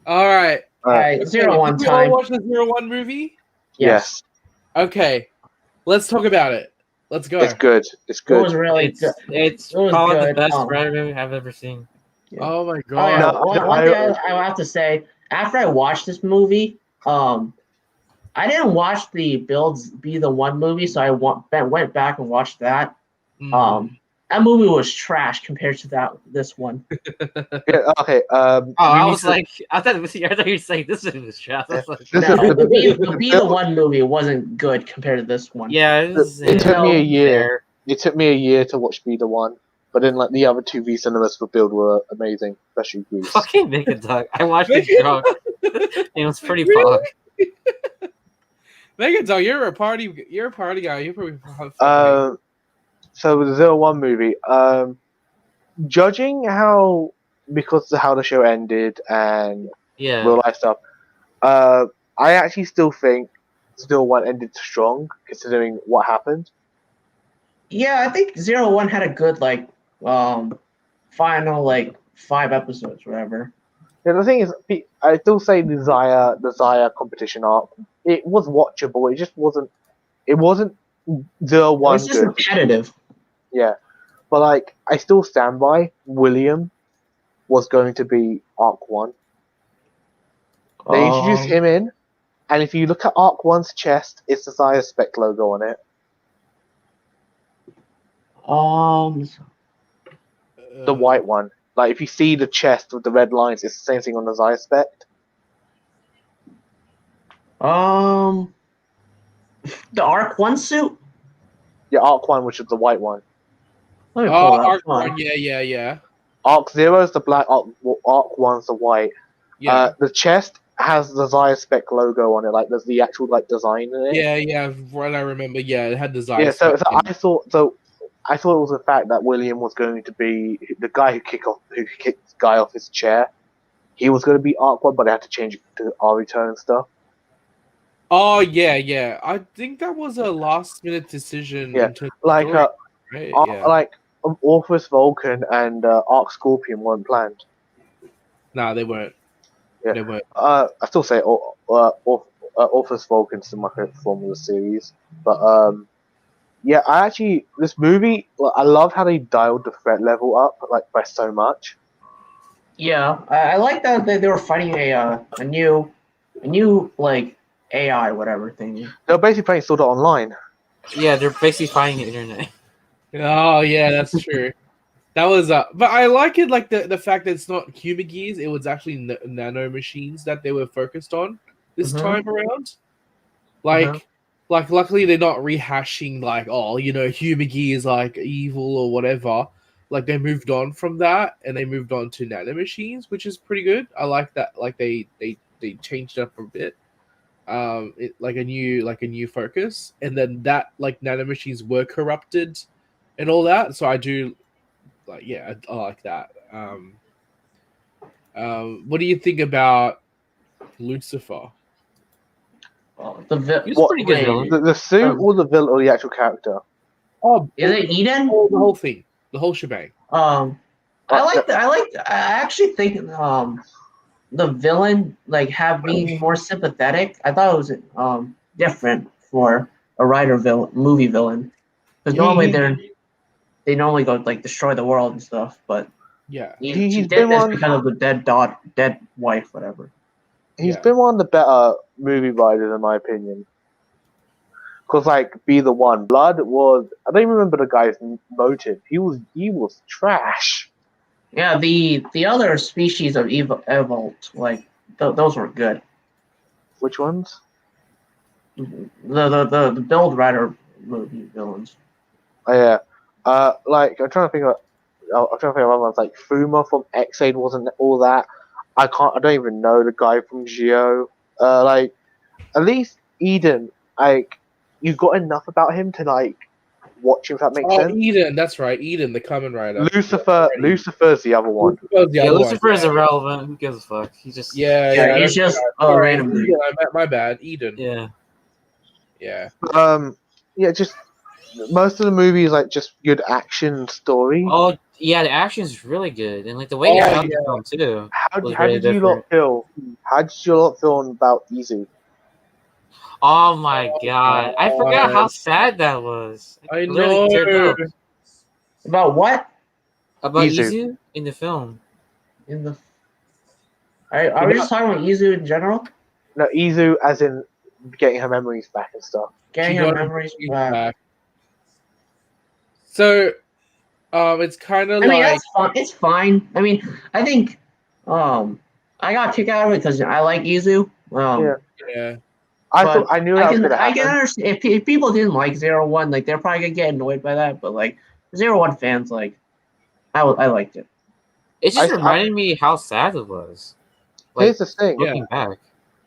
All right. All right. 01 Did we all time. watch the 01 movie? Yes, Okay. Let's talk about it. Let's go. it's good. It's It was good. really It's good. it's It was probably the good. best Rider movie I've ever seen. Oh my Oh yeah. god. No, One thing I have to say, after I watched this movie, I didn't watch the Builds Be the One movie, so I went back and watched that. Mhm. That movie was trash compared to this one. Yeah, okay. Oh, you I need was to- like, I thought you were saying this movie was trash. I was like, This No, is- the Be the One movie wasn't good compared to this one. yeah, it took me a year. fair. It took me a year to watch Be the One, but then like the other 2 V cinemas for Build were amazing, especially Greece. Fucking Make a Duck. I watched it drunk. It was pretty Really? pog. Megan, so you're a party guy. You're probably So with the 01 movie, judging how because of how the show ended and Yeah. real life stuff, I actually still think Still One ended strong considering what happened. Yeah, I think 01 had a good like final like 5 episodes, whatever. Yeah, the thing is, I still say the Zaya competition arc. It was watchable. It just wasn't. It wasn't 01 It's just good. repetitive. Yeah, but like I still stand by William was going to be Arc 1. They introduced him in, and if you look at Arc 1's chest, it's the Zaya Spec logo on it. The white one. Like if you see the chest with the red lines, it's the same thing on the Zaya Spec. The Arc 1 suit? Yeah, Arc 1, which is the white one. Let me Oh, pull that Arc up. 1, yeah. Arc 0 is the black, Arc 1's the white. Yeah. The chest has the Zaya Spec logo on it, like there's the actual like design in it. Yeah, what I remember, yeah, it had design. Yeah, so I thought it was the fact that William was going to be the guy who kicked the guy off his chair. He was going to be Arc 1, but they had to change it to R return and stuff. Oh yeah. I think that was a last minute decision. Yeah, in terms of like story, right? Yeah. like Orpheus Vulcan and Arc Scorpion weren't planned. Nah, they weren't. Yeah. They weren't. I still say Orpheus Vulcan's the my favorite form of the series, but yeah, this movie, I love how they dialed the threat level up like by so much. Yeah, I like that they were fighting a new like AI whatever thing. They're basically playing Sword Art Online. Yeah, they're basically fighting the internet. Oh yeah, that's true. That was but I like it, like the fact that it's not human gears; it was actually nano machines that they were focused on this time around. Like luckily they're not rehashing like human gears like evil or whatever. Like they moved on from that and they moved on to nano machines, which is pretty good. I like that. Like they changed up a bit. Like a new focus, and then that like nano machines were corrupted and all that. So I do. Like I like that. What do you think about Lucifer? He was pretty good villain. The suit or the villain or the actual character? Oh, Is it Eden? The whole thing, the whole shebang. I actually think the villain like being more sympathetic. I thought it was different for a movie villain, because normally they normally go like destroy the world and stuff, but Yeah, she did this because of the dead wife, whatever. He's Yeah. been one of the better movie writers in my opinion. Because like Be the One, Blood was I don't even remember the guy's motive. He was trash. Yeah, the other species of evolved, like those were good. Which ones? The Build Rider movie villains. Oh yeah. Like I'm trying to think of other ones. Like Fuma from X-Aid wasn't all that. I don't even know the guy from Geo. Like at least Eden, like you got enough about him to like watch him if that makes Oh, sense. Eden, that's right. Eden, the Kamen Rider. Lucifer's the other one. Lucifer's the Yeah, other one, Lucifer is irrelevant. Who gives a fuck? He just Yeah, he's that's just right. Sorry, random dude. Eden, my bad. Eden. yeah. Yeah. Yeah, just most of the movie is like just good action story. Oh yeah, the action is really good, and like the way they Oh, shot yeah. the film too. How was did really you different. lot feel? How did you lot feel about Izu? Oh my god, I forgot how God. sad that was. I literally know. teared up About what? about Izu. Izu in the film. In the are we just talking about Izu in general? No, Izu as in getting her memories back and stuff. Getting She her got memories her back. So, it's kind of I mean, like that's fun. It's fine. I mean, I think, I got a kick out of it because I like Izu. Yeah. yeah. I knew that was gonna I can happen. understand if people didn't like 01, like they're probably gonna get annoyed by that. But like 01 fans, like I liked it. It just I- reminded me how sad it was. Here's the thing. Looking back.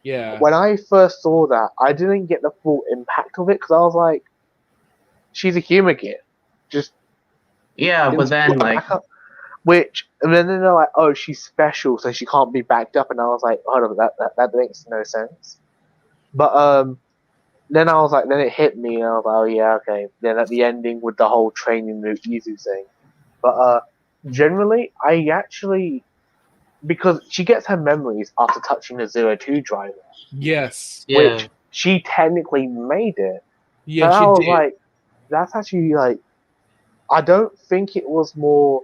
Yeah. When I first saw that, I didn't get the full impact of it because I was like, she's a human kid. Just Yeah, but then like and then they're like, oh, she's special, so she can't be backed up. And I was like, hold on, that makes no sense. But then I was like, then it hit me, and I was like, oh yeah, okay. Then at the ending with the whole training the Izu thing. But generally, I actually because she gets her memories after touching the 02 driver, Yes. Yeah. which she technically made it. Yeah, And I she was did. like, that's actually like, I don't think it was more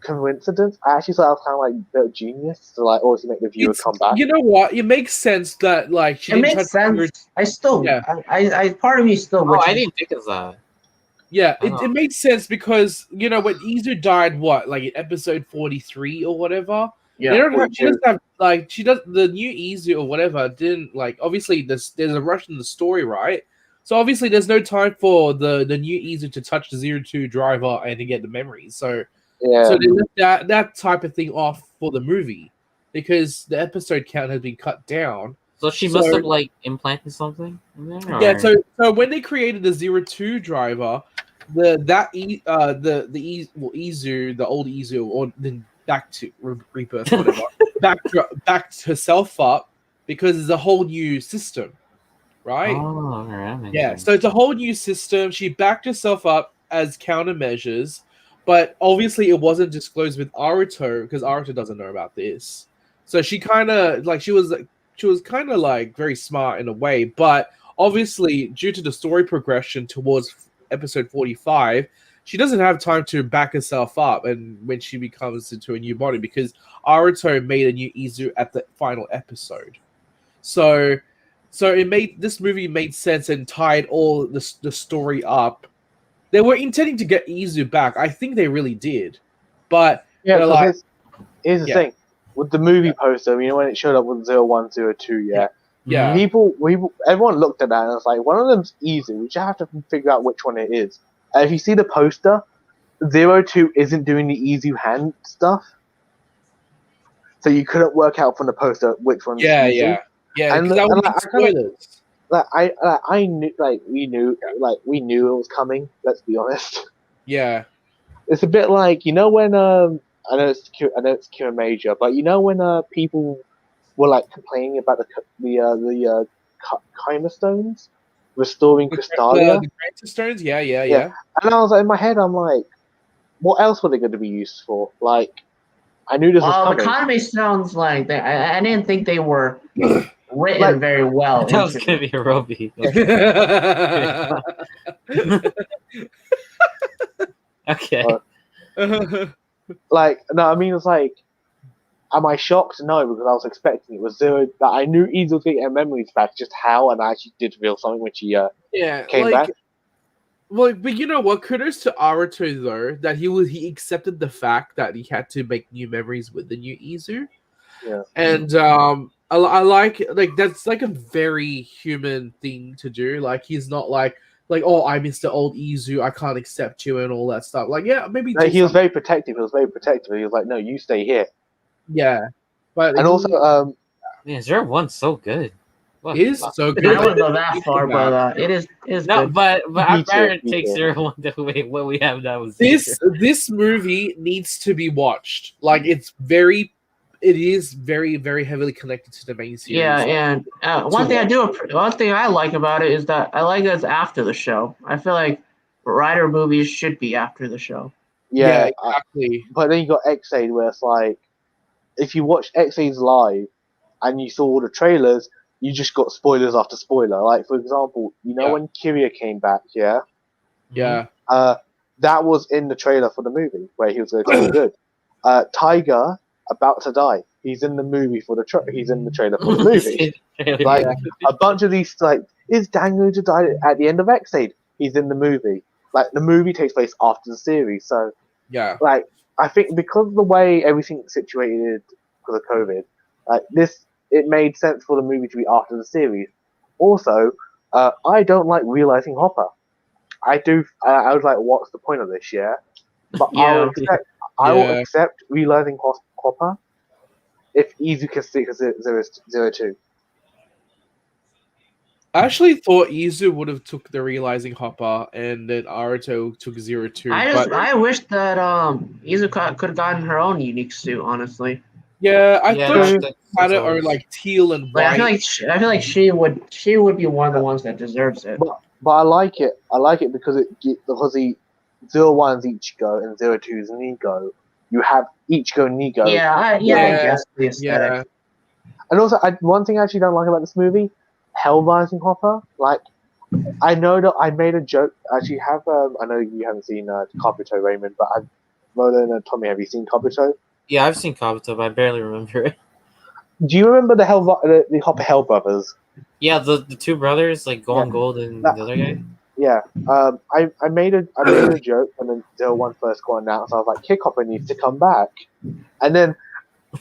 coincidence. I actually thought it was kind of like a bit of genius to like always make the viewer come back. You know what? It makes sense that like she it didn't makes touch sense. I still, Yeah. I part of me still. Oh, I wishes- didn't think of that. Yeah, I it know. made sense because when Izu died, like in episode 43 or whatever. Yeah, They don't have, she 42. doesn't have like she does the new Izu or whatever didn't like obviously there's a rush in the story, right? So obviously there's no time for the new Izu to touch the 02 driver and to get the memories. So Yeah. so they left that type of thing off for the movie because the episode count has been cut down. So she must have like implanted something in there? Yeah, or- so when they created the 02 driver, Izu, the old Izu, or then back to Rebirth, whatever, backed herself up because it's a whole new system, right? Oh, alright, that makes Yeah, sense. so it's a whole new system. She backed herself up as countermeasures, but obviously it wasn't disclosed with Aruto because Aruto doesn't know about this. So she kind of like she was kind of like very smart in a way, but obviously due to the story progression towards episode 45, she doesn't have time to back herself up and when she becomes into a new body because Aruto made a new Izu at the final episode. So this movie made sense and tied all the story up. They were intending to get Izu back. I think they really did. But Yeah, they're because like, here's the Yeah. thing. With the movie poster, when it showed up with 01, 02, yeah. everyone looked at that and was like, one of them's easy. We just have to figure out which one it is. And if you see the poster, 02 isn't doing the easy hand stuff. So you couldn't work out from the poster which one's Yeah, Izu. yeah. Yeah, And because that would like, be I kinda- spoilers. I knew, we knew it was coming. Let's be honest. Yeah. It's a bit like when I know it's Kira Major, but when people were like complaining about the Kaima stones restoring Crystallia, The Grayson stones? Yeah. and I was like, in my head, I'm like, what else were they going to be used for? Like, I knew this was the coming. economy sounds like I didn't think they were written Like- very well. That was gonna be a Roby. Okay. Like, no, I mean, it's like, Am I shocked? No, because I was expecting it was Zero. That I knew Ease was getting her memories back, just how, and I actually did feel something when she Yeah, came back. Well, but you know what? Kudos to Aruto though that he accepted the fact that he had to make new memories with the new Izu, Yeah. and I like that's like a very human thing to do. Like he's not like oh, I miss the old Izu, I can't accept you and all that stuff. Like yeah, maybe No, do he was something. very protective. He was very protective. He was like, "No, you stay here." Yeah, but And also, Man, 01's so good. What? is so good. I wouldn't go that far, but it is No, good. but I'd Me too, rather me take too. 01 than wait, what we have now with This movie needs to be watched. Like it is very very heavily connected to the main series. Yeah, and one thing I like about it is that I like that it's after the show. I feel like Rider movies should be after the show. yeah, exactly. but then you got X-Aid, where it's like, if you watch X-Aid's live and you saw all the trailers, you just got spoilers after spoiler. Like, for example, when Kiria came back, Yeah. that was in the trailer for the movie where he was going to be good. Tiger about to die. He's in the movie for he's in the trailer for the movie. Like a bunch of these, like, is Dan going to die at the end of X-Aid? He's in the movie. Like the movie takes place after the series, so Yeah. like I think because of the way everything's situated because of COVID, like it made sense for the movie to be after the series. Also, I don't like realizing Hopper. I do. I was like, what's the point of this? Yeah, but Yeah. I will accept realizing Hopper if Izu can stick as 02. I actually thought Izu would have took the realizing Hopper and then Aruto took 02. I wish that Izuka could have gotten her own unique suit. Honestly, I thought she that's had it or always- like teal and like white. I feel like she would be one of the ones that deserves it. But I like it. I like it because the 01's Ichigo and 02's Nigo. You have Ichigo and Nigo. I guess the aesthetic. Yeah. And also, one thing I actually don't like about this movie, Hell Rising Hopper. Like, I know that I made a joke. Actually, I know you haven't seen Kabuto, Raymond, but Roland and Tommy, have you seen Kabuto? Yeah, I've seen Kabuto, but I barely remember it. Do you remember the Hopper Hell brothers? Yeah, the two brothers, like Gold and the other guy. Yeah. I made a joke, and then 01 first got announced. I was like, Kick Hopper needs to come back, and then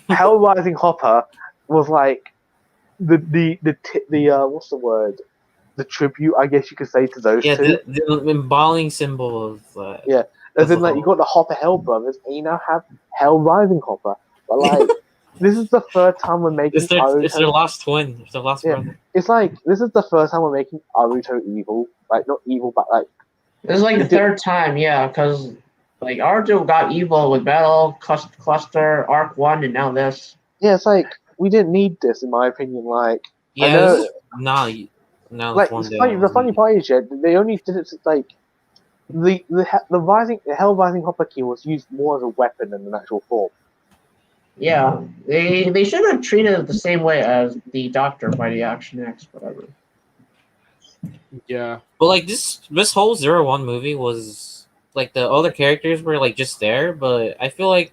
Hell Rising Hopper was like the what's the word? The tribute, I guess you could say, to those two. The embalming symbol of Yeah. As in, like, you got the Hopper Hell brothers, and you now have Hell Rising Hopper. But like, this is the third time we're making it's their lost twin. It's their lost brother. It's like this is the first time we're making Naruto evil. Like, not evil, but like This is like the third time, because like Naruto got evil with Battle Cluster Arc 1, and now this. Yeah, it's like we didn't need this, in my opinion. Like, Yeah, I know, no, like the funny part is, they only did it like the Hell Rising Hopper key was used more as a weapon than an actual form. Yeah, they should have treated it the same way as the Doctor by the Action X, whatever. Yeah. But like this whole 01 movie was like the other characters were like just there, but I feel like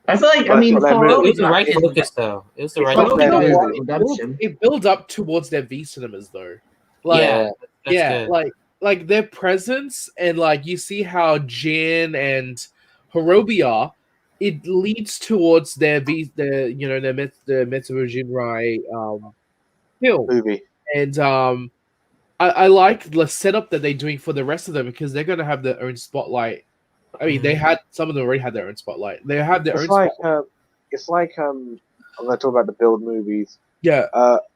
I But mean, it's not that Koro movie. it was the right is focus though. It was the It's right not focus. that You know movie. what? redemption. It builds up towards their V cinemas though. Like, Yeah, that's good. like their presence and like you see how Jin and Hirobi are, it leads towards their the Metsubo Jinrai film. Movie. And I like the setup that they're doing for the rest of them because they're gonna have their own spotlight. I mean, they had some of them already had their own spotlight. They have their own spotlight. It's like I'm gonna talk about the build movies. Yeah.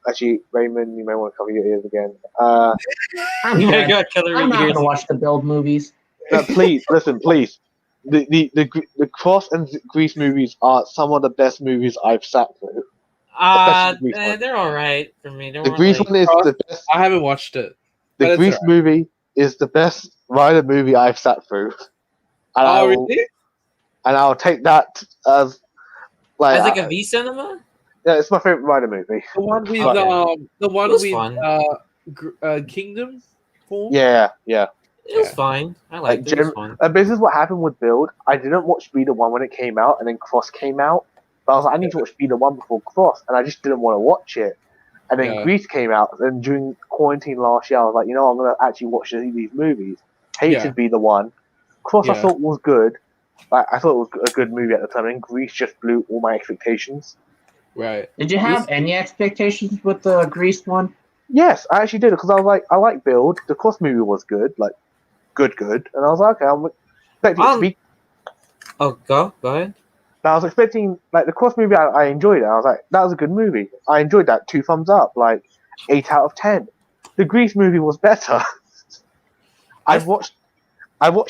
Actually, Raymond, you may want to cover your ears again. I'm You not got killer gonna ears. watch the build movies. Please listen, please. The Cross and Grease movies are some of the best movies I've sat through. Especially the Grease one. They're all right for me. They're The more Grease like, one is the best. I haven't watched it. The but it's Grease movie is the best rider movie I've sat through. And Really? And I'll take that as as like a V cinema. yeah, it's my favorite rider movie. The one with Okay. the one It was with fun. Kingdom form? Yeah. It was Yeah. fine. I liked it. It was fun. This is what happened with Build. I didn't watch Beta 1 when it came out, and then Cross came out. But I was like, I need to watch Be the One before Cross, and I just didn't want to watch it. And then Yeah. Grease came out, and during quarantine last year, I was like, I'm gonna actually watch these movies. Hated Yeah. Be the One. Cross, I Yeah. thought was good. Like, I thought it was a good movie at the time, and Grease just blew all my expectations. Right. Did you have any expectations with the Grease one? Yes, I actually did, because I was like, I like Build. The Cross movie was good, like good, and I was like, okay, I'm expecting it to be. Oh, go ahead. I was expecting, like, the Cross movie, I enjoyed it. I was like, that was a good movie. I enjoyed that. 2 thumbs up, like 8 out of 10. The Grease movie was better. I watched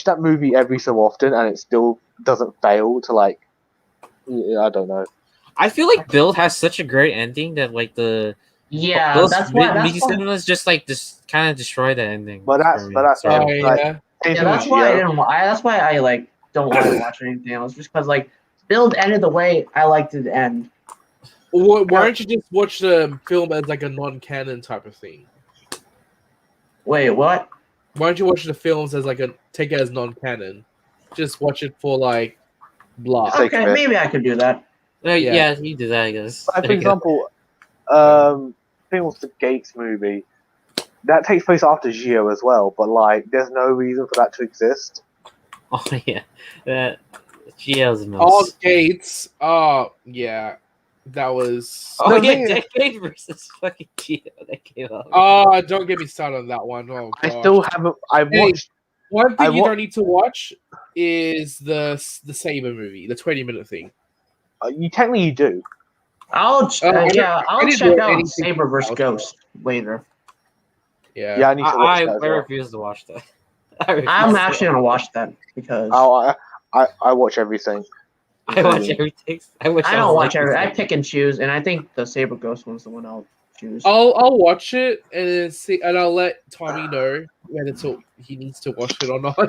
that movie every so often, and it still doesn't fail to, like, I don't know. I feel like Build has such a great ending that like the Yeah, that's why. cinemas just like just kind of destroy the ending. But that's Oh, like, yeah. Yeah, that's why I didn't. That's why I like don't want to watch anything else, just because like Build ended the way I liked it to end. Why don't you just watch the film as like a non-canon type of thing? Wait, what? Why don't you watch the films as like take it as non-canon? Just watch it for like blah. Take Okay, it. maybe I could do that. Yeah, you do that, I guess. Like, for example, thing with the Gates movie, that takes place after Gio as well, but like, there's no reason for that to exist. Oh yeah, that Gio's the most. All Gates. Oh yeah, that was. Oh No, yeah, thing is- Decade versus fucking Gio that came out. Oh, don't get me started on that one. Oh, I gosh. still haven't. I Hey, watched. One thing I you wa- don't need to watch is the Saber movie, the 20-minute thing. You technically do. I'll I I'll didn't check know out anything Saber vs. about Ghost later. Yeah. Yeah, I need to watch I that as well. refuse to watch that. I'm actually gonna watch that because I watch everything. I watch everything. I don't watch everything. I pick and choose, and I think the Saber Ghost one's the one I'll choose. I'll watch it and then see, and I'll let Tommy know whether he needs to watch it or not. I'm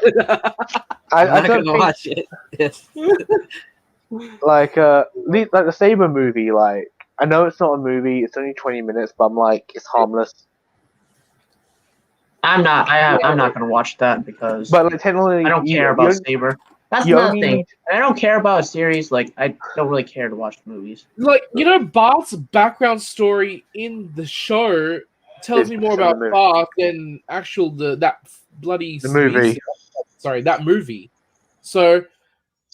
I not don't gonna think watch it. Yes. like the Saber movie. Like, I know it's not a movie; it's only 20 minutes, but I'm like, it's harmless. I'm not gonna watch that because But like, technically, I don't care about Saber. That's you another only thing. need- I don't care about a series. Like I don't really care to watch movies. Like, Bart's background story in the show tells Is me more better than about the movie. Bart than that bloody The movie. Sorry, that movie. So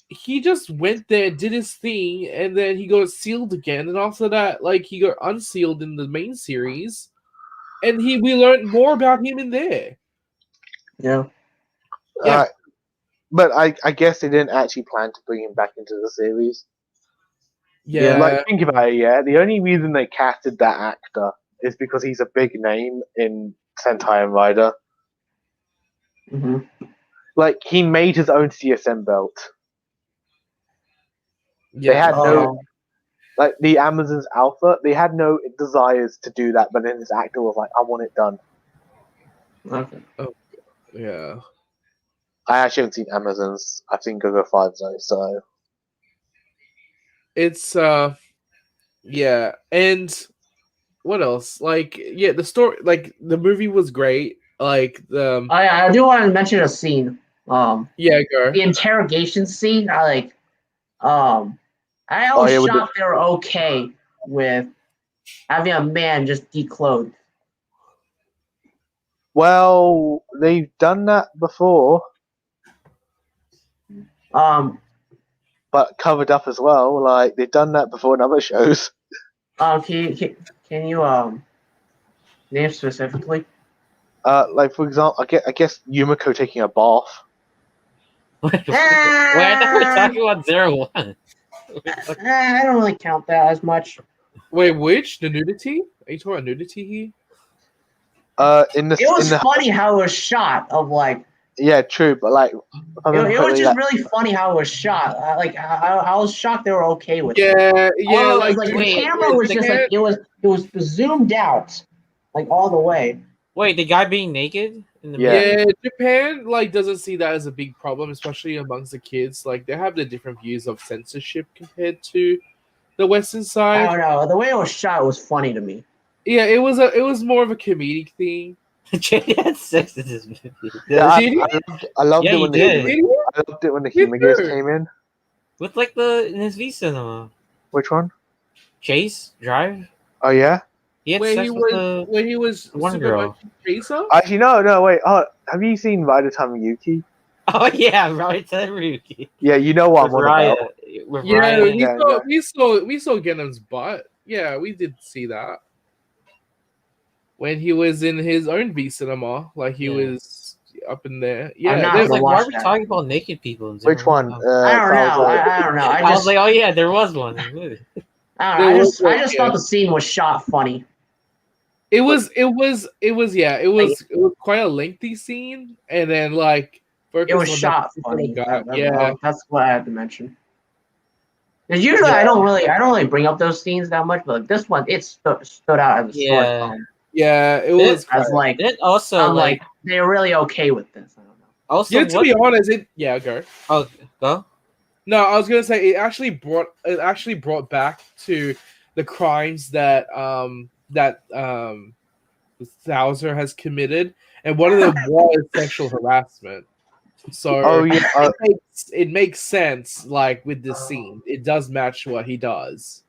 he just went there, did his thing, and then he got sealed again. And after that, like, he got unsealed in the main series, and we learned more about him in there. Yeah. Yeah. But I guess they didn't actually plan to bring him back into the series. Yeah, Like, think about it, yeah. The only reason they casted that actor is because he's a big name in Sentai and Rider. hmm Like, he made his own CSM belt. yeah. They had no, Oh. like, the Amazon's Alpha, they had no desires to do that, but then this actor was like, I want it done. Okay. Yeah. I actually haven't seen Amazon's. I've seen Go-Go 5 though, so. It's yeah, and what else? Like, yeah, the story, like, the movie was great. Like, I do want to mention a scene. yeah, go. The interrogation scene. I was with shocked they were okay with having a man just declothed. Well, they've done that before, but covered up as well. Like, they've done that before in other shows. Can you name specifically? Like, for example, I guess Yumiko taking a bath. Wait, I thought we were talking about 01. I don't really count that as much. Wait, which the nudity? Are you talking about nudity here? In the It was in the, funny how it was shot. Of like, yeah, true, but like, it was just really funny how it was shot. I was shocked they were okay with it. Yeah, like, The wait, camera was just like it was zoomed out, like all the way. Wait, the guy being naked in the Yeah. yeah, Japan like doesn't see that as a big problem, especially amongst the kids. Like, they have the different views of censorship compared to the Western I side. don't know. The way it was shot was funny to me. Yeah, it was more of a comedic thing. Jay had sex in this movie. yeah, Did he? I loved Yeah, it he when did. I loved it when the Humagas came in. With like in his V cinema. Which one? Chase Drive. Oh yeah. He had When sex he with the was one Super girl. Monkey Chaser? Actually, no, wait. Oh, have you seen Rider Tamayuki? Oh yeah, right, Ruki. Yeah, you know what I'm With on Raya. about. With Yeah, Raya. we saw Gundam's butt. Yeah, we did see that. When he was in his own V cinema, like he Yeah. was up in there. I'm Yeah, not I was gonna like, why watch are we that. talking about naked people in Which one? Oh. I don't know. Falzo. I don't know. I was like, oh yeah, there was one. I don't know. There I was just, I one, just yeah. thought the scene was shot funny. it was quite a lengthy scene, and then like It was focused on that shot particular funny. guy. That- Yeah, that's what I had to mention. Because usually I don't really bring up those scenes that much, but like this one, it stood out as a sore Yeah. thumb. yeah, it was. As like, Then also I'm like, they're really okay with this. I don't know. also Yeah, to be honest, go. Oh, go. No, I was gonna say it actually brought back to the crimes that Thouser has committed, and one of them was sexual harassment. So Oh yeah. it makes sense. Like with this scene, it does match what he does.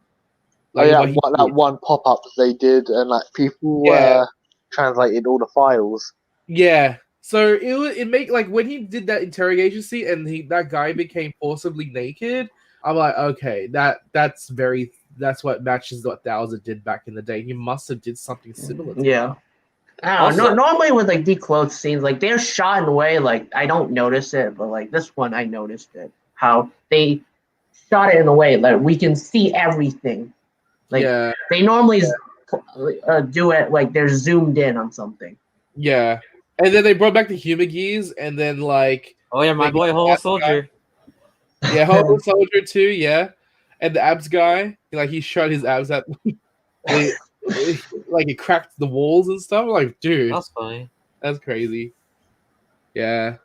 Oh yeah, what he that did. one pop up they did, and like people Yeah. translated all the files. Yeah. So it make like when he did that interrogation scene and that guy became forcibly naked. I'm like, okay, that's what matches what Thouser did back in the day. He must have did something similar. To Yeah. I don't know. Normally with like declothed scenes, like they're shot in a way like I don't notice it, but like this one I noticed it. How they shot it in a way like we can see everything. Like yeah, they normally do it like they're zoomed in on something. yeah. And then they brought back the Humagis, and then like Oh yeah, my they boy got Whole that Soldier. yeah, Hobo Soldier too, yeah. And the abs guy, like he shot his abs at like it cracked the walls and stuff. Like, dude, That's funny. that's crazy. Yeah.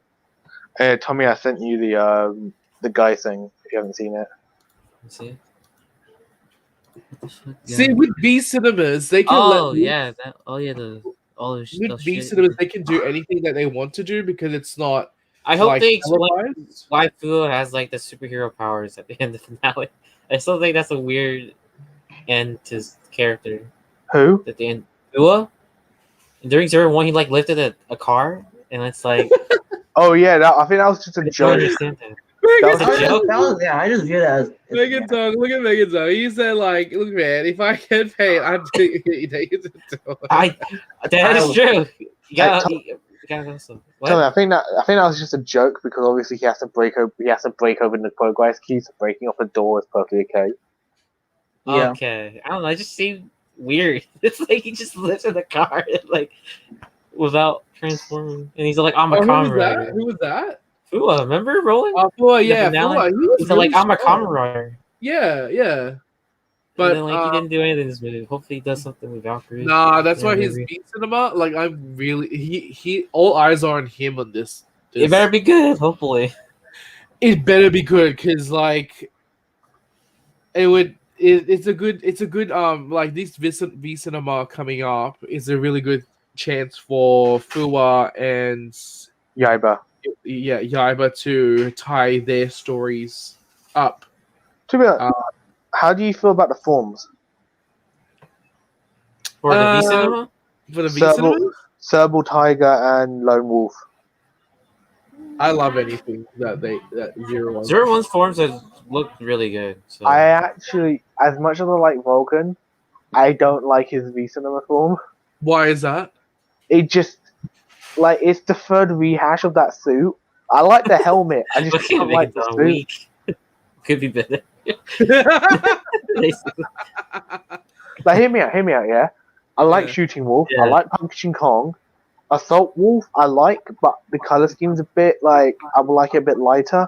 Hey, Tommy, I sent you the guy thing if you haven't seen it. Let's see. See, with V cinemas, they can Oh let yeah, that. Oh yeah, the all the with V shit. cinemas they can do anything that they want to do because it's not. I hope like, they explain televised. why Fu has like the superhero powers at the end of the finale. I still think that's a weird end to his character. Who? At the end, Fu during 01, he like lifted a car, and it's like Oh yeah, I think that was just a I don't joke. understand that. Megan That was a joke? I just view that as Megan Tongue, look at Megan Tongue. He said, like, look, man, if I get paid, I'd take it to do it. That is true. You gotta also. Tommy, I think that was just a joke because obviously he has to break open the progress keys. So breaking off the door is perfectly okay. Yeah. Okay, I don't know. It just seemed weird. It's like he just lives in the car, like without transforming, and he's like, "I'm a Kamen rider." Who was that? Fua, remember Roland? Fua, yeah, finale? Fua. He was He's really like, "I'm a strong. Kamen rider." Yeah. But But then, like, he didn't do anything in this movie. Hopefully, he does something with Valkyrie. nah, that's why maybe. his beat cinema. Like, I'm really he all eyes are on him on this. It better be good. Hopefully, It better be good because like it's a good like this V cinema coming up is a really good chance for Fua and Yaiba. Yaiba to tie their stories up. To be honest, how do you feel about the forms? for the V cinema. For the V Serval, cinema, Serval Tiger and Lone Wolf. I love anything that 01. 01's forms have looked really good. So. I actually, as much as I like Vulcan, I don't like his V Cinema form. Why is that? It just like it's the third rehash of that suit. I like the helmet. I just Look at don't like the Megan, suit. weak. Could be better. Like, hear me out, yeah? I like Yeah. Shooting Wolf, Yeah. I like Punching Kong. Assault Wolf, I like, but the color scheme's a bit like, I would like it a bit lighter.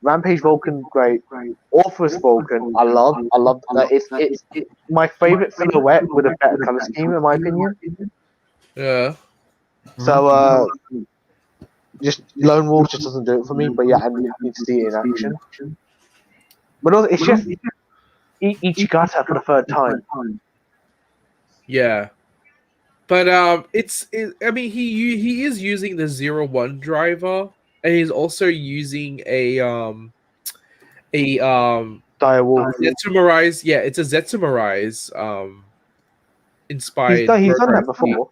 Rampage Vulcan, great. Orpheus Vulcan, I love that. It's my favorite silhouette with a better color scheme, in my opinion. Yeah. So, just Lone Wolf just doesn't do it for me, but yeah, I need to see it in action. But also, it's just Ichigata for the third time. Yeah. But I mean he is using the 01 driver, and he's also using a Direwolf. Zetsumarise, yeah, it's a Zetsumarise inspired. He's done that program. before.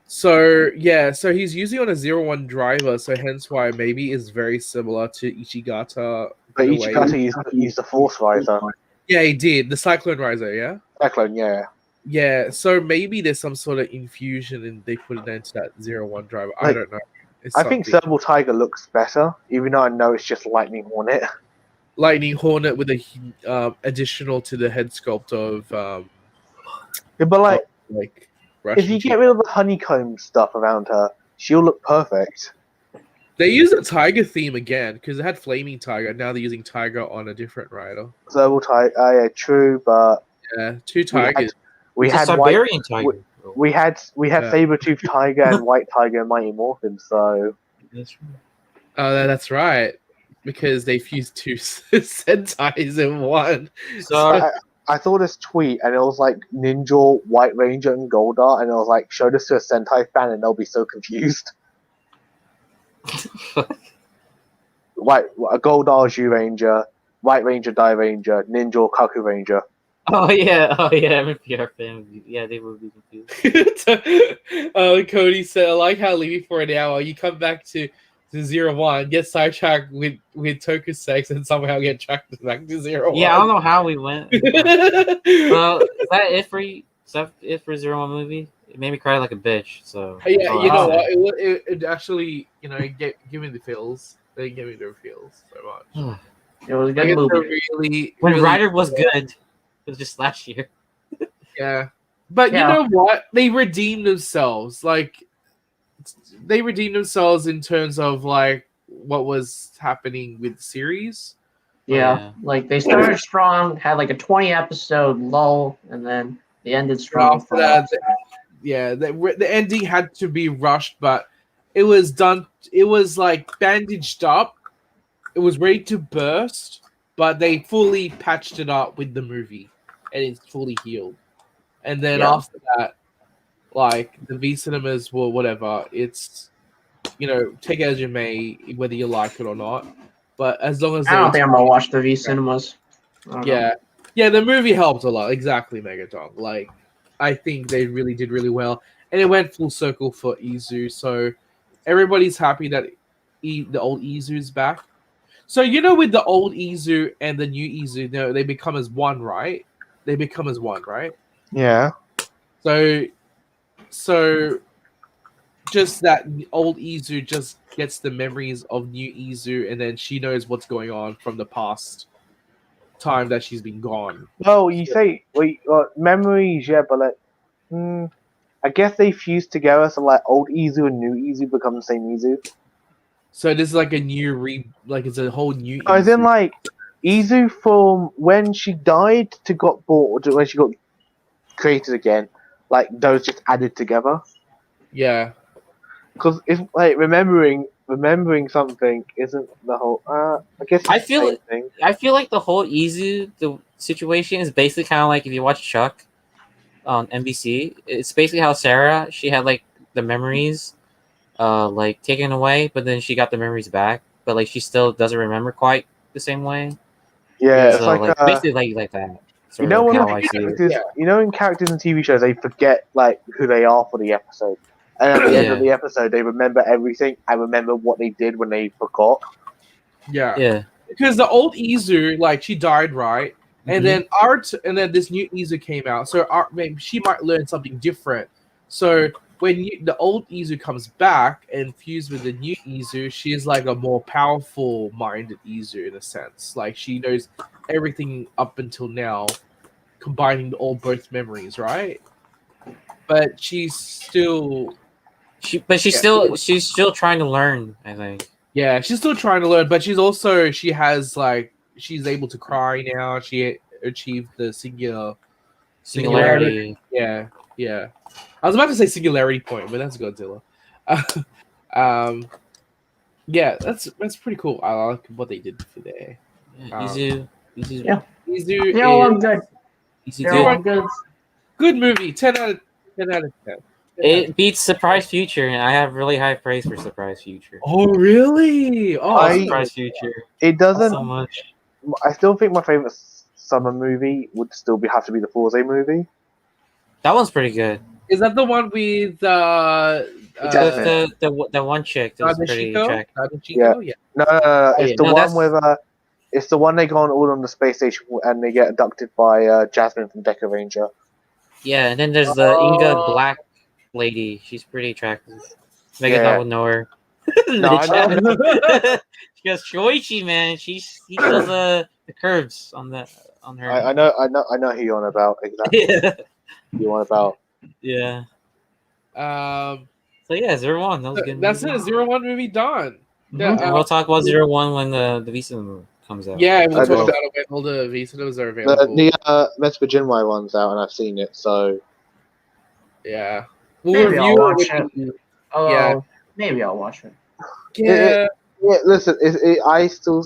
So yeah, so he's using on a 0-1 driver, so hence why maybe is very similar to Ichigata. But in a way. Ichigata used the Force Riser. Yeah, he did the Cyclone Riser. Yeah. Cyclone, yeah. Yeah, so maybe there's some sort of infusion and they put it into that 0-1 driver. I Like, don't know. It's I think something. Cerebral Tiger looks better, even though I know it's just Lightning Hornet. Lightning Hornet with a additional to the head sculpt of Yeah, but like, like if you get rid of the honeycomb stuff around her, she'll look perfect. They use a tiger theme again because they had Flaming Tiger. Now they're using Tiger on a different rider. Cerebral Tiger, yeah, true, but Yeah, two tigers. we It's a had Siberian tiger. we had Yeah. Saber-Tooth Tiger and White Tiger and Mighty Morphin, so That's right. Oh, that's right. Because they fused two Sentais in one. So I saw this tweet and it was like Ninja, White Ranger, and Goldar, and it was like, show this to a Sentai fan and they'll be so confused. Goldar, Zhu Ranger, White Ranger, Die Ranger, Ninja, Kaku Ranger. oh yeah, MPR fan. Yeah, they would be confused. Cody said, I like how leaving for an hour, you come back to 0-1, get sidetracked with Tokusatsu, and somehow get tracked back to 0-1. Yeah, I don't know how we went. Well, is that it for you? Is that it for 0-1 movie? It made me cry like a bitch. So Yeah, oh, you know wow. what? It actually, give me the feels. They give me the feels so much. It was a Like, good it's a movie. really, When really, Ryder was good, it was just last year. yeah. But Yeah. you know what? They redeemed themselves. Like, they redeemed themselves in terms of like what was happening with the series. Yeah, Yeah. like they started strong, had like a 20 episode lull, and then they ended strong. After that, the ending had to be rushed, but it was done. It was like bandaged up. It was ready to burst, but they fully patched it up with the movie, and it's fully healed. And then Yeah. after that, like the V cinemas were whatever. It's take it as you may, whether you like it or not. But as long as I don't think I'm gonna watch the V cinemas. I don't know. yeah, the movie helped a lot. Exactly, Megatron. Like, I think they really did really well, and it went full circle for Izu. So everybody's happy that the old Izu's back. So with the old Izu and the new Izu, they become as one, right? They become as one, right? Yeah. So just that old Izu just gets the memories of new Izu, and then she knows what's going on from the past time that she's been gone. No, you say memories, yeah, but like, I guess they fuse together, so like old Izu and new Izu become the same Izu. So this is like a new it's a whole new. Oh, as in Izu. like Izu from when she died to got bought to when she got created again, like those just added together. Yeah. Because it's like remembering something isn't the whole. I guess it's I the feel same thing. I feel like the whole Izu the situation is basically kind of like if you watch Chuck on NBC. It's basically how Sarah, she had like the memories like taken away, but then she got the memories back, but like she still doesn't remember quite the same way. Yeah, So it's like basically like that. you know Sort when of how I see it. in characters in TV shows they forget like who they are for the episode, and at the end of the episode they remember everything. I remember what they did when they forgot. Yeah. Yeah. Because the old Izu, like, she died, right? And Mhm. then this new Izu came out. So maybe she might learn something different. So when the old Izu comes back and fused with the new Izu, she is like a more powerful minded Izu in a sense. Like, she knows everything up until now, combining both memories, right? But she's still She's still trying to learn, I think. Yeah, she's still trying to learn, but she's able to cry now. She achieved the Singularity. Yeah. I was about to say singularity point, but that's Godzilla. Yeah, that's pretty cool. I like what they did for there. Izu. Yeah. Izu They're all is good. Izu They're good. all good. good movie. 10 out of 10. It beats Surprise Future, and I have really high praise for Surprise Future. Oh really? Oh, I- Surprise Future. It doesn't. So much. I still think my favorite summer movie would still have to be the Forze movie. That one's pretty good. Is that the one with Jasmine. The one chick that was pretty attractive. Chico? Yeah. No. Oh, It's yeah. the No, one that's- with it's the one they go on all on the space station and they get abducted by Jasmine from Deca Ranger. Yeah, and then there's the Inga Black lady. She's pretty attractive. Megan Yeah. would know her. No, I know. She goes Shoichi, man. He does the curves on her. I know who you're on about exactly. Yeah. You're on about. Yeah. Um, So yeah, 01. That was good. that's movie. it. 01 movie done. Mhm. Yeah, And we'll talk about 01 when the Visa comes out. yeah, we'll I talk know. about it when all the visitors are available. The Vespa Jinwai one's out and I've seen it, so Yeah, we'll Maybe I'll review watch it. it. With Oh, Yeah. maybe I'll watch it. yeah, yeah. Listen, I still,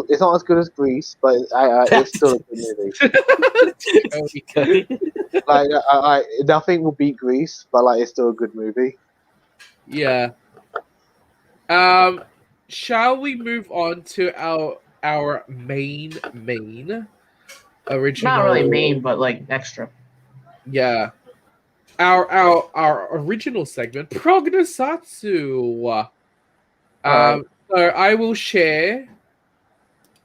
it's not as good as Grease, but it's still a good movie. Like, nothing will beat Grease, but like, it's still a good movie. yeah. Shall we move on to our main original? Not really main, but like extra. Yeah. Our original segment, Prognosatsu. Alright. So I will share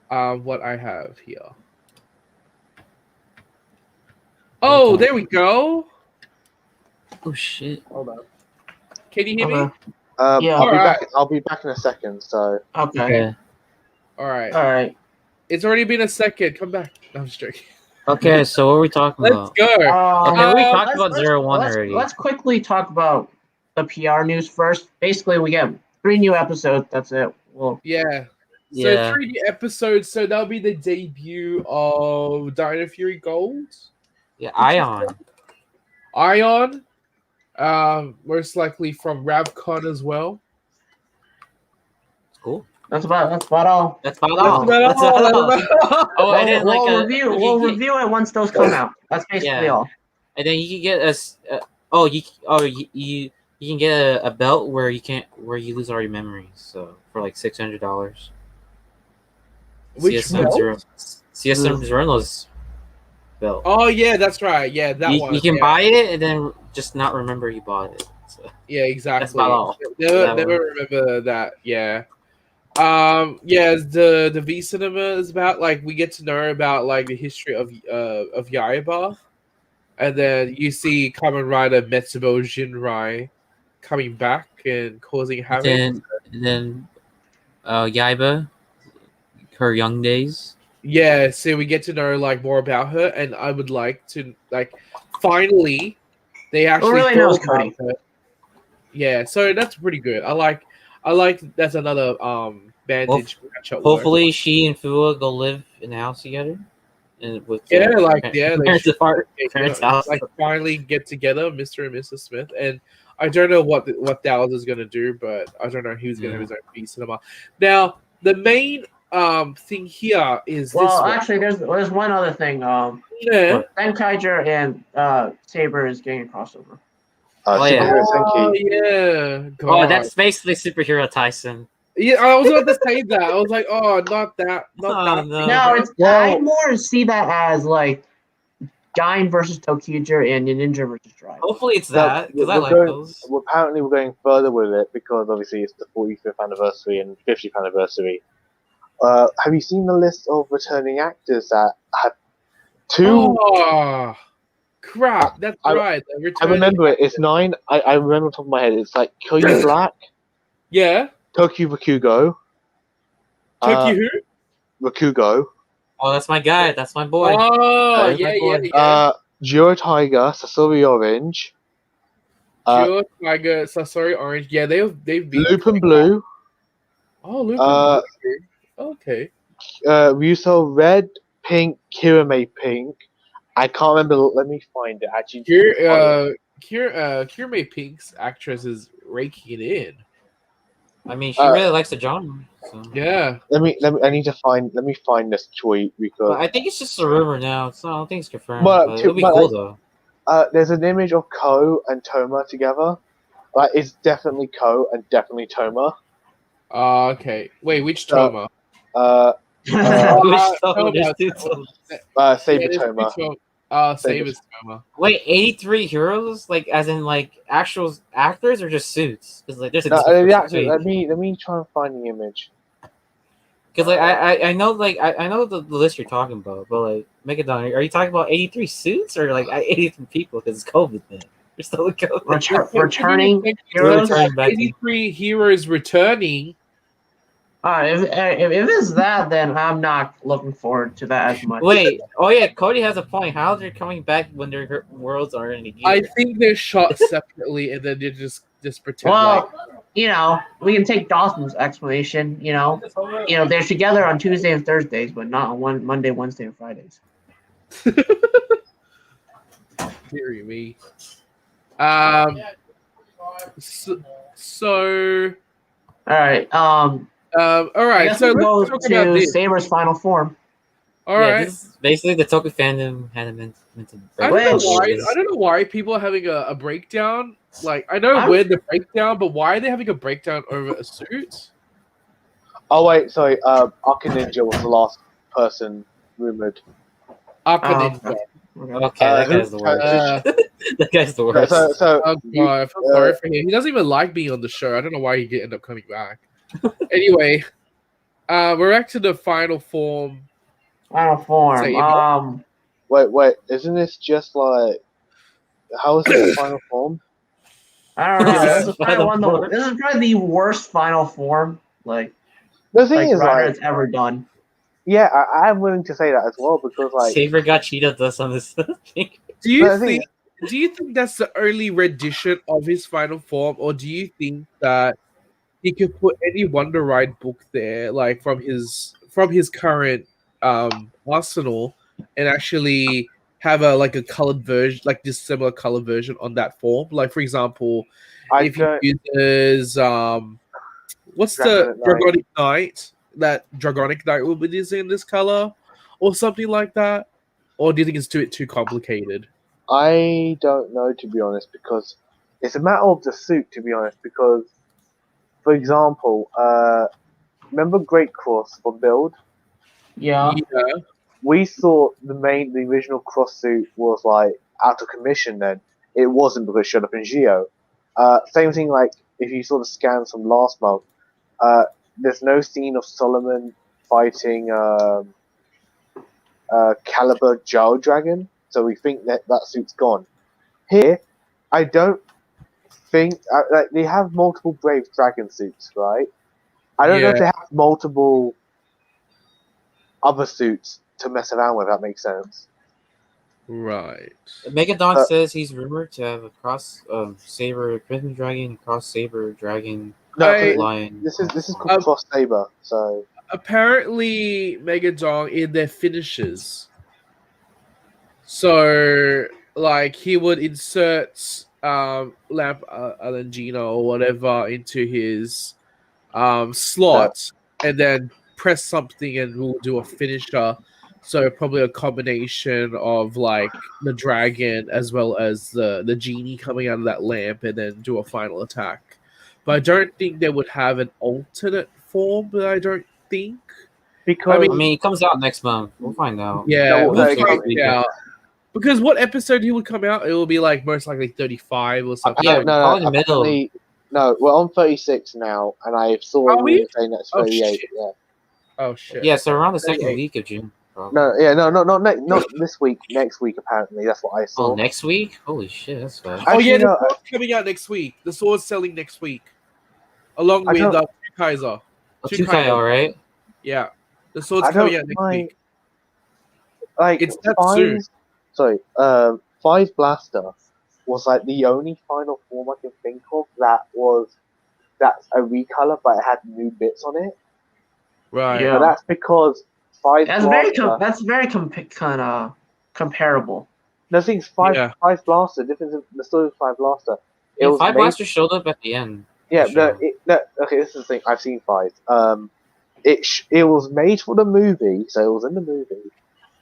what I have here. Oh, there we go. Oh shit. Hold on. Can you hear me? Okay. Yeah. I'll be back in a second. So Okay. Okay. All right. All right. It's already been a second. Come back. No, I'm just joking. Okay, so what are we talking Let's about? go. Okay, we talked let's- about let's- 01 let's- already. Let's quickly talk about the PR news first. Basically, we get 3 new episodes. That's it. Well, Yeah. So Yeah. 3 new episodes. So that'll be the debut of Dino Fury Gold. Yeah, Ion. Ion. Most likely from Ravcon as well. Cool. that's about all. That's about That's all. about That's all. about all. That's about all. Oh, and then we'll like review. you We'll get- review it once those come out. That's basically Yeah. all. And then you can get you can get a belt where you lose all your memories. So for like $600. Which belt? CSM Zerno's belt. Oh yeah, that's right. Yeah, that one. You can yeah. buy it and then just not remember you bought it. So, Yeah, exactly. That's about all. Never, That never remember that. Yeah. Yeah, the V cinema is about like we get to know about like the history of Yaiba, and then you see Kamen Rider Metsubo Jinrai coming back and causing havoc. and then Yaiba, her young days. Yeah, so we get to know like more about her, and I would like to like finally they actually really thought knows about Cody. her. Yeah, so that's pretty good. I like that's another bandage matchup. Hopefully, she and Fua go live in the house together. And with Yeah, their like parents- yeah, they parents should, apart- like, parents' house. like finally get together, Mr. and Mrs. Smith, and I don't know what Dallas is gonna do, but I don't know who's gonna have his own V cinema. Now the main thing here is this Well, one. actually, there's one other thing. Yeah. Zenkaiger and Saber is getting a crossover. Oh, yeah. Superhero Oh Senki. yeah. Oh, God. that's basically superhero Tyson. Yeah, I was about to say that. I was like, oh, not that, not Oh, that. no. No, it's Well- I more see that as like Gain versus Tokuger and Ninja versus Drive. Hopefully, it's No, that because I we're like going- those. Well, apparently, we're going further with it because obviously it's the 45th anniversary and 50th anniversary. Have you seen the list of returning actors that have two? Oh, crap! That's I- right. the I returning- remember it. It's 9. I remember off the top of my head. It's like Koyu Black, Yeah. Tokyo Rakugo, Toki who? Rakugo, Oh, that's my guy. That's my boy. Oh, Okay. yeah, My yeah, boy. yeah. Jiro Tiger, Sasori Orange, Pure Tiger, Sasori Orange. Yeah, they've been. Lupin Blue, Oh, Lupin Uh, Blue. Okay. Ryuso Red, Pink, Kirame Pink. I can't remember. Let me find it. Actually, Kirame Pink's actress is raking it in. I mean, she Uh, really likes the genre. So. Yeah. let me. I need to find. Let me find this tweet because But I think it's just a rumor now. I don't think it's confirmed. But But to- it'll be but, cool like- though. there's an image of Ko and Toma together. Like it's definitely Ko and definitely Toma. Okay. Wait, which Uh, Toma? Which Toma? There's two Tomas. Saber Toma. Saber's Toma. Wait, 83 heroes? Like, as in, like, actual actors or just suits? Because, like, there's a No, difference actually, between... let me try and find the image. Because, like, I know, like, I know the list you're talking about, but, like, Megadon, are you talking about 83 suits or, like, 83 people? Because it's COVID then. You're still in COVID. Returning heroes? Returning back to- 83 heroes returning. If it's that, then I'm not looking forward to that as much. Wait, oh yeah, Cody has a point. How are they coming back when their worlds are in the gear? I think they're shot separately and then they just pretend Well, you know, we can take Dawson's explanation. You know, they're together on Tuesday and Thursdays, but not on Monday, Wednesday, and Fridays. Dear me. So All right. all I right. guess So we'll let's go talk about to this. Saber's final form. All right. This is basically the Toku fandom had meant to I break. don't know why people are having a breakdown. Like, I know we're the breakdown, but why are they having a breakdown over a suit? Oh wait, sorry. Arca Ninja was the last person rumored. Akaninja. Okay, that guy's the worst. That guy's the worst. So Oh god, I feel sorry for him. He doesn't even like being on the show. I don't know why he did end up coming back. Anyway, we're back to the final form. Final form. Saber. wait, isn't this just like how is it the final form? I don't know. Yeah. This is probably this is probably the worst final form like The thing is, Ryder like, has ever done. yeah, I'm willing to say that as well because, like, Saber got cheated us on this thing. Do you I think- think that's the only rendition of his final form, or do you think that he could put any Wonder Ride book there, like from his current arsenal, and actually have a colored version, like this similar color version on that form? Like, for example, if he uses what's the Dragonic Knight? That Dragonic Knight will be using this color, or something like that, or do you think it's too complicated? I don't know, to be honest, because it's a matter of the suit, to be honest. Because, for example, remember Great Cross for Build? Yeah. We thought the original Cross suit was like out of commission. Then it wasn't because it showed up in Geo. Same thing, like if you saw the scans from last month. There's no scene of Solomon fighting Caliber Jow Dragon, so we think that suit's gone. Here, I don't think like they have multiple Brave Dragon suits, right? I don't know if they have multiple other suits to mess around with. That makes sense. Right. Megadon says he's rumored to have a cross Saber Prism Dragon, cross Saber Dragon, Lion. This is called Cross Saber. So apparently, Megadon in their finishes. So, like, he would insert Lamp Alangina or whatever into his slot, and then press something, and we'll do a finisher. So probably a combination of like the dragon as well as the genie coming out of that lamp, and then do a final attack. But I don't think they would have an alternate form. But I don't think, because I mean, it comes out next month. We'll find out. Yeah, No, we'll no, find out. Because what episode he would come out? It will be like most likely 35 or something. Yeah, no, in the middle. No, we're on 36 now, and I saw Are we? saying that's Oh, 38. shit. Yeah. Oh shit. Yeah, so around the second 38. week of June. Probably. Not this week. Next week, apparently. That's what I saw. Oh, next week? Holy shit, that's fast. Oh yeah, Actually, no, the sword's coming out next week. The sword's selling next week, along with Kaiser. Kikai, all right. Yeah, the sword's coming out next week. Like It's that soon. Five Blaster was like the only final form I can think of that's a recolor, but it had new bits on it. Right. Yeah. But that's because Five That's Blaster. very kind of comparable. The thing's Five Blaster. Difference in the story of Five Blaster. It was Five made- Blaster showed up at the end. Yeah, Sure. okay. This is the thing. I've seen Five. It was made for the movie, so it was in the movie,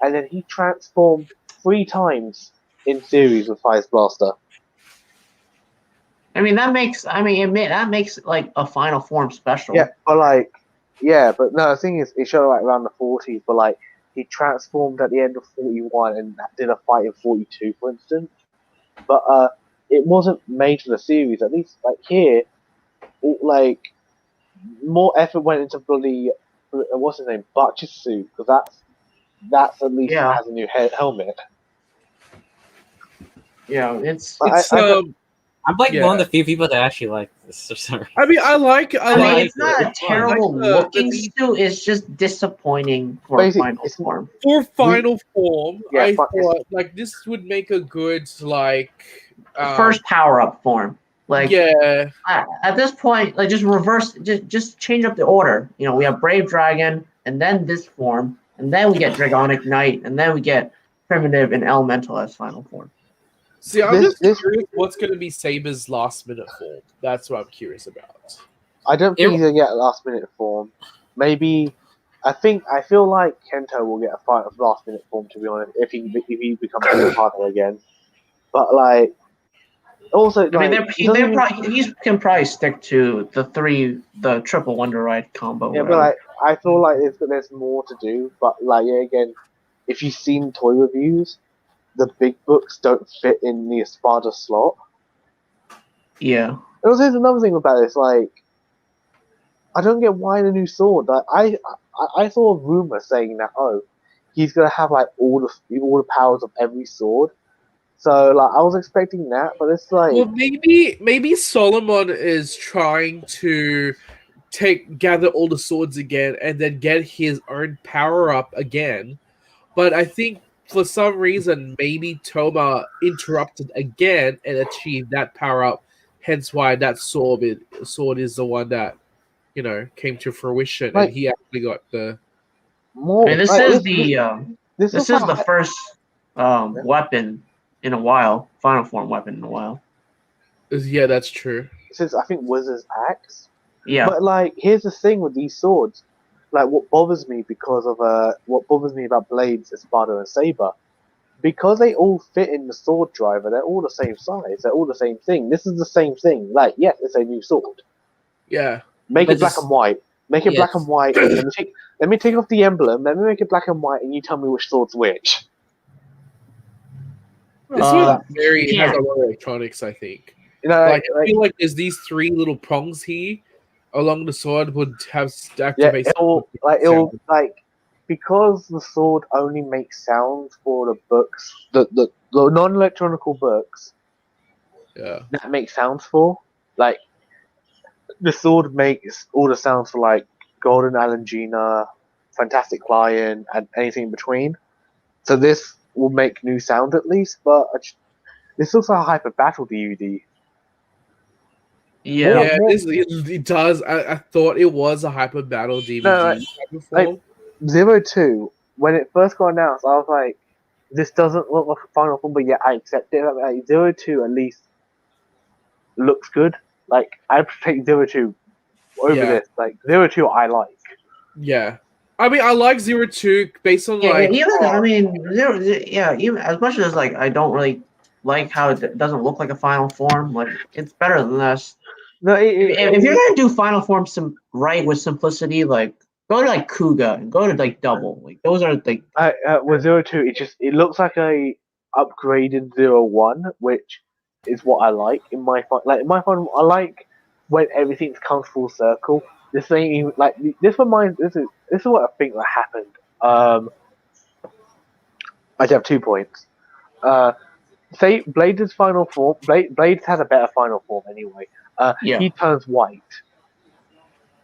and then he transformed 3 times in series with Five Blaster. I mean, that makes like a final form special. Yeah, but like Yeah, but no, the thing is, it showed like around the 40s, but like he transformed at the end of 41 and did a fight in 42, for instance. But it wasn't made for the series. At least like here, like more effort went into bloody what's his name, Butcher's suit, because that's at least Yeah. has a new helmet. Yeah, it's. But It's I'm like Yeah. one of the few people that actually like this for some reason. I mean, I like I mean, like it's not a It's fun. terrible Like the looking lead- suit. It's just disappointing for Basically, final it's- form. for final form. Yeah, I but thought like this would make a good like First power up form. Like yeah. at this point, like just reverse, just change up the order. You know, we have Brave Dragon, and then this form, and then we get Dragonic Knight, and then we get Primitive and Elemental as final form. See, I'm This- just curious what's going to be Saber's last minute form. That's what I'm curious about. I don't think he's gonna get a last minute form. Maybe I feel like Kento will get a fight of last minute form, to be honest, if he becomes a partner again. But like also I mean, like, he doesn't even- he can probably stick to the triple Wonder Ride combo. yeah, but whatever. like I feel like there's more to do. But like yeah, again, if you've seen toy reviews, the big books don't fit in the Espada slot. Yeah. And also, there's another thing about this, like, I don't get why the new sword. Like, I saw a rumor saying that he's gonna have like all the powers of every sword. So like, I was expecting that, but it's like, Well, maybe Solomon is trying to gather all the swords again and then get his own power up again. But I think for some reason maybe Toma interrupted again and achieved that power up. Hence why that sword is the one that came to fruition, Like- and he actually got the. more. I mean, this like, is this this is is the first weapon in a while, final form weapon in a while. Yeah, that's true. since I think Wizard's Axe. Yeah. But like, here's the thing with these swords. Like, what bothers me about Blades, Espada, and Saber, because they all fit in the sword driver. They're all the same size. They're all the same thing. This is the same thing. Like, yes, it's a new sword. Yeah. Make But it black just- and white. Make it black Yes. and white. Let me take off the emblem. Let me make it black and white, and you tell me which sword's which. This Uh, one has yeah. a lot of electronics, I think. You know, Like, I feel like there's these three little prongs here along the sword would have yeah, activate. it'll because the sword only makes sounds for the books, the non-electronical books Yeah. that make sounds for. Like, the sword makes all the sounds for like Golden Alangina, Fantastic Lion, and anything in between. So this will make new sound at least, but this looks like a Hyper Battle DVD. Yeah. Yeah, it does. I thought it was a Hyper Battle DVD No, type of form. 02, when it first got announced, I was like, this doesn't look like a Final Form, but yeah, I accept it. Like, 02 at least looks good. Like, I'd take 02 over Yeah. this. Like, 02 I like. Yeah. I mean, I like 02 based on Yeah, like. even I mean, even as much as like I don't really like how it doesn't look like a final form. Like, it's better than this. No, If you're gonna do final form right with simplicity, like go to like Kuga and go to like Double. Like those are like with 02, it looks like a upgraded 01, which is what I like in my fun. Like, in my fun, I like when everything comes full circle. This ain't even like this. This is what I think that happened. I have 2 points. Say Blades' final form. Blades has a better final form anyway. Yeah. He turns white.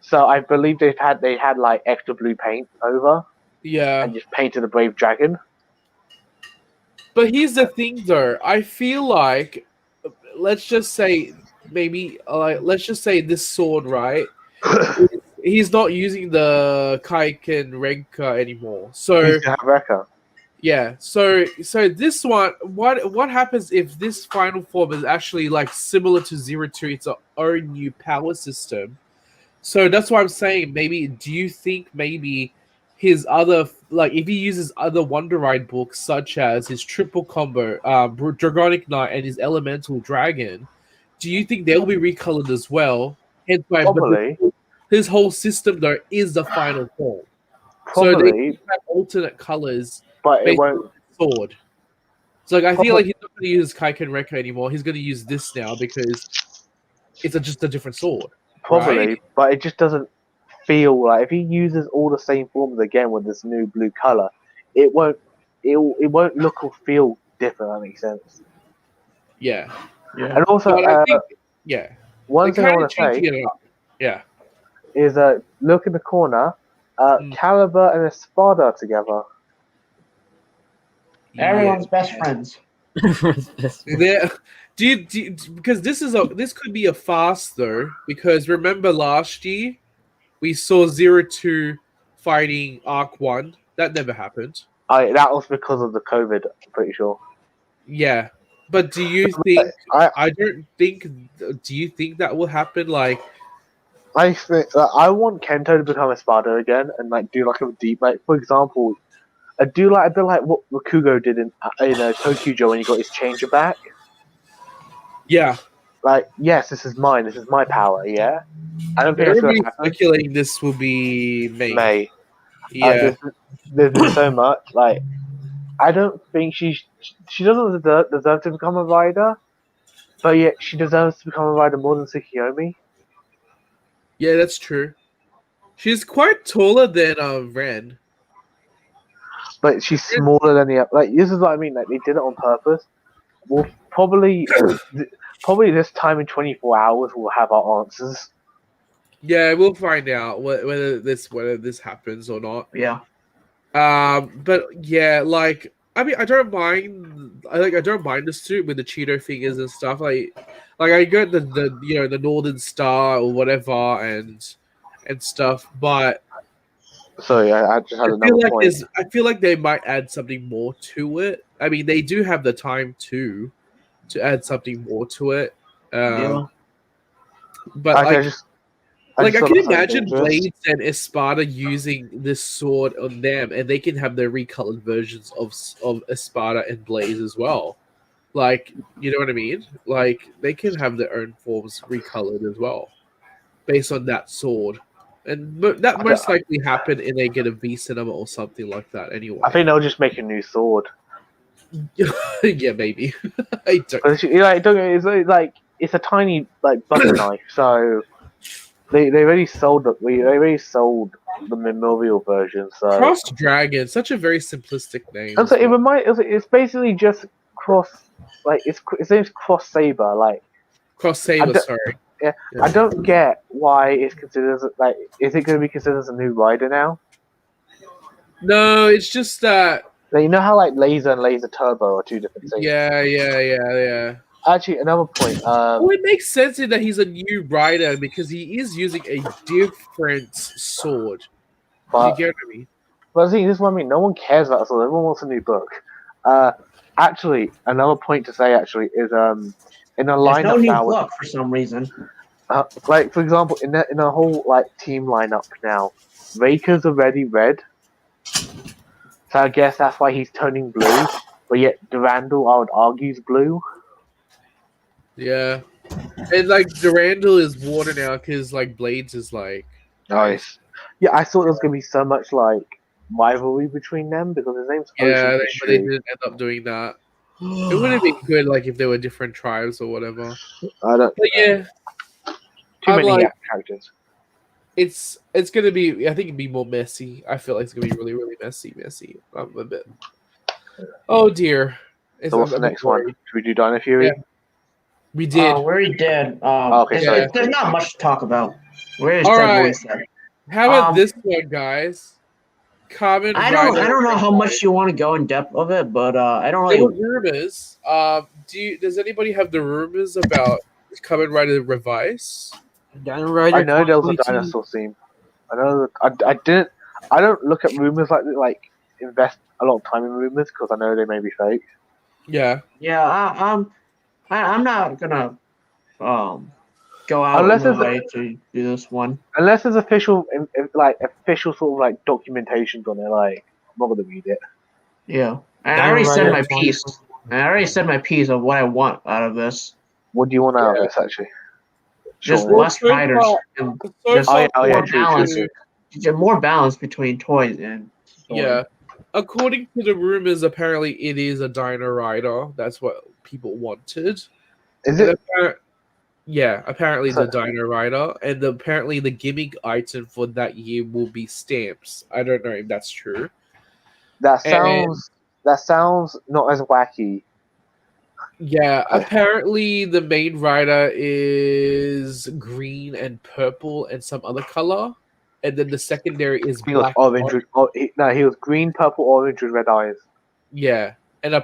So I believe they had like extra blue paint over Yeah. and just painted a brave dragon. But here's the thing, though. I feel like, let's just say this sword, right? He's not using the Kaiken Renka anymore. So He's gonna have Rekka. yeah. So this one, what happens if this final form is actually like similar to 02? It's our own new power system. So that's why I'm saying maybe. Do you think maybe his other, like, if he uses other Wonder Ride books such as his triple combo, Dragonic Knight, and his Elemental Dragon, do you think they'll be recolored as well? Hence why, Probably. his whole system though is the final form. So Probably, they have alternate colors but it based on won't. the sword. So like, I feel Probably- like he's not going to use Kaiken Rekka anymore. He's going to use this now because it's just a different sword. Probably, Right? but it just doesn't feel like if he uses all the same forms again with this new blue color, it won't. It won't look or feel different. That makes sense. Yeah. Yeah. And also, But I think, yeah. one They're thing I kind want of to say changing it up. Yeah. is look in the corner. Caliber and Espada together. Everyone's best friends. Yeah. Because this could be a fast though, because remember last year we saw 02 fighting Arc 1. That never happened. That was because of the COVID. I'm pretty sure. Yeah. But do you think I do you think that will happen? Like, I think I want Kento to become Espada again and like do like a deep like for example, do like a bit like what Rakugo did in Tokujo when he got his changer back. yeah. Like, yes, this is mine. This is my power. Yeah, I don't think that's going Everybody's to happen. speculating this will be May. May. Yeah. There's been so much. Like, I don't think she doesn't deserve to become a rider, but yet she deserves to become a rider more than Tsukiyomi. Yeah, that's true. She's quite taller than Ren. But she's smaller than the like. This is what I mean. Like, they did it on purpose. We'll probably this time in 24 hours we'll have our answers. Yeah, we'll find out whether this happens or not. Yeah. But yeah, like I mean, I don't mind the suit with the Cheeto figures and stuff. Like I get the the Northern Star or whatever and stuff, but Sorry, I just had another point. I feel like they might add something more to it. I mean, they do have the time to add something more to it. Yeah. But I I just can thought that imagine sounded dangerous. Blades and Espada using this sword on them, and they can have their recolored versions of Espada and Blaze as well. Like, you know what I mean? Like, they can have their own forms recolored as well, based on that sword. And that most likely happen in they get a V cinema or something like that. Anyway, I think they'll just make a new sword. yeah, maybe. I don't. But it's a tiny like butter knife, so they already sold the memorial version. So Cross Dragon, such a very simplistic name. and so it's basically just cross like its name's Cross Saber. Like Cross Saber, sorry. Yeah, I don't get why it's considered as like. Is it going to be considered as a new rider now? No, it's just that. Like, you know how like laser and laser turbo are two different things. Yeah. Actually, another point. Well, it makes sense in that he's a new rider because he is using a different sword. But You get what I mean? But see, this is what I mean. No one cares about sword. Everyone wants a new book. Actually, another point to say is in a lineup There's no new now. book for some reason. Like for example, in a whole like team lineup now, Raker's already red. So I guess that's why he's turning blue. But yet Durandal, I would argue, is blue. Yeah. And like Durandal is water now because like Blades is like Nice. Yeah, I thought there was gonna be so much like rivalry between them because his name's Ocean but they History. didn't end up doing that. It would have been good like if there were different tribes or whatever. I don't. But yeah, Too I'm many like- characters. it's gonna be. I think it'd be more messy. I feel like it's gonna be really, really messy. I'm a bit. Oh dear. So what's the next one? Should we do Dino Fury? Yeah. We did. We already did. Okay, sorry. There's not much to talk about. We already All said what we right. said. How about this one, guys? Kamen I Rider. don't know how much you want to go in depth of it, but I don't There were really. rumors. Does anybody have the rumors about Kamen Rider Revise? Dino Rider I know there was a 2022. dinosaur theme. I know. I don't look at rumors like invest a lot of time in rumors because I know they may be fake. Yeah. Yeah, I'm not gonna go out Unless of my it's way to do this one. Unless there's official sort of like documentations on it, like I'm not gonna read it. Yeah, I Dino already said Rider my 2022. piece. I already said my piece of what I want out of this. What do you want out of this actually? just Sure. less so riders far- and So just far, more true, balance. true. More balance between toys and story. yeah. According to the rumors, apparently it is a Dino Rider. That's what people wanted. Is And it? apparently So- the Dino Rider, and apparently the gimmick item for that year will be stamps. I don't know if that's true. That sounds not as wacky. Yeah, apparently the main rider is green and purple and some other color, and then the secondary is He was black. orange. He was green, purple, orange with red eyes. Yeah, and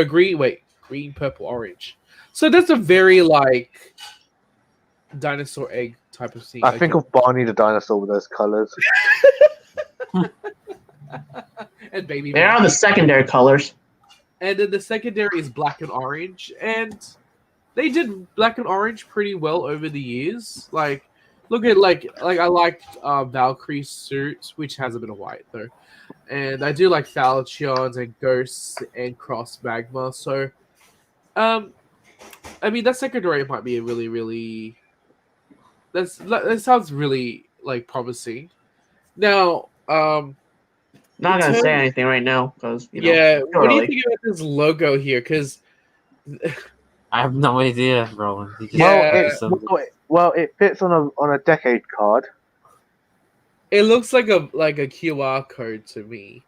green, purple, orange. So that's a very like dinosaur egg type of thing. I think of Barney the dinosaur with those colors. and baby. They are the secondary colors. And then the secondary is black and orange, and they did black and orange pretty well over the years. Like, look at like I liked Valkyrie's suit, which has a bit of white though, and I do like Falchions and Ghosts and Cross Magma. So, I mean that secondary might be a really that sounds really like promising. Now, Not gonna terms- say anything right now because what do you early. think about this logo here? Because I have no idea, Roland. You just Yeah. Well, it fits on a decade card. it looks like a QR code to me,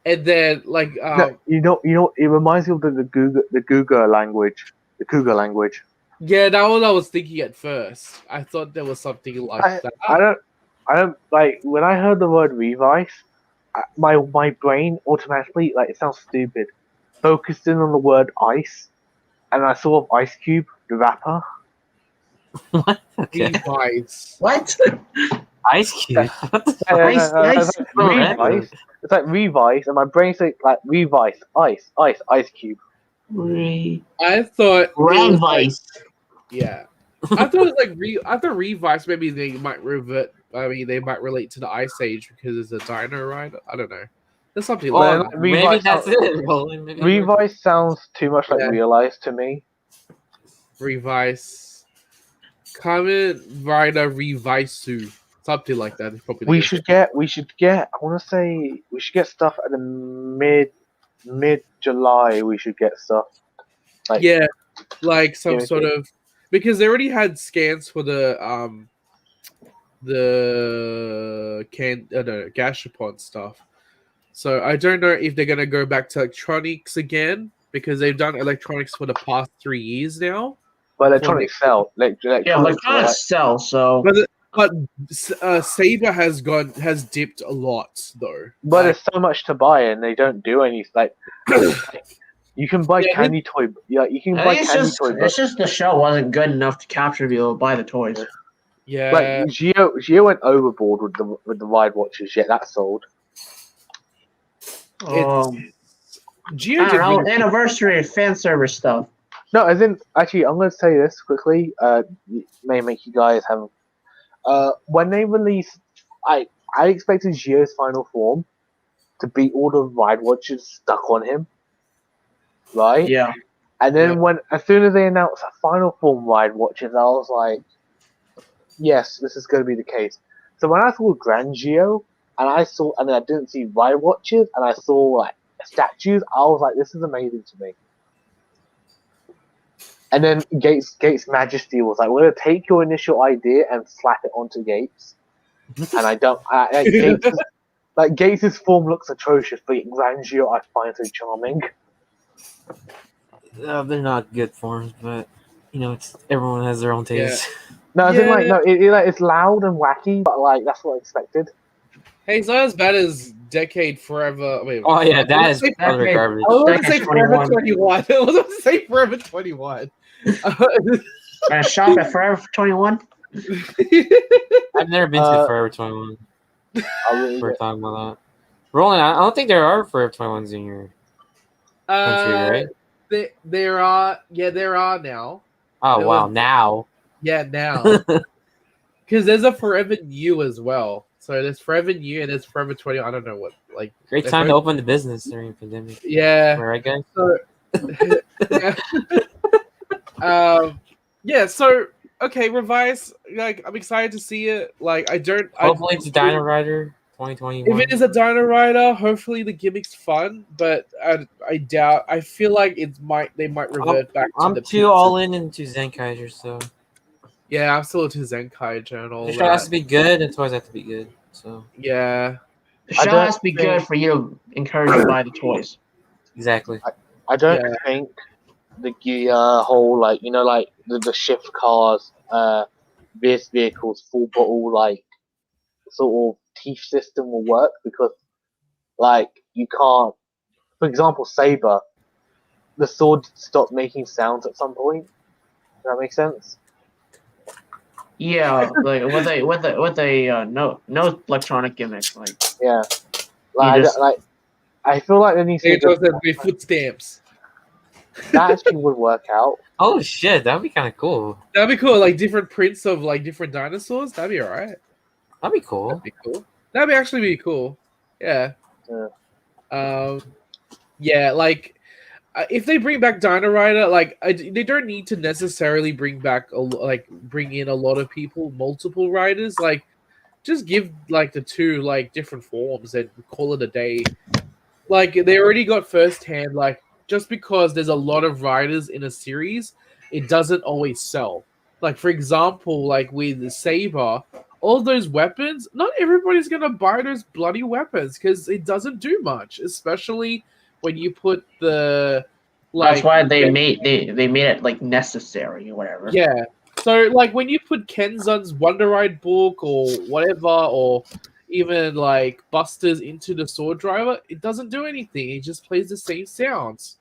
and then like No, you know, it reminds me of the Cougar language. The Cougar language. yeah, that was what I was thinking at first. I thought there was something like that. I don't like when I heard the word Revice. My brain automatically, like, it sounds stupid, focused in on the word ice, and I saw Ice Cube, the rapper. What? Okay. Device. What? Ice Cube. What the fuck? Ice- Revice. It's like Revice, and my brain's like Revice, Ice Cube. I thought it was like- Vice. yeah, I thought it was like I thought Revice maybe they might revert. I mean, they might relate to the Ice Age because it's a dino rider. I don't know. There's something Well, like that. Maybe Revice that's sounds- it, Roland. Maybe Revice sounds too much like Yeah. Realize to me. Revice, Kamen Rider Revaisu, something like that. It's probably We the- should get. I want to say we should get stuff at the mid July. We should get stuff. Like, yeah, like some Yeah, sort of because they already had scans for the Gashapon stuff. So I don't know if they're gonna go back to electronics again because they've done electronics for the past 3 years now. but electronics sell. Yeah, electronics sell. So But Saber has dipped a lot though. But Like, there's so much to buy, and they don't do any like. You can buy Yeah, candy toy. Yeah, you can I buy think candy toy. it's just the show wasn't good enough to capture people to buy the toys. yeah, Like Geo went overboard with the ride watches. Yet that sold. Geo I did don't know, really- anniversary fan service stuff. No, as in actually, I'm going to say this quickly. May make you guys have. When they released, I expected Geo's final form to beat all the ride watches stuck on him. Right. Yeah. And then as soon as they announced a final form ride watches, I was like, yes, this is going to be the case. So when I saw Grand Geo, and I didn't see ride watches, and I saw like statues, I was like, this is amazing to me. And then Gates Majesty was like, we're going to take your initial idea and slap it onto Gates. And I don't, Gates' form looks atrocious, but Grand Geo I find so charming. They're not good forms, but everyone has their own taste. No, as in, Yeah. like, no, it's loud and wacky, but like that's what I expected. Hey, it's not as bad as Decade Forever. Wait, Oh yeah, that I is was utter Decade- garbage. going to Decade say Forever 21. 21. I was going to say Forever 21. Gonna shop at Forever 21. I've never been to Forever 21. We're talking about that. Roland, I don't think there are Forever 21s in your country, right? There are now. Oh there wow, was- now. Yeah, now. Because there's a Forever New as well. So there's Forever New and there's Forever 20. I don't know what. Like, Great there's time to no- open the business during the pandemic. Yeah. Am I right, guys? So, yeah. Yeah. So okay, revise. Like, I'm excited to see it. Like, I don't. Hopefully, it's Dino Rider If 2021. it is a Dino Rider, hopefully the gimmick's fun. But I doubt. I feel like they might revert back to I'm the too pizza. all in into Zenkaiger, so Yeah, I'm still into Zenkaiger and all the show has that. to be good, and toys have to be good. So Yeah, The I show don't has to be think- good for you to encourage you to buy the toys. exactly. I don't Yeah. think the whole like the shift cars, race vehicles, full bottle like sort of teeth system will work because like you can't. For example, Saber, the sword stopped making sounds at some point. Does that make sense? Yeah, like with a no electronic gimmick. Like Yeah. Like, just- I feel like there needs to they be just have the foot stamps. that actually would work out. Oh shit, that'd be kind of cool. That'd be cool. Like different prints of like different dinosaurs. That'd be alright. That'd be cool. That'd be cool. That'd be actually be cool. Yeah. Yeah. Yeah. Like, if they bring back Dino Rider, like they don't need to necessarily bring in a lot of people, multiple riders. Like, just give like the two like different forms and call it a day. Like they already got firsthand. Like just because there's a lot of riders in a series, it doesn't always sell. Like for example, like with the Saber, all those weapons, not everybody's gonna buy those bloody weapons because it doesn't do much, especially when you put the like. that's why they made it like necessary or whatever. Yeah. So like when you put Kenzun's Wonder Ride book or whatever, or even like Busters into the Sword Driver, it doesn't do anything. It just plays the same sounds.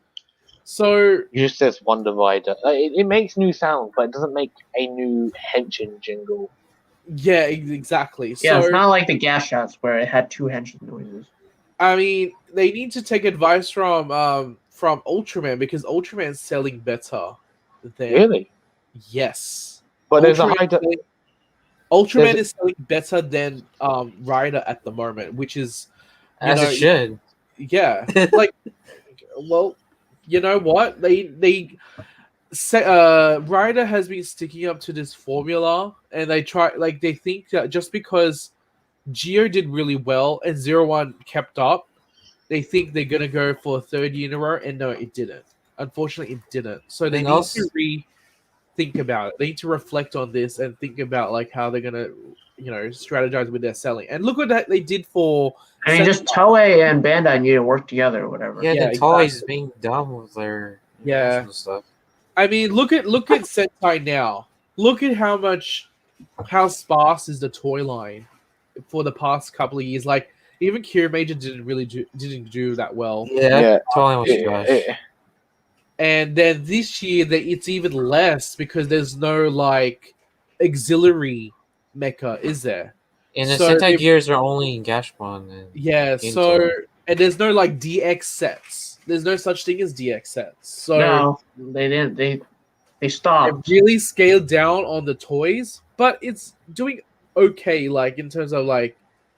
So You just says Wonder Rider. It makes new sounds, but it doesn't make a new henshin jingle. yeah, exactly. Yeah, So it's not like the gas shots where it had two henshin noises. I mean, they need to take advice from Ultraman because Ultraman's selling better than Really? yes. But there's a Ultraman high. Ultraman there's- is selling better than Rider at the moment, which is As it should. yeah. Like well, you know what? Ryder has been sticking up to this formula, and they think that just because Geo did really well and 01 kept up, they think they're gonna go for a third year in a row, and no, it didn't. Unfortunately, it didn't. So they And need also- to rethink about it. They need to reflect on this and think about like how they're gonna, strategize with their selling. And look what they did for. I mean, just Toei and Bandai need to work together or whatever. Yeah, Yeah, the toys exactly. being dumb with their Yeah. international stuff. I mean, look at Sentai now. Look at how sparse is the toy line for the past couple of years. Like even Kira Major didn't do that well. Yeah, toy was trash. And then this year it's even less because there's no like auxiliary mecha, is there? And the So Sentai if- gears are only in Gashpon. And Yeah, Game so Toy. and there's no like DX sets. There's no such thing as DX sets. So No, they didn't. They it stopped. really scaled down on the toys, but it's doing okay. Like in terms of like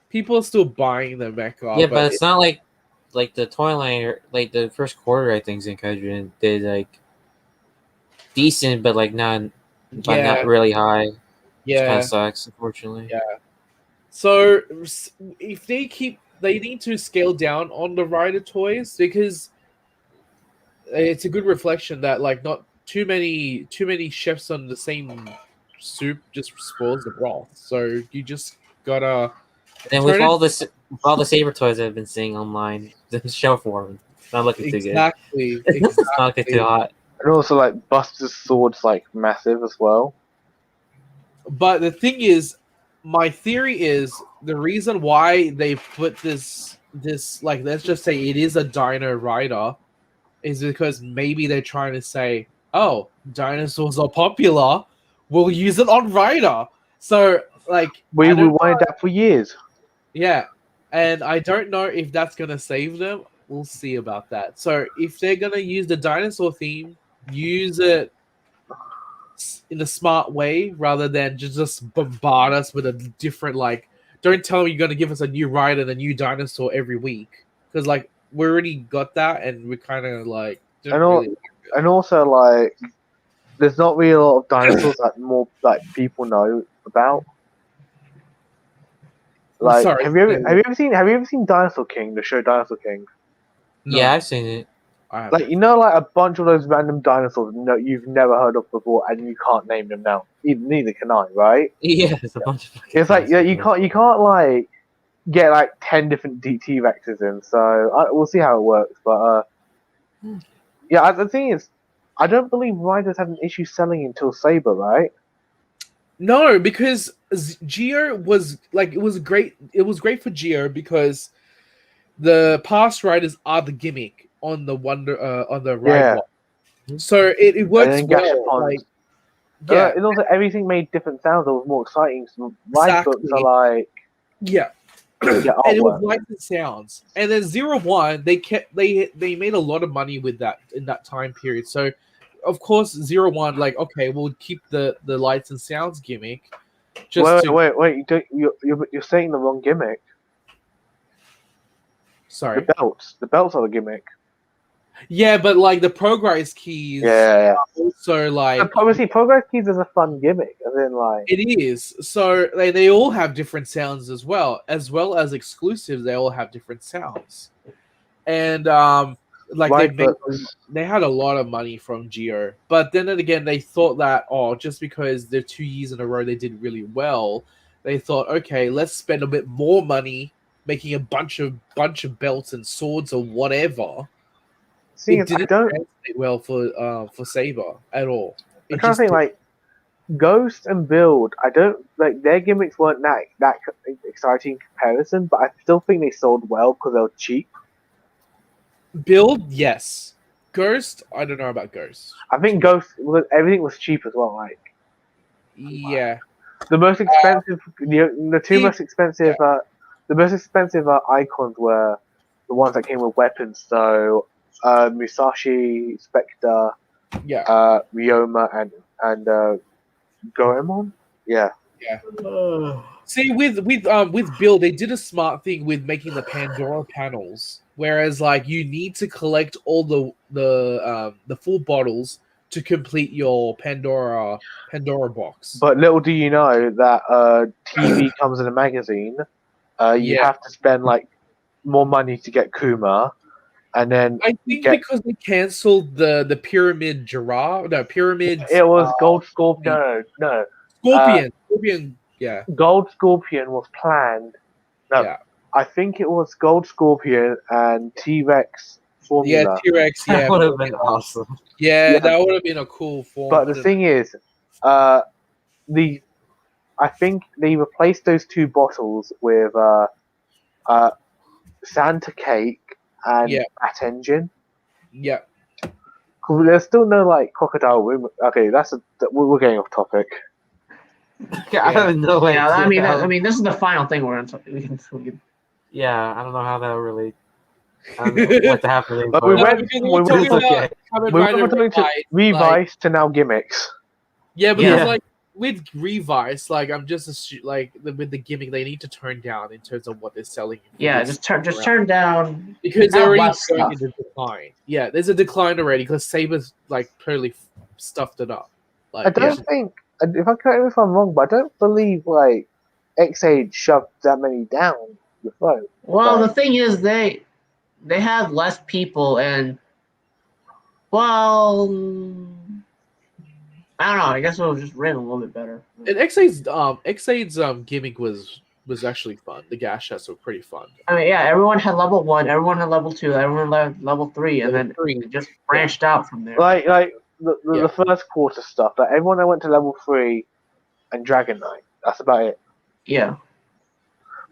people are still buying the mecha. yeah, but it's not like the toy line. Like the first quarter, I think Zenkaiger did like decent, but like not really high. Which kind yeah. of sucks, unfortunately. Yeah. So if they need to scale down on the Rider toys because it's a good reflection that like not too many chefs on the same soup just spoils the broth. So you just gotta. And with Turn it- all the Saber toys I've been seeing online, the show form not looking too good. Exactly. It's not looking too hot. And also, like, Buster's sword's, like, massive as well. But the thing is, my theory is the reason why they put this like let's just say it is a Dino Rider is because maybe they're trying to say, oh, dinosaurs are popular, we'll use it on Rider. So like We wanted that for years. yeah, and I don't know if that's gonna save them. We'll see about that. So if they're gonna use the dinosaur theme, use it in a smart way rather than just bombard us with a different like. Don't tell me you're gonna give us a new ride and a new dinosaur every week because like we already got that and we kind of like. And also, like, there's not really a lot of dinosaurs that more like people know about. Like, Sorry, have you ever seen Dinosaur King, the show Dinosaur King? No, Yeah, I've seen it. I haven't. Like, you know, like a bunch of those random dinosaurs you've never heard of before, and you can't name them now. Neither can I, right? Yeah, there's a bunch of fucking It's like you dinosaurs. can't like get like 10 different T Rexes in. So we'll see how it works. But yeah, the thing is, I don't believe Riders had an issue selling until Saber, right? No, because Geo was like it was great. It was great for Geo because the past riders are the gimmick on the ride Yeah. block. So it works And then well. Gashapons. Like, yeah, And also everything made different sounds. It was more exciting. So ride books Exactly. are like yeah. yeah, And it was artwork. lights and sounds. And then 01, they made a lot of money with that in that time period. So of course 01, like, okay, we'll keep the lights and sounds gimmick. Wait! You're saying the wrong gimmick. Sorry. The belts are the gimmick. Yeah, but like the progress keys Yeah. also like Obviously, Progress Keys is a fun gimmick, and then like it is. So they all have different sounds as well as exclusives. They all have different sounds, and like Ride books. they had a lot of money from Geo. But then again, they thought that just because they're 2 years in a row they did really well, they thought, okay, let's spend a bit more money making a bunch of belts and swords or whatever. See, It I didn't don't. translate well for Saber at all. I'm trying to think like Ghost and Build. I don't like their gimmicks weren't that exciting in comparison, but I still think they sold well because they were cheap. Build, yes. Ghost, I don't know about Ghost. I think everything was cheap as well. Like Yeah, the most expensive, the two see- most expensive, the most expensive icons were the ones that came with weapons. So Musashi, Spectre, yeah. Ryoma, and Goemon. Yeah. See, with Build, they did a smart thing with making the Pandora panels. Whereas, like, you need to collect all the full bottles to complete your Pandora box. But little do you know that TV comes in a magazine. You Yeah. have to spend like more money to get Kuma, and then I think because they canceled the pyramid giraffe, no pyramid. it was Gold Scorpion. No, Scorpion. Yeah. Gold Scorpion was planned. No, Yeah. I think it was Gold Scorpion and T-Rex formula. Yeah, T-Rex. Yeah, That would have been awesome. yeah, Yeah. that would have been a cool form. But the thing is, I think they replaced those two bottles with Santa Cake and Yeah. Bat Engine. yeah, 'Cause there's still no like crocodile room. Okay, we're getting off topic. I have no way. Yeah, I mean, this is the final thing we're going to. We can Yeah, I don't know how that will relate. I don't know what happened. But we No, went- because we we're talking went- about Kamen We were Rider talking to Revice, like- Revice to now gimmicks. Yeah, because Yeah. like with Revice, like I'm just with the gimmick, they need to tone down in terms of what they're selling. just turn down. because they're have already less going stuff. into decline. Yeah, there's a decline already because Saber's like totally stuffed it up. Like, I don't think, if I'm wrong, but I don't believe like X8 shoved that many down the throat. Well, the thing is, they have less people, and well, I don't know. I guess it was just written a little bit better. And X8's gimmick was actually fun. The gas shots were pretty fun. I mean, yeah, everyone had level 1, everyone had level 2, everyone had level 3, and then Three. it just branched out from there. Like the Yeah. first quarter stuff. Like everyone that went to level 3 and Dragon Knight. That's about it. Yeah.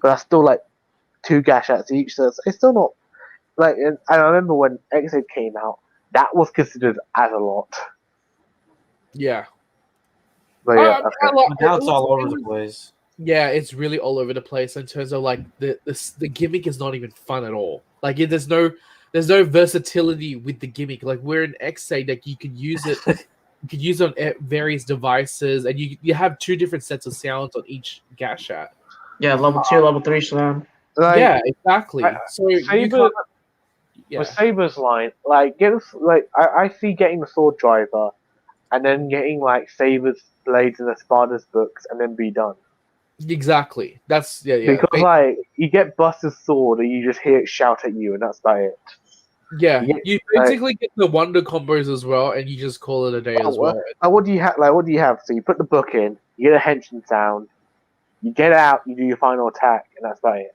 But that's still like 2 gash outs each. So it's still not like. And I remember when X8 came out, that was considered as a lot. Yeah. But yeah, okay. Now it's all over the place. Yeah, it's really all over the place in terms of like the gimmick is not even fun at all. Like there's no versatility with the gimmick. Like we're in X8, like you could use it, you could use it on various devices, and you have 2 different sets of sounds on each gas shot. Yeah, level 2, level 3 sound. Like, Yeah, exactly. So you Saber, can't, yeah. with Saber's line, like I see getting the sword driver and then getting like Saber's, Blades, and Espada's books, and then be done. Exactly. That's yeah. Because like you get Buster's sword, and you just hear it shout at you, and that's about it. Yeah, Yeah, you basically get the wonder combos as well, and you just call it a day as well. What do you have? Like, what do you have? So you put the book in, you get a henshin sound, you get out, you do your final attack, and that's about it.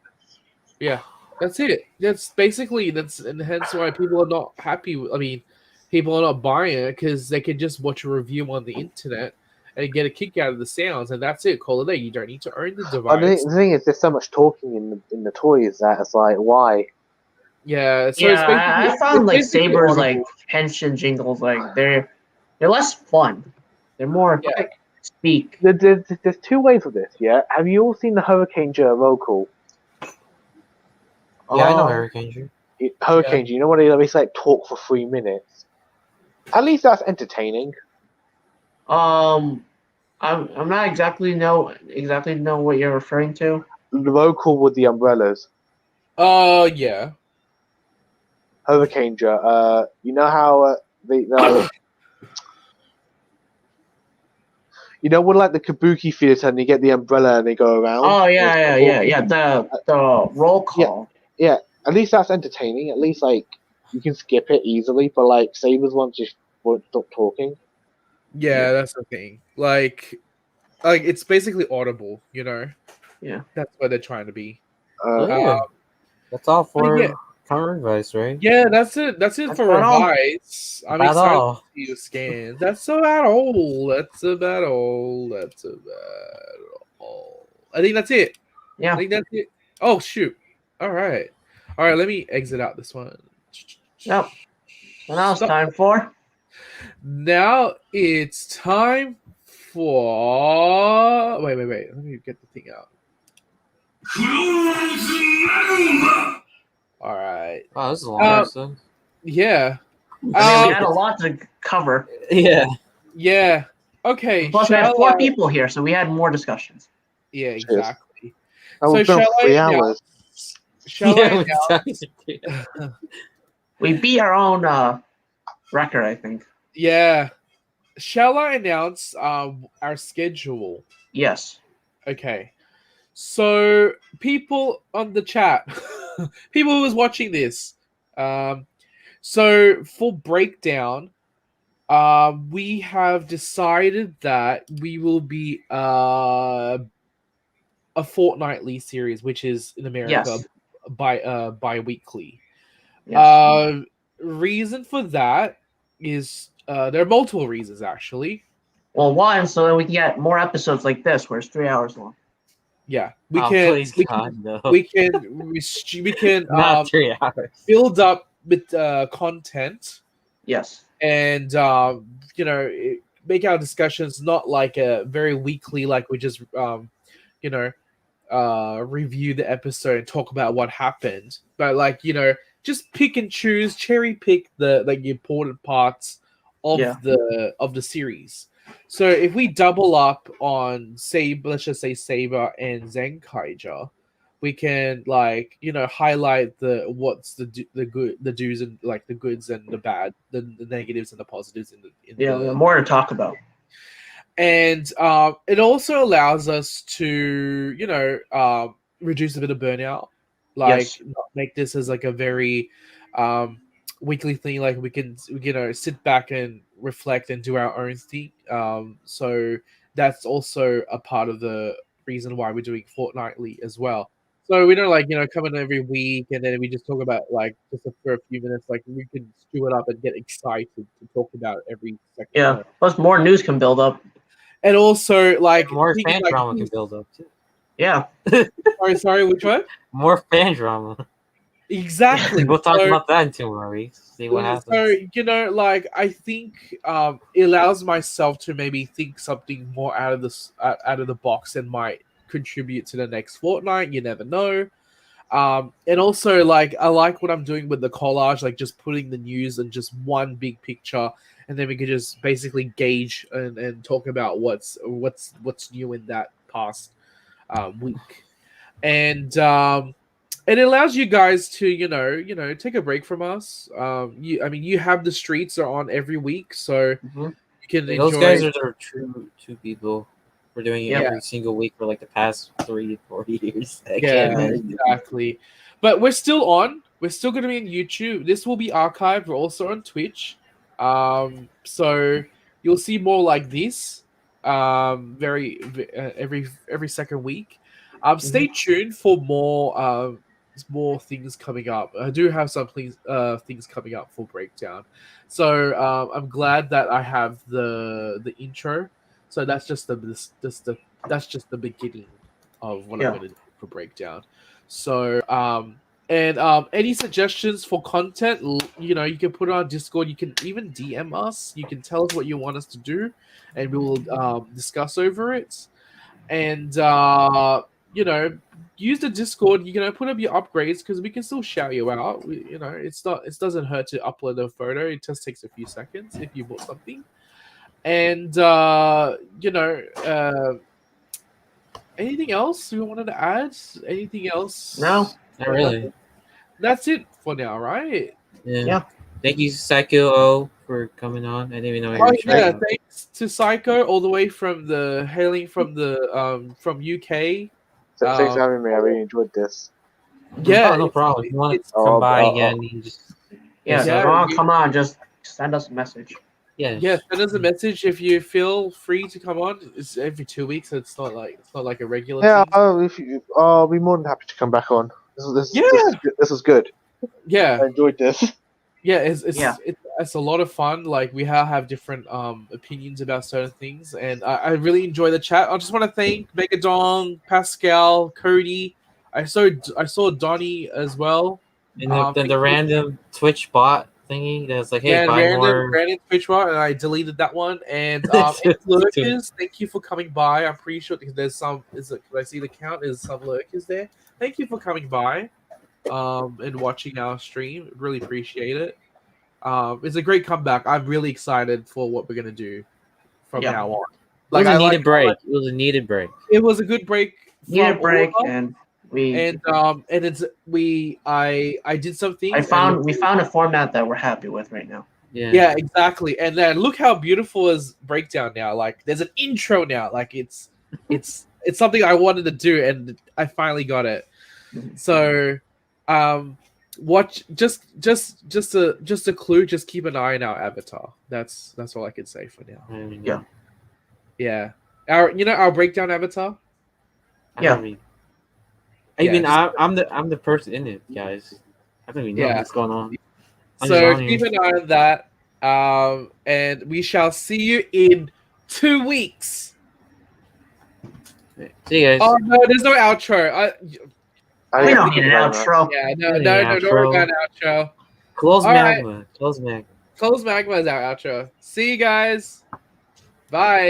Yeah, that's it. That's basically and hence why people are not happy. I mean, people are not buying it because they can just watch a review on the internet and get a kick out of the sounds, and that's it. Call it a day. You don't need to own the device. The thing is, there's so much talking in the toys that it's like, why? Yeah, so yeah, it's basically, I found like basically Saber's audible. like henshin jingles like they're less fun. They're more like speak. There's two ways of this. Yeah, have you all seen the Hurricane vocal? Yeah, I know Hurricane. Hurricane, you know what they basically like talk for 3 minutes. At least that's entertaining. I'm not exactly know what you're referring to. The vocal with the umbrellas. Yeah. Hurricane, you know how you know when like the Kabuki theater and you get the umbrella and they go around. Oh yeah. The roll call. Yeah. At least that's entertaining. At least like you can skip it easily. But like Saber's ones just won't stop talking. Yeah, that's the thing. Like it's basically audible. You know. Yeah. That's what they're trying to be. That's all for yeah. Current Revise, right? Yeah, that's it. That's for Revise. I'm About excited all. to see the scans. That's about all. I think that's it. Yeah. I think that's it. Oh shoot! All right. Let me exit out this one. Yep. So now it's time for. Now it's time for. Wait. Let me get the thing out. All right. Wow, this is a long episode. Yeah. I mean, we had a lot to cover. Yeah. Yeah. Okay. Plus, we had 4 people here, so we had more discussions. Yeah, exactly. So shall 3 hours. We beat our own record, I think. Yeah. Shall I announce our schedule? Yes. Okay. So people on the chat, people who was watching this, so for breakdown, we have decided that we will be a fortnightly series, which is in America bi-weekly. Yes. Reason for that is there are multiple reasons actually. Well, one, so then we can get more episodes like this, where it's 3 hours long. Yeah, we can Not 3 hours. build up with content. Yes. And make our discussions not like a very weekly, like we just review the episode and talk about what happened, but like just pick and choose, cherry pick the important parts of the series. So if we double up on let's just say Saber and Zenkaiger, we can highlight the good, the do's and like the goods and the bad, the negatives and the positives more to talk about. And it also allows us to reduce a bit of burnout, not make this as like a very weekly thing. Like we can sit back and reflect and do our own thing. So that's also a part of the reason why we're doing fortnightly as well. So we don't come in every week and then we just talk about just for a few minutes. Like we can stew it up and get excited to talk about every second. Yeah. Plus more news can build up. And also more fan drama can build up too. Yeah. Sorry, which one? More fan drama. Exactly. We'll talk about that in 2 more weeks. See what happens. So I think it allows myself to maybe think something more out of the box and might contribute to the next fortnight. You never know. And also I like what I'm doing with the collage, like just putting the news in just one big picture, and then we can just basically gauge and talk about what's new in that past week. And it allows you guys to take a break from us. You have the streets are on every week, so You can Those enjoy. guys are the true two people. We're doing it Yeah. every single week for like the past 3-4 years. I Yeah, can't imagine. exactly. But we're still on. We're still going to be on YouTube. This will be archived. We're also on Twitch. So you'll see more like this. Every second week. Stay tuned for more things coming up. I do have some things coming up for breakdown. So I'm glad that I have the intro. So that's just the beginning of what I'm going to do for breakdown. So any suggestions for content, you can put it on Discord. You can even DM us. You can tell us what you want us to do, and we will discuss over it. And use the Discord. Put up your upgrades because we can still shout you out. It doesn't hurt to upload a photo. It just takes a few seconds if you bought something. And anything else you wanted to add? Anything else? No. Not really. That's it for now, right? Yeah. Thank you, Psycho O, for coming on. I didn't even know you Oh were yeah, shouting. thanks to Psycho all the way from UK. Thanks for having me. I really enjoyed this. Yeah, Oh, no problem. If you want it's- to come by again, you just Come on, just send us a message. yeah. send us a message if you feel free to come on. It's every 2 weeks, so it's not like a regular. Yeah, thing. if you, I'll be more than happy to come back on. This is good. Yeah. I enjoyed this. Yeah, it's a lot of fun. Like we have different opinions about certain things, and I really enjoy the chat. I just want to thank Megadong, Pascal, Cody. I saw Donnie as well. And then the random Twitch bot thingy that's like, hey, buy more. Random Twitch bot, and I deleted that one. And lurkers, thank you for coming by. I'm pretty sure there's some. Can I see the count? There's some lurkers there. Thank you for coming by. And watching our stream. Really appreciate it. It's a great comeback. I'm really excited for what we're gonna do from now on. It was a needed break. It was a needed break. It was a good break. And we I did something. we found a format that we're happy with right now. Yeah, exactly. And then look how beautiful is breakdown now. Like there's an intro now. Like it's something I wanted to do, and I finally got it. So watch just a clue, just keep an eye on our avatar. That's all I can say for now. Yeah. Our breakdown avatar? I'm the person in it, guys. I don't even know what's going on. So keep an eye on that. And we shall see you in 2 weeks. See you guys. Oh no, there's no outro. We don't need an outro. Yeah, no, we're going outro. Close All magma. right. Close magma. Close magma is our outro. See you guys. Bye.